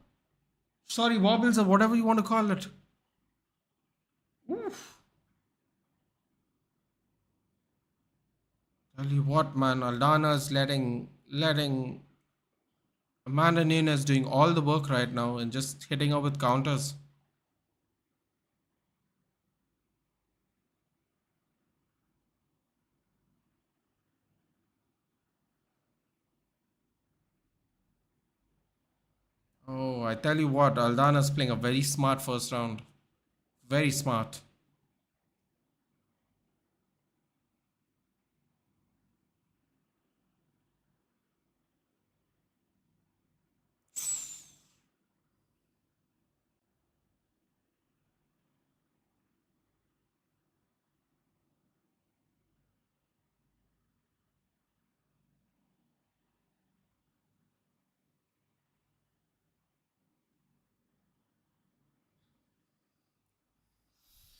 Sorry, wobbles or whatever you want to call it. Oof. Tell you what, man. Aldana's letting Amanda Nunes doing all the work right now and just hitting her with counters. Oh, I tell you what, Aldana's playing a very smart first round. Very smart.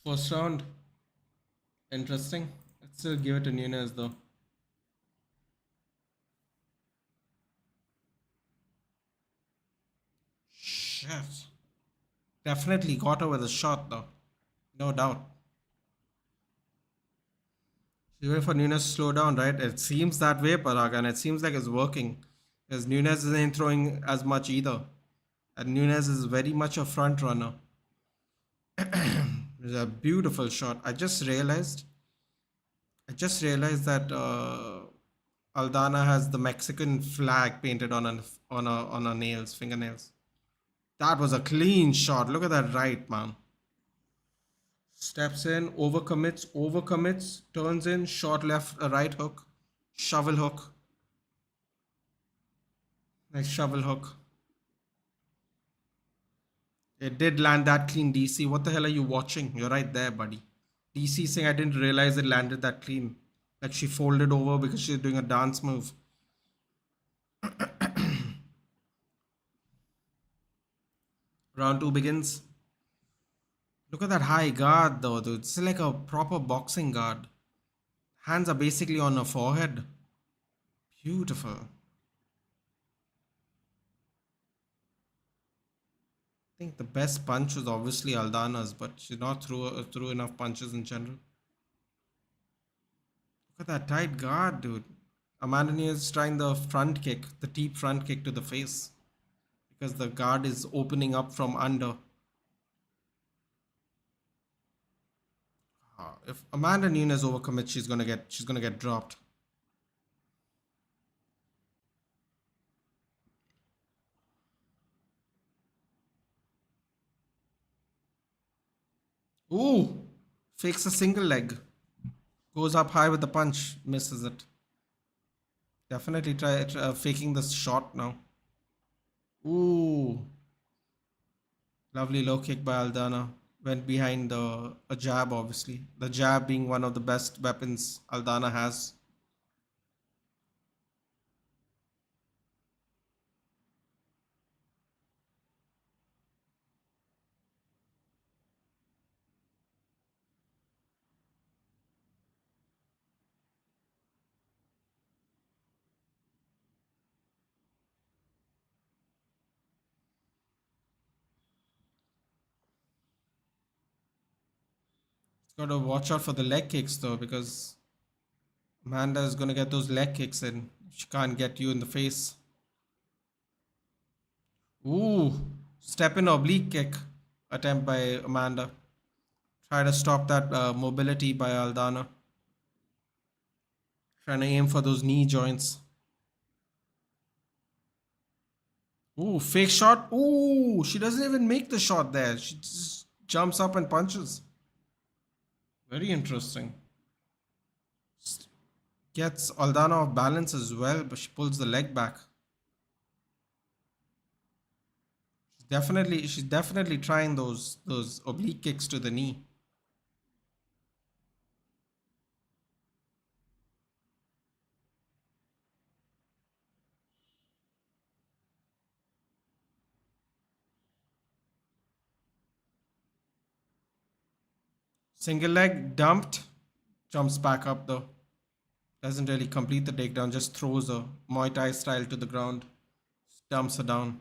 First round, interesting. Let's still give it to Nunes though. Shit. Definitely got her with a shot though. No doubt. She's waiting for Nunes to slow down, right? It seems that way, Parag, and it seems like it's working. Because Nunes isn't throwing as much either. And Nunes is very much a front runner. It's a beautiful shot. I just realized that Aldana has the Mexican flag painted on her nails, fingernails. That was a clean shot. Look at that right, man. Steps in, overcommits, turns in, short left, a right hook, shovel hook. Nice shovel hook. It did land that clean, DC. What the hell are you watching? You're right there, buddy. DC saying I didn't realize it landed that clean. Like she folded over because she's doing a dance move. Round two begins. Look at that high guard though, dude. It's like a proper boxing guard. Hands are basically on her forehead. Beautiful. I think the best punch was obviously Aldana's, but she not threw enough punches in general. Look at that tight guard, dude. Amanda Nunes is trying the front kick, the deep front kick to the face, because the guard is opening up from under. If Amanda Nunes overcommits, she's gonna get dropped. Ooh, fakes a single leg, goes up high with the punch, misses it. Definitely try faking this shot now. Ooh, lovely low kick by Aldana. Went behind a jab, obviously. The jab being one of the best weapons Aldana has. Got to watch out for the leg kicks though, because Amanda is gonna get those leg kicks in. She can't get you in the face. Ooh, step in oblique kick attempt by Amanda. Try to stop that mobility by Aldana. Trying to aim for those knee joints. Ooh, fake shot. Ooh, she doesn't even make the shot there. She just jumps up and punches. Very interesting. Gets Aldana off balance as well, but she pulls the leg back. She's definitely trying those oblique kicks to the knee. Single leg dumped, jumps back up though. Doesn't really complete the takedown, just throws a Muay Thai style to the ground, dumps her down.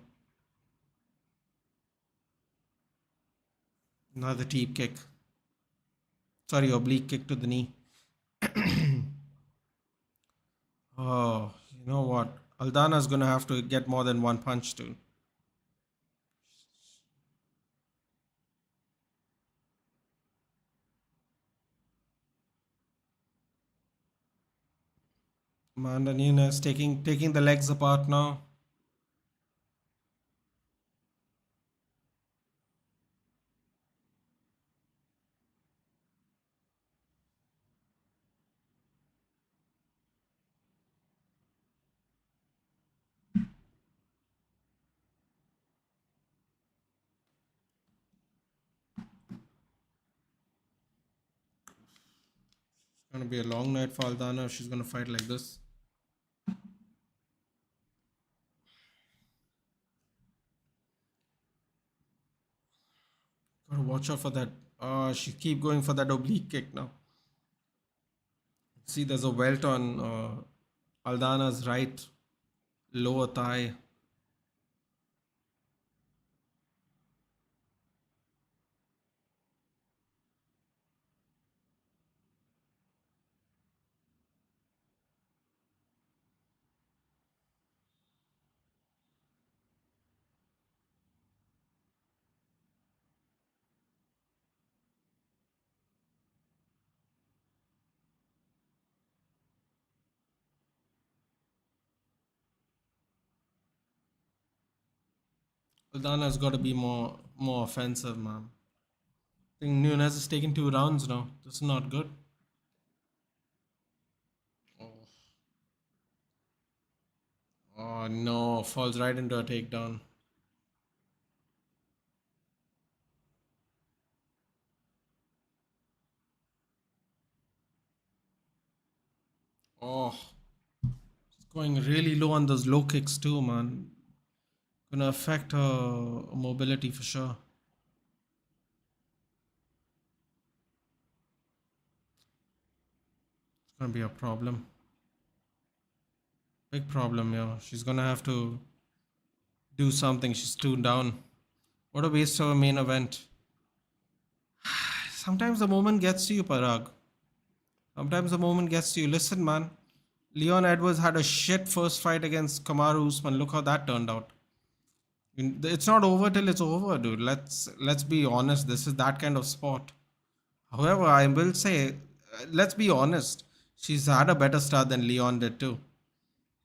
Another deep kick. Sorry, oblique kick to the knee. Oh, you know what? Aldana's gonna have to get more than one punch too. Amanda Nunes taking the legs apart now. It's gonna be a long night for Aldana if she's gonna fight like this. Gotta watch out for that. She keep going for that oblique kick now. See, there's a welt on Aldana's right lower thigh. Aldana's got to be more offensive, man. I think Nunes is taking 2 rounds now. This is not good. Oh, oh no, falls right into a takedown. Oh, it's going really low on those low kicks too, man. Gonna affect her mobility for sure. Gonna be a problem. Big problem, yeah. She's gonna have to do something. She's tuned down. What a waste of a main event. Sometimes the moment gets to you, Parag. Sometimes the moment gets to you. Listen, man. Leon Edwards had a shit first fight against Kamaru Usman. Look how that turned out. It's not over till it's over, dude. Let's be honest. This is that kind of sport. However, I will say, let's be honest. She's had a better start than Leon did too.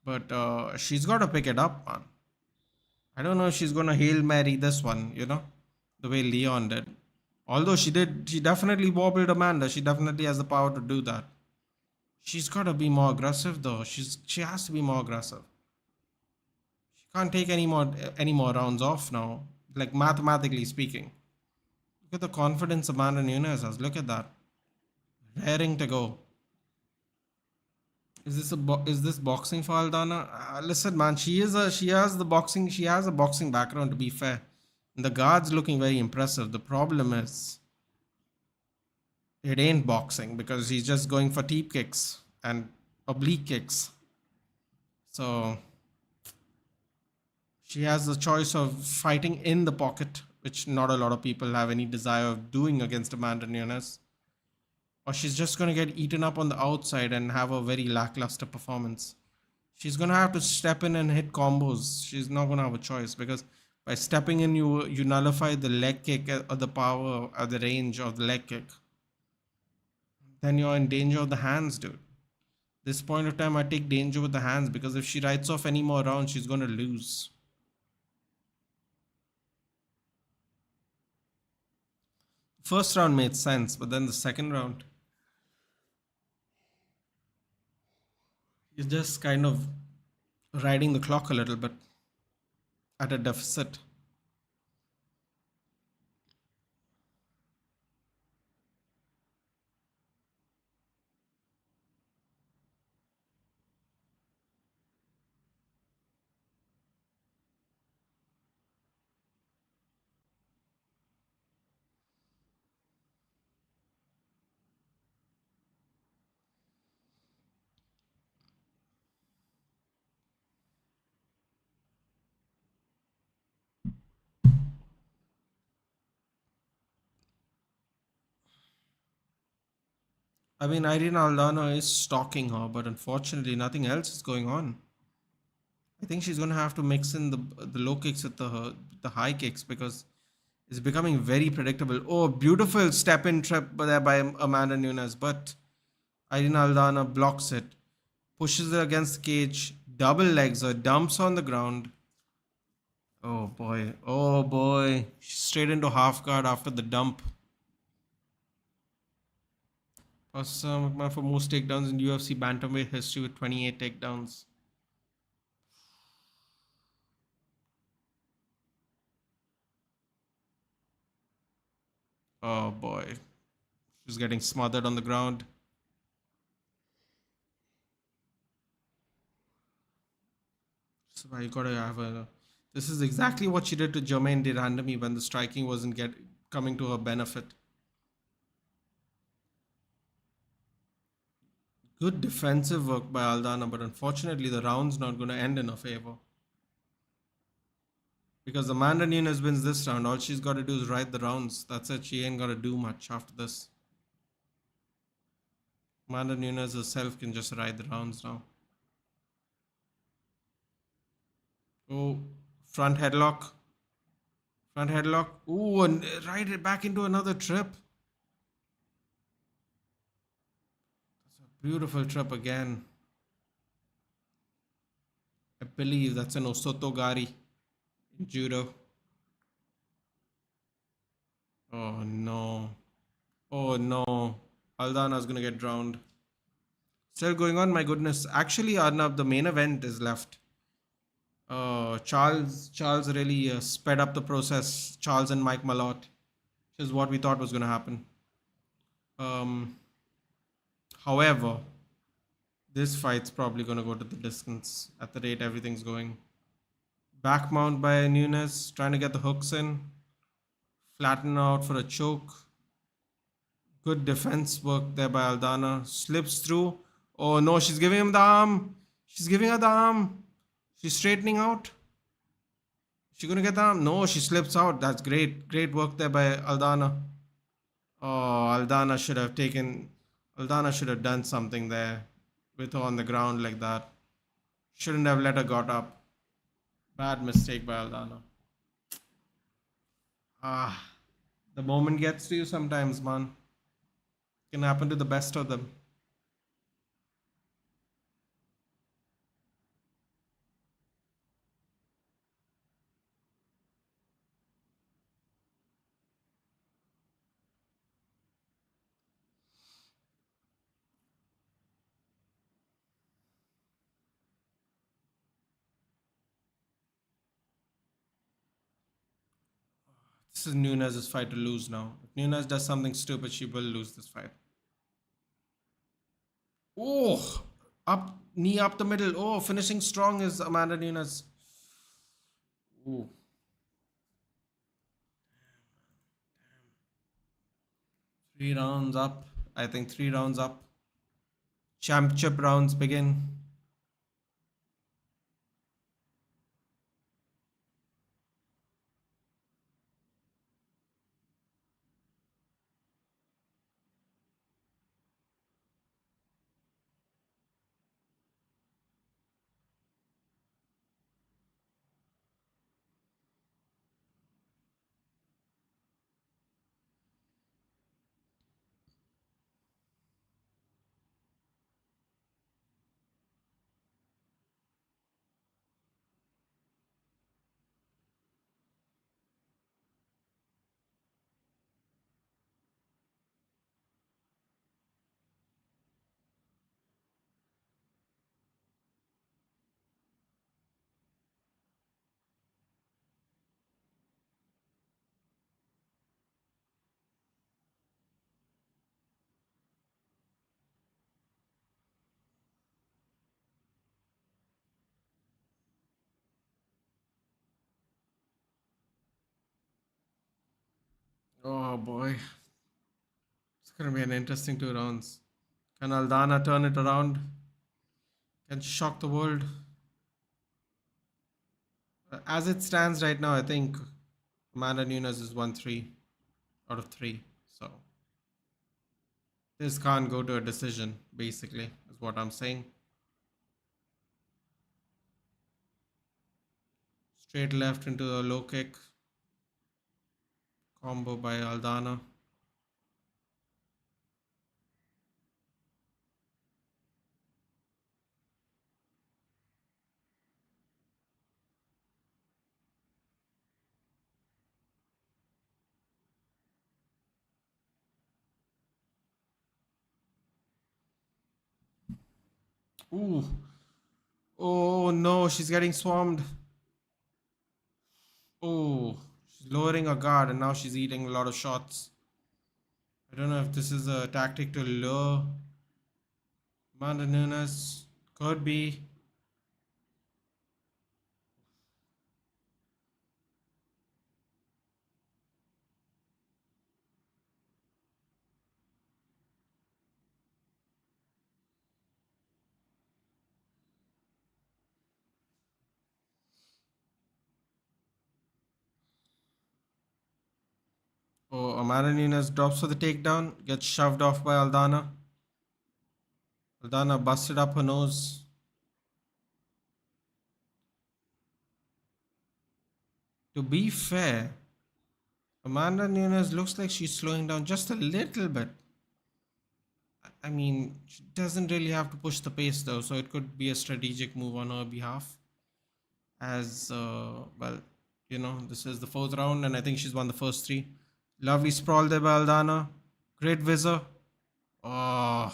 But she's got to pick it up, man. I don't know if she's gonna Hail Mary this one, the way Leon did. Although she definitely wobbled Amanda. She definitely has the power to do that. She's got to be more aggressive though. She has to be more aggressive. She can't take any more rounds off now. Like mathematically speaking. Look at the confidence Amanda Nunes has. Look at that. Raring to go. Is this boxing for Aldana? Listen, man, she has a boxing background to be fair. And the guard's looking very impressive. The problem is it ain't boxing because he's just going for teep kicks and oblique kicks. So she has the choice of fighting in the pocket, which not a lot of people have any desire of doing against Amanda Nunes, or she's just going to get eaten up on the outside and have a very lackluster performance. She's going to have to step in and hit combos. She's not going to have a choice because by stepping in, you nullify the leg kick or the power or the range of the leg kick. Then you're in danger of the hands, dude. This point of time, I take danger with the hands because if she writes off any more rounds, she's going to lose. First round made sense, but then the second round, you're just kind of riding the clock a little bit at a deficit. I mean, Irene Aldana is stalking her, but unfortunately, nothing else is going on. I think she's going to have to mix in the low kicks with the high kicks because it's becoming very predictable. Oh, beautiful step in trip there by Amanda Nunes, but Irene Aldana blocks it, pushes it against the cage, double legs her, dumps on the ground. Oh boy, oh boy, she's straight into half guard after the dump. McMahon for most takedowns in UFC bantamweight history with 28 takedowns. Oh boy, she's getting smothered on the ground. So you gotta have a. This is exactly what she did to Jermaine de Randamie when the striking wasn't coming to her benefit. Good defensive work by Aldana, but unfortunately the round's not going to end in her favor. Because Amanda Nunes wins this round, all she's got to do is ride the rounds. That's it. She ain't got to do much after this. Amanda Nunes herself can just ride the rounds now. Oh, front headlock. Front headlock. Ooh, and ride it back into another trip. That's a beautiful trip again. I believe that's an Osotogari in judo. Oh no. Oh no. Aldana's gonna get drowned. Still going on, my goodness. Actually, Arnab, the main event is left. Charles really sped up the process. Charles and Mike Malott, which is what we thought was going to happen. However, this fight's probably going to go to the distance at the rate everything's going. Back mount by Nunes, trying to get the hooks in. Flatten out for a choke. Good defense work there by Aldana. Slips through. Oh no, she's giving him the arm. She's giving her the arm. She's straightening out. She gonna get the arm? No, she slips out. That's great. Great work there by Aldana. Oh, Aldana should have done something there with her on the ground like that. Shouldn't have let her got up. Bad mistake by Aldana. Ah, the moment gets to you sometimes, man. Can happen to the best of them. This is Nunes' fight to lose now. If Nunes does something stupid, she will lose this fight. Oh, up knee up the middle. Oh, finishing strong is Amanda Nunes. Oh, 3 rounds up. I think 3 rounds up. Championship rounds begin. Oh boy, it's gonna be an interesting 2 rounds. Can Aldana turn it around? Can she shock the world? As it stands right now, I think Amanda Nunes is 1-3 out of 3. So this can't go to a decision, basically, is what I'm saying. Straight left into a low kick. Combo by Aldana. Ooh. Oh no, she's getting swarmed. Oh, she's lowering her guard and now she's eating a lot of shots. I don't know if this is a tactic to lure Amanda Nunes. Could be. Oh, Amanda Nunes drops for the takedown, gets shoved off by Aldana. Aldana busted up her nose. To be fair, Amanda Nunes looks like she's slowing down just a little bit. I mean, she doesn't really have to push the pace though, so it could be a strategic move on her behalf. As well, this is the fourth round, and I think she's won the first three. Lovely sprawl there by Aldana. Great visor. Oh,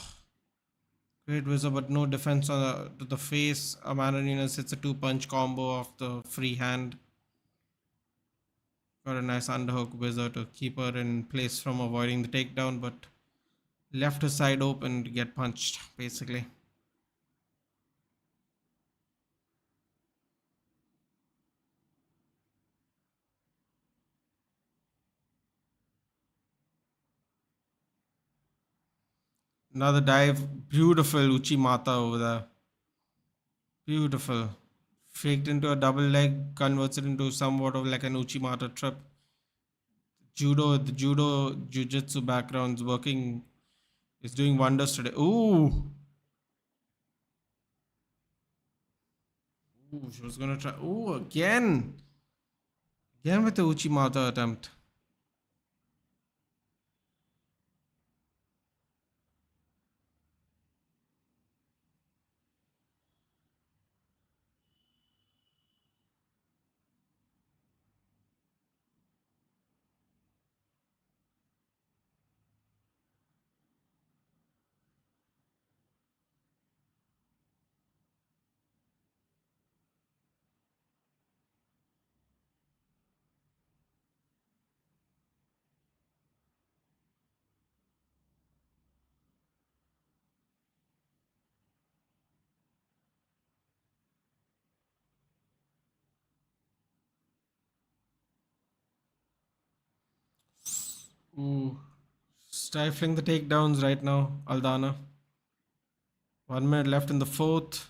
great visor, but no defense on to the face. Amanda Nunes hits a two-punch combo off the free hand. Got a nice underhook visor to keep her in place from avoiding the takedown, but left her side open to get punched, basically. Another dive. Beautiful Uchimata over there. Beautiful. Faked into a double leg, converts it into somewhat of like an Uchimata trip. The judo jiu-jitsu background's working, is doing wonders today. Ooh, she was gonna try. Ooh, again. Again with the Uchimata attempt. Ooh. Stifling the takedowns right now, Aldana. 1 minute left in the fourth.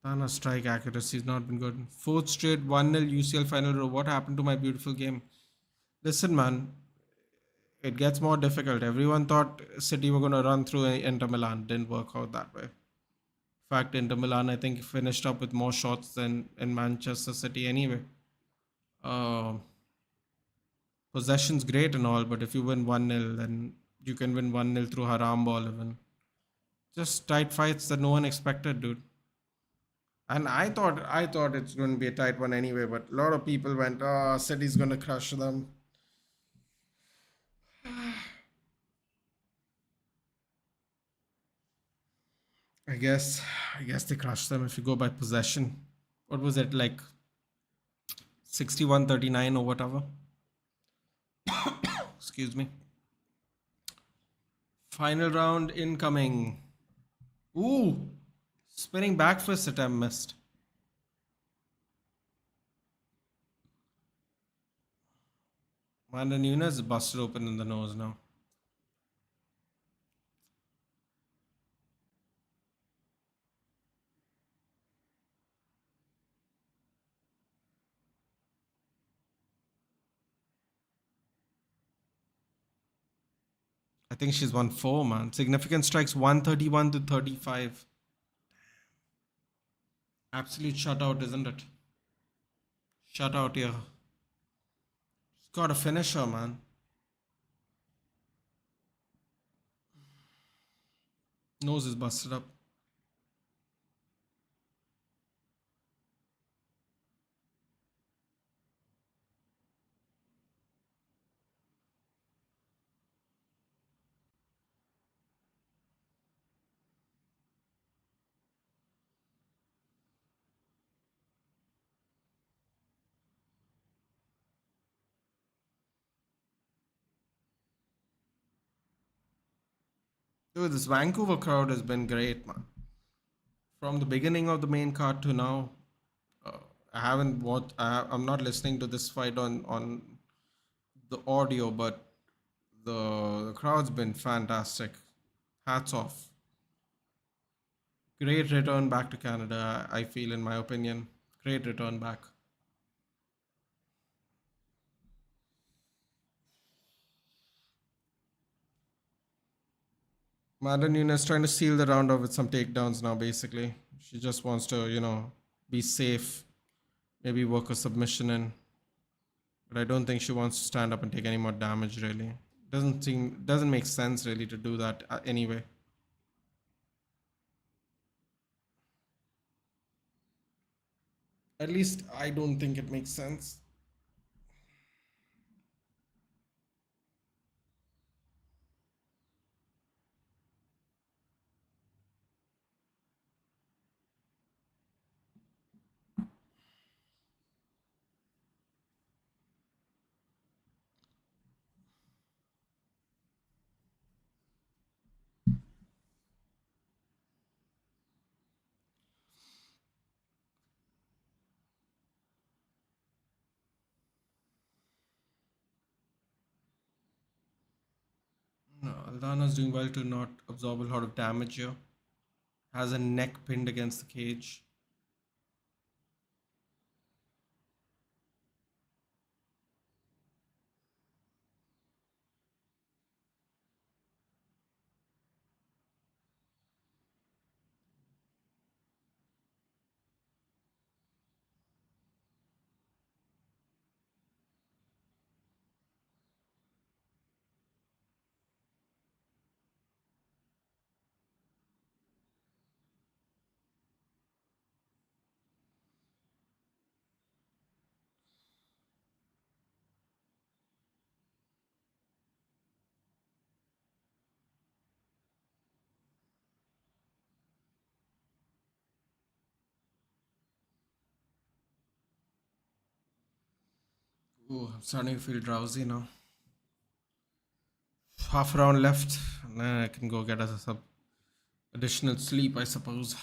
Aldana's strike accuracy has not been good. Fourth straight 1-0 UCL final row. What happened to my beautiful game? Listen, man, it gets more difficult. Everyone thought City were going to run through Inter Milan. Didn't work out that way. In fact, Inter Milan, I think, finished up with more shots than in Manchester City anyway. Uh, Possession's great and all, but if you win 1-0, then you can win 1-0 through haram ball even. Just tight fights that no one expected, dude. And I thought it's going to be a tight one anyway, but a lot of people went, "Oh, City's going to crush them." I guess I guess they crushed them if you go by possession. What was it like 61-39 or whatever? Excuse me. Final round incoming. Ooh, spinning back fist attempt missed. Amanda Nunes busted open in the nose now. I think she's won four, man. Significant strikes 131 to 35. Absolute shutout, isn't it? Shutout here. She's got a finisher, man. Nose is busted up. Dude, this Vancouver crowd has been great, man. From the beginning of the main card to now, uh, I haven't watched. I'm not listening to this fight on the audio, but the crowd's been fantastic. Hats off. Great return back to Canada. I feel, in my opinion, great return back. Amanda Nunes trying to seal the round off with some takedowns now. Basically, she just wants to, be safe. Maybe work a submission in, but I don't think she wants to stand up and take any more damage. Really, doesn't make sense really to do that anyway. At least I don't think it makes sense. Aldana's doing well to not absorb a lot of damage here. Has a neck pinned against the cage. Ooh, I'm starting to feel drowsy now. Half round left, and then I can go get us some additional sleep, I suppose.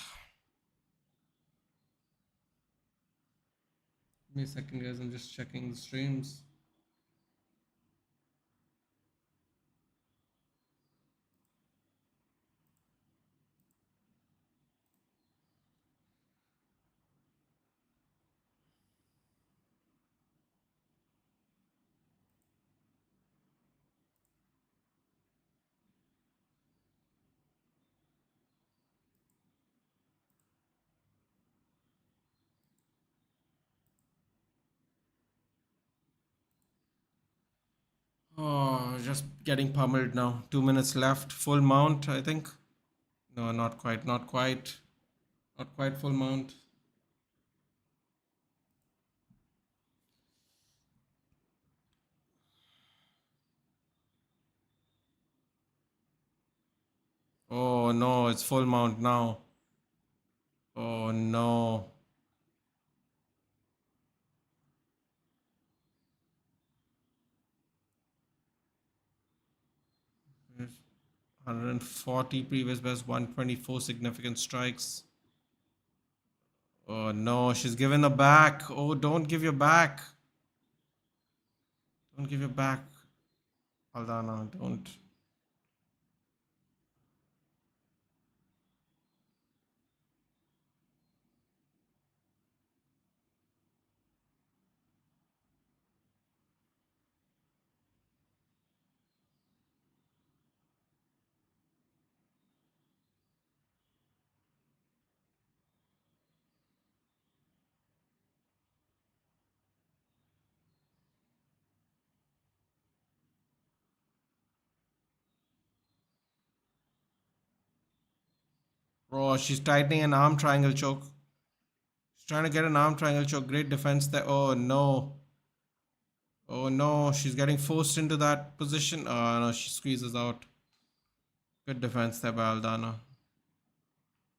Give me a second, guys. I'm just checking the streams. Oh, just getting pummeled now. 2 minutes left. Full mount, I think. No, not quite. Not quite. Not quite full mount. Oh no, it's full mount now. Oh no. 140 previous best, 124 significant strikes. Oh no, she's given a back. Oh, don't give your back. Don't give your back, Aldana. Don't. Oh, she's tightening an arm triangle choke. She's trying to get an arm triangle choke. Great defense there. Oh no. Oh no, she's getting forced into that position. Oh no, she squeezes out. Good defense there by Aldana.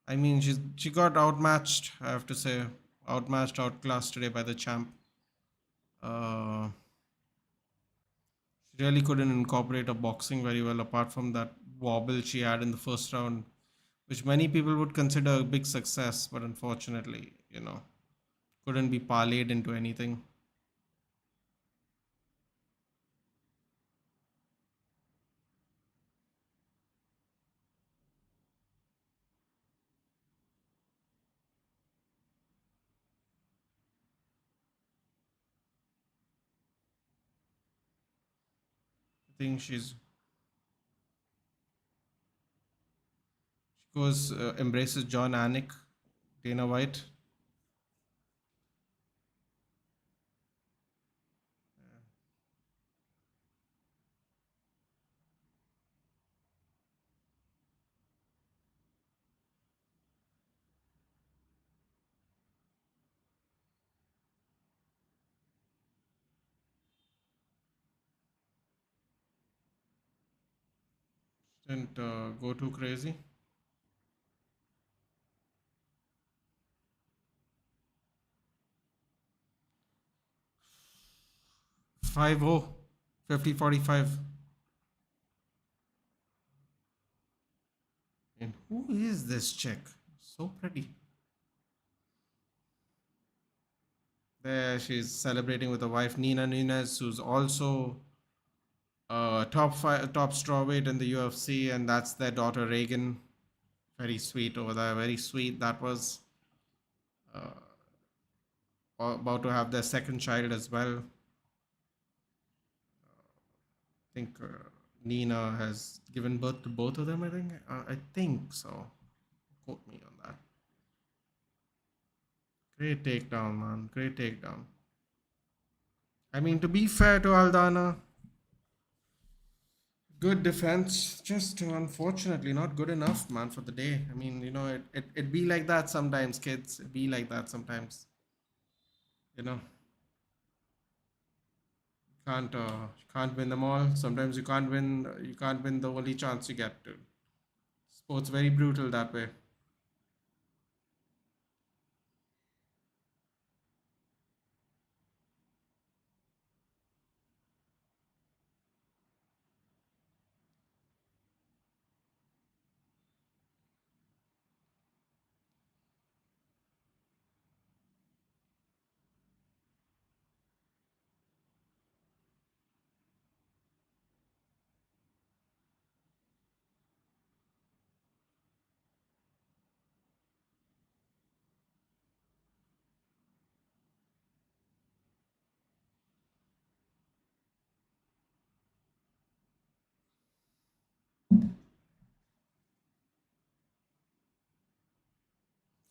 I mean, she got outmatched, I have to say. Outmatched, outclassed today by the champ. Uh, she really couldn't incorporate her boxing very well, apart from that wobble she had in the first round, which many people would consider a big success, but unfortunately, couldn't be parlayed into anything. I think she goes embraces John Anik, Dana White. Didn't go too crazy. 5-0, 50-45. And who is this chick? So pretty. There she's celebrating with her wife Nina Nunes, who's also top strawweight in the UFC, and that's their daughter Reagan. Very sweet over there. Very sweet. That was about to have their second child as well. I think Nina has given birth to both of them. I think so. Quote me on that. Great takedown, man. Great takedown. I mean, to be fair to Aldana, good defense. Just unfortunately not good enough, man, for the day. I mean, it be like that sometimes, kids. It be like that sometimes. You know, can't win them all. Sometimes you can't win. You can't win the only chance you get to. Sports very brutal that way.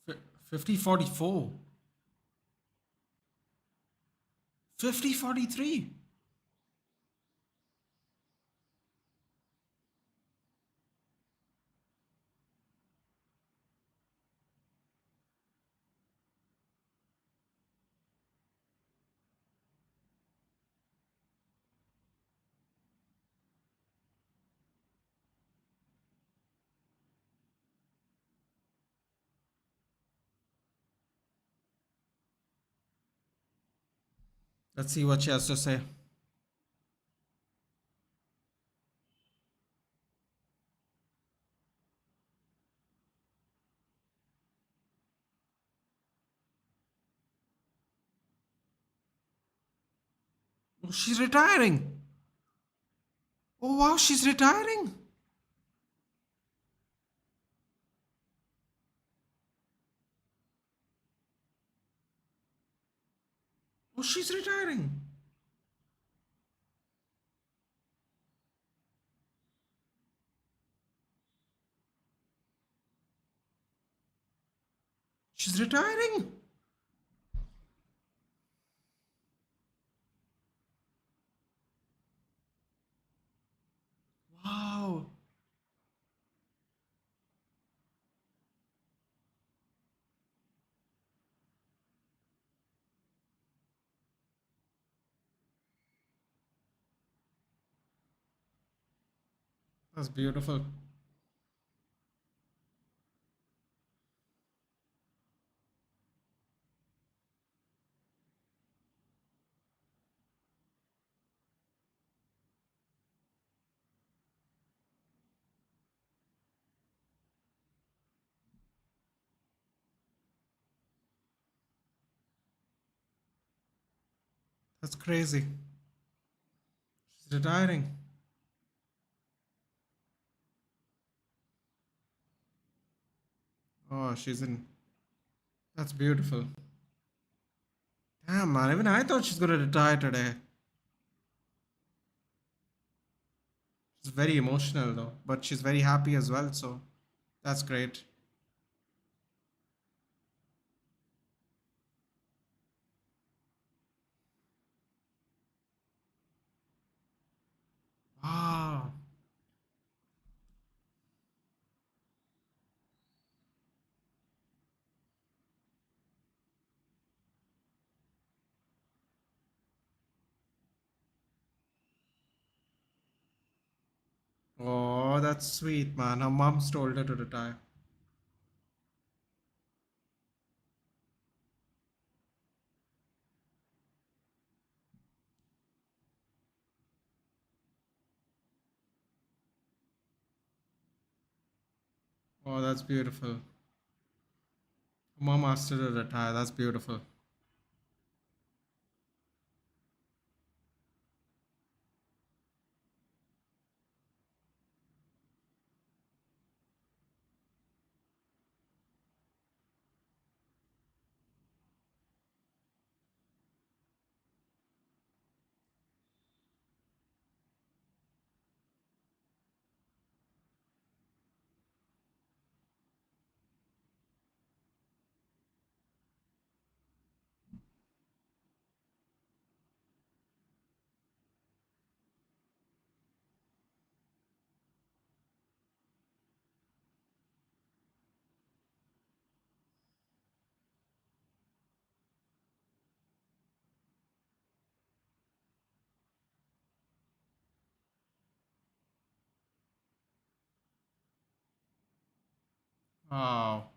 F- 50-44. 50-43. Let's see what she has to say. Oh, she's retiring. Oh wow, she's retiring. Oh, she's retiring. She's retiring. Wow. That's beautiful. That's crazy. She's retiring. Oh, she's in. That's beautiful. Damn, man. Even I thought she's gonna retire today. She's very emotional though, but she's very happy as well. So that's great. Wow. Oh, that's sweet, man. Her mom's told her to retire. Oh, that's beautiful. Her mom asked her to retire. That's beautiful. Oh,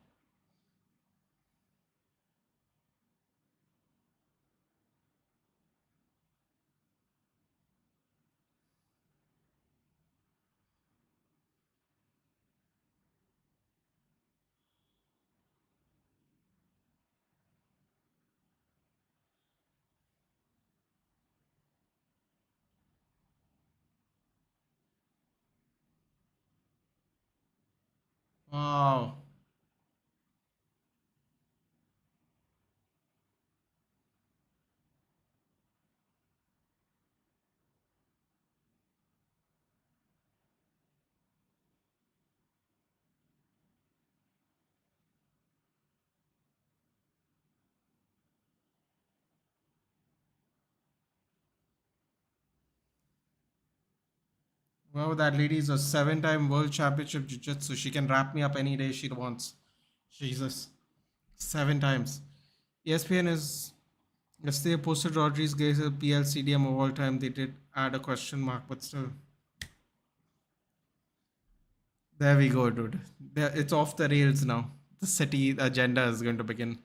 wow. Wow, that lady is a seven-time world championship jiu-jitsu. She can wrap me up any day she wants. Jesus. Seven times. ESPN is yes, they posted Rodriguez gave a PLCDM of all time. They did add a question mark, but still. There we go, dude. There, it's off the rails now. The city agenda is going to begin.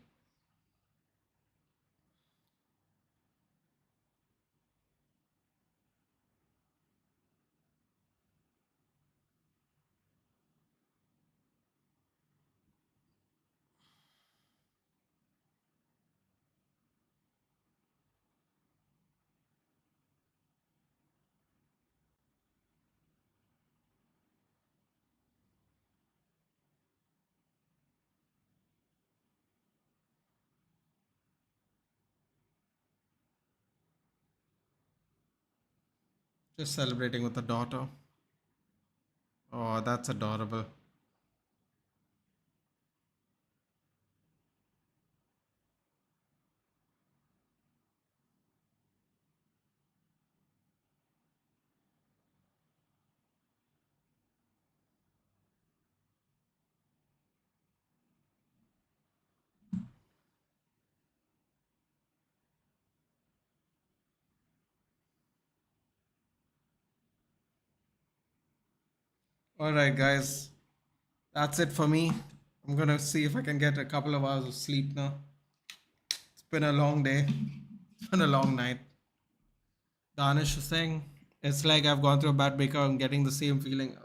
Just celebrating with the daughter. Oh, that's adorable. All right, guys. That's it for me. I'm gonna see if I can get a couple of hours of sleep now. It's been a long day. It's been a long night. Danish was saying it's like I've gone through a bad breakup. I'm getting the same feeling.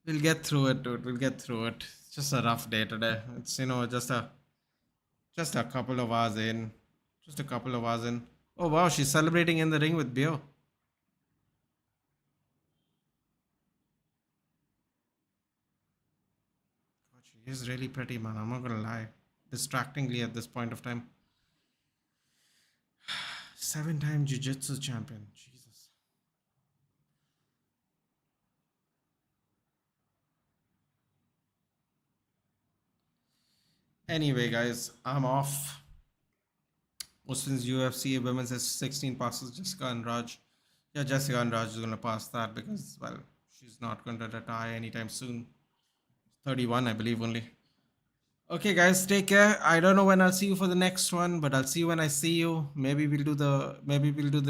We'll get through it, dude. We'll get through it. It's just a rough day today. It's just a couple of hours in. Just a couple of hours in. Oh wow, she's celebrating in the ring with beer. God, she is really pretty, man. I'm not gonna lie. Distractingly at this point of time. Seven-time jiu-jitsu champion. Jesus. Anyway, guys, I'm off. Muslims UFC women's has 16 passes. Jessica and Raj. Yeah, Jessica and Raj is gonna pass that because well, she's not gonna retire anytime soon. 31, I believe only. Okay, guys, take care. I don't know when I'll see you for the next one, but I'll see you when I see you. Maybe we'll do the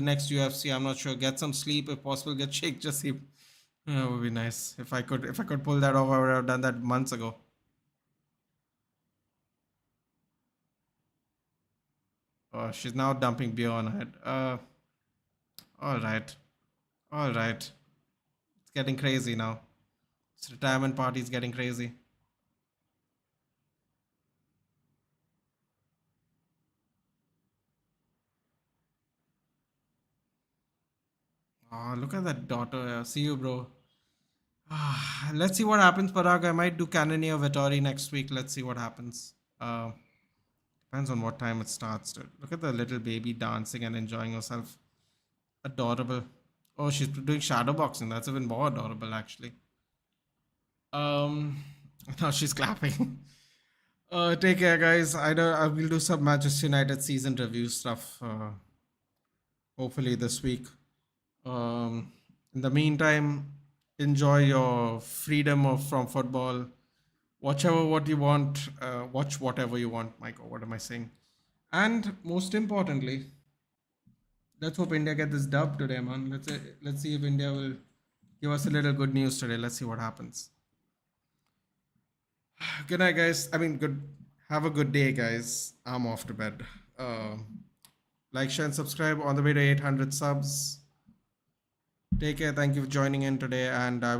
next UFC. I'm not sure. Get some sleep if possible. Get shake. Just sleep. That would be nice if I could pull that off. I would have done that months ago. Oh, she's now dumping beer on her head. All right, all right. It's getting crazy now. This retirement party is getting crazy. Oh, look at that daughter. See you, bro. Let's see what happens, Parag. I might do Cannoneer Vittori next week. Let's see what happens. Depends on what time it starts, dude. Look at the little baby dancing and enjoying herself. Adorable. Oh, she's doing shadow boxing. That's even more adorable, actually. Um, now she's clapping. Take care, guys. I will do some Manchester United season review stuff. Hopefully this week. In the meantime, enjoy your freedom from football. Watchever what you want. Watch whatever you want, Michael. What am I saying? And most importantly, let's hope India get this dub today, man. Let's see if India will give us a little good news today. Let's see what happens. Good night, guys. I mean, good. Have a good day, guys. I'm off to bed. Like, share, and subscribe on the way to 800 subs. Take care. Thank you for joining in today, and I will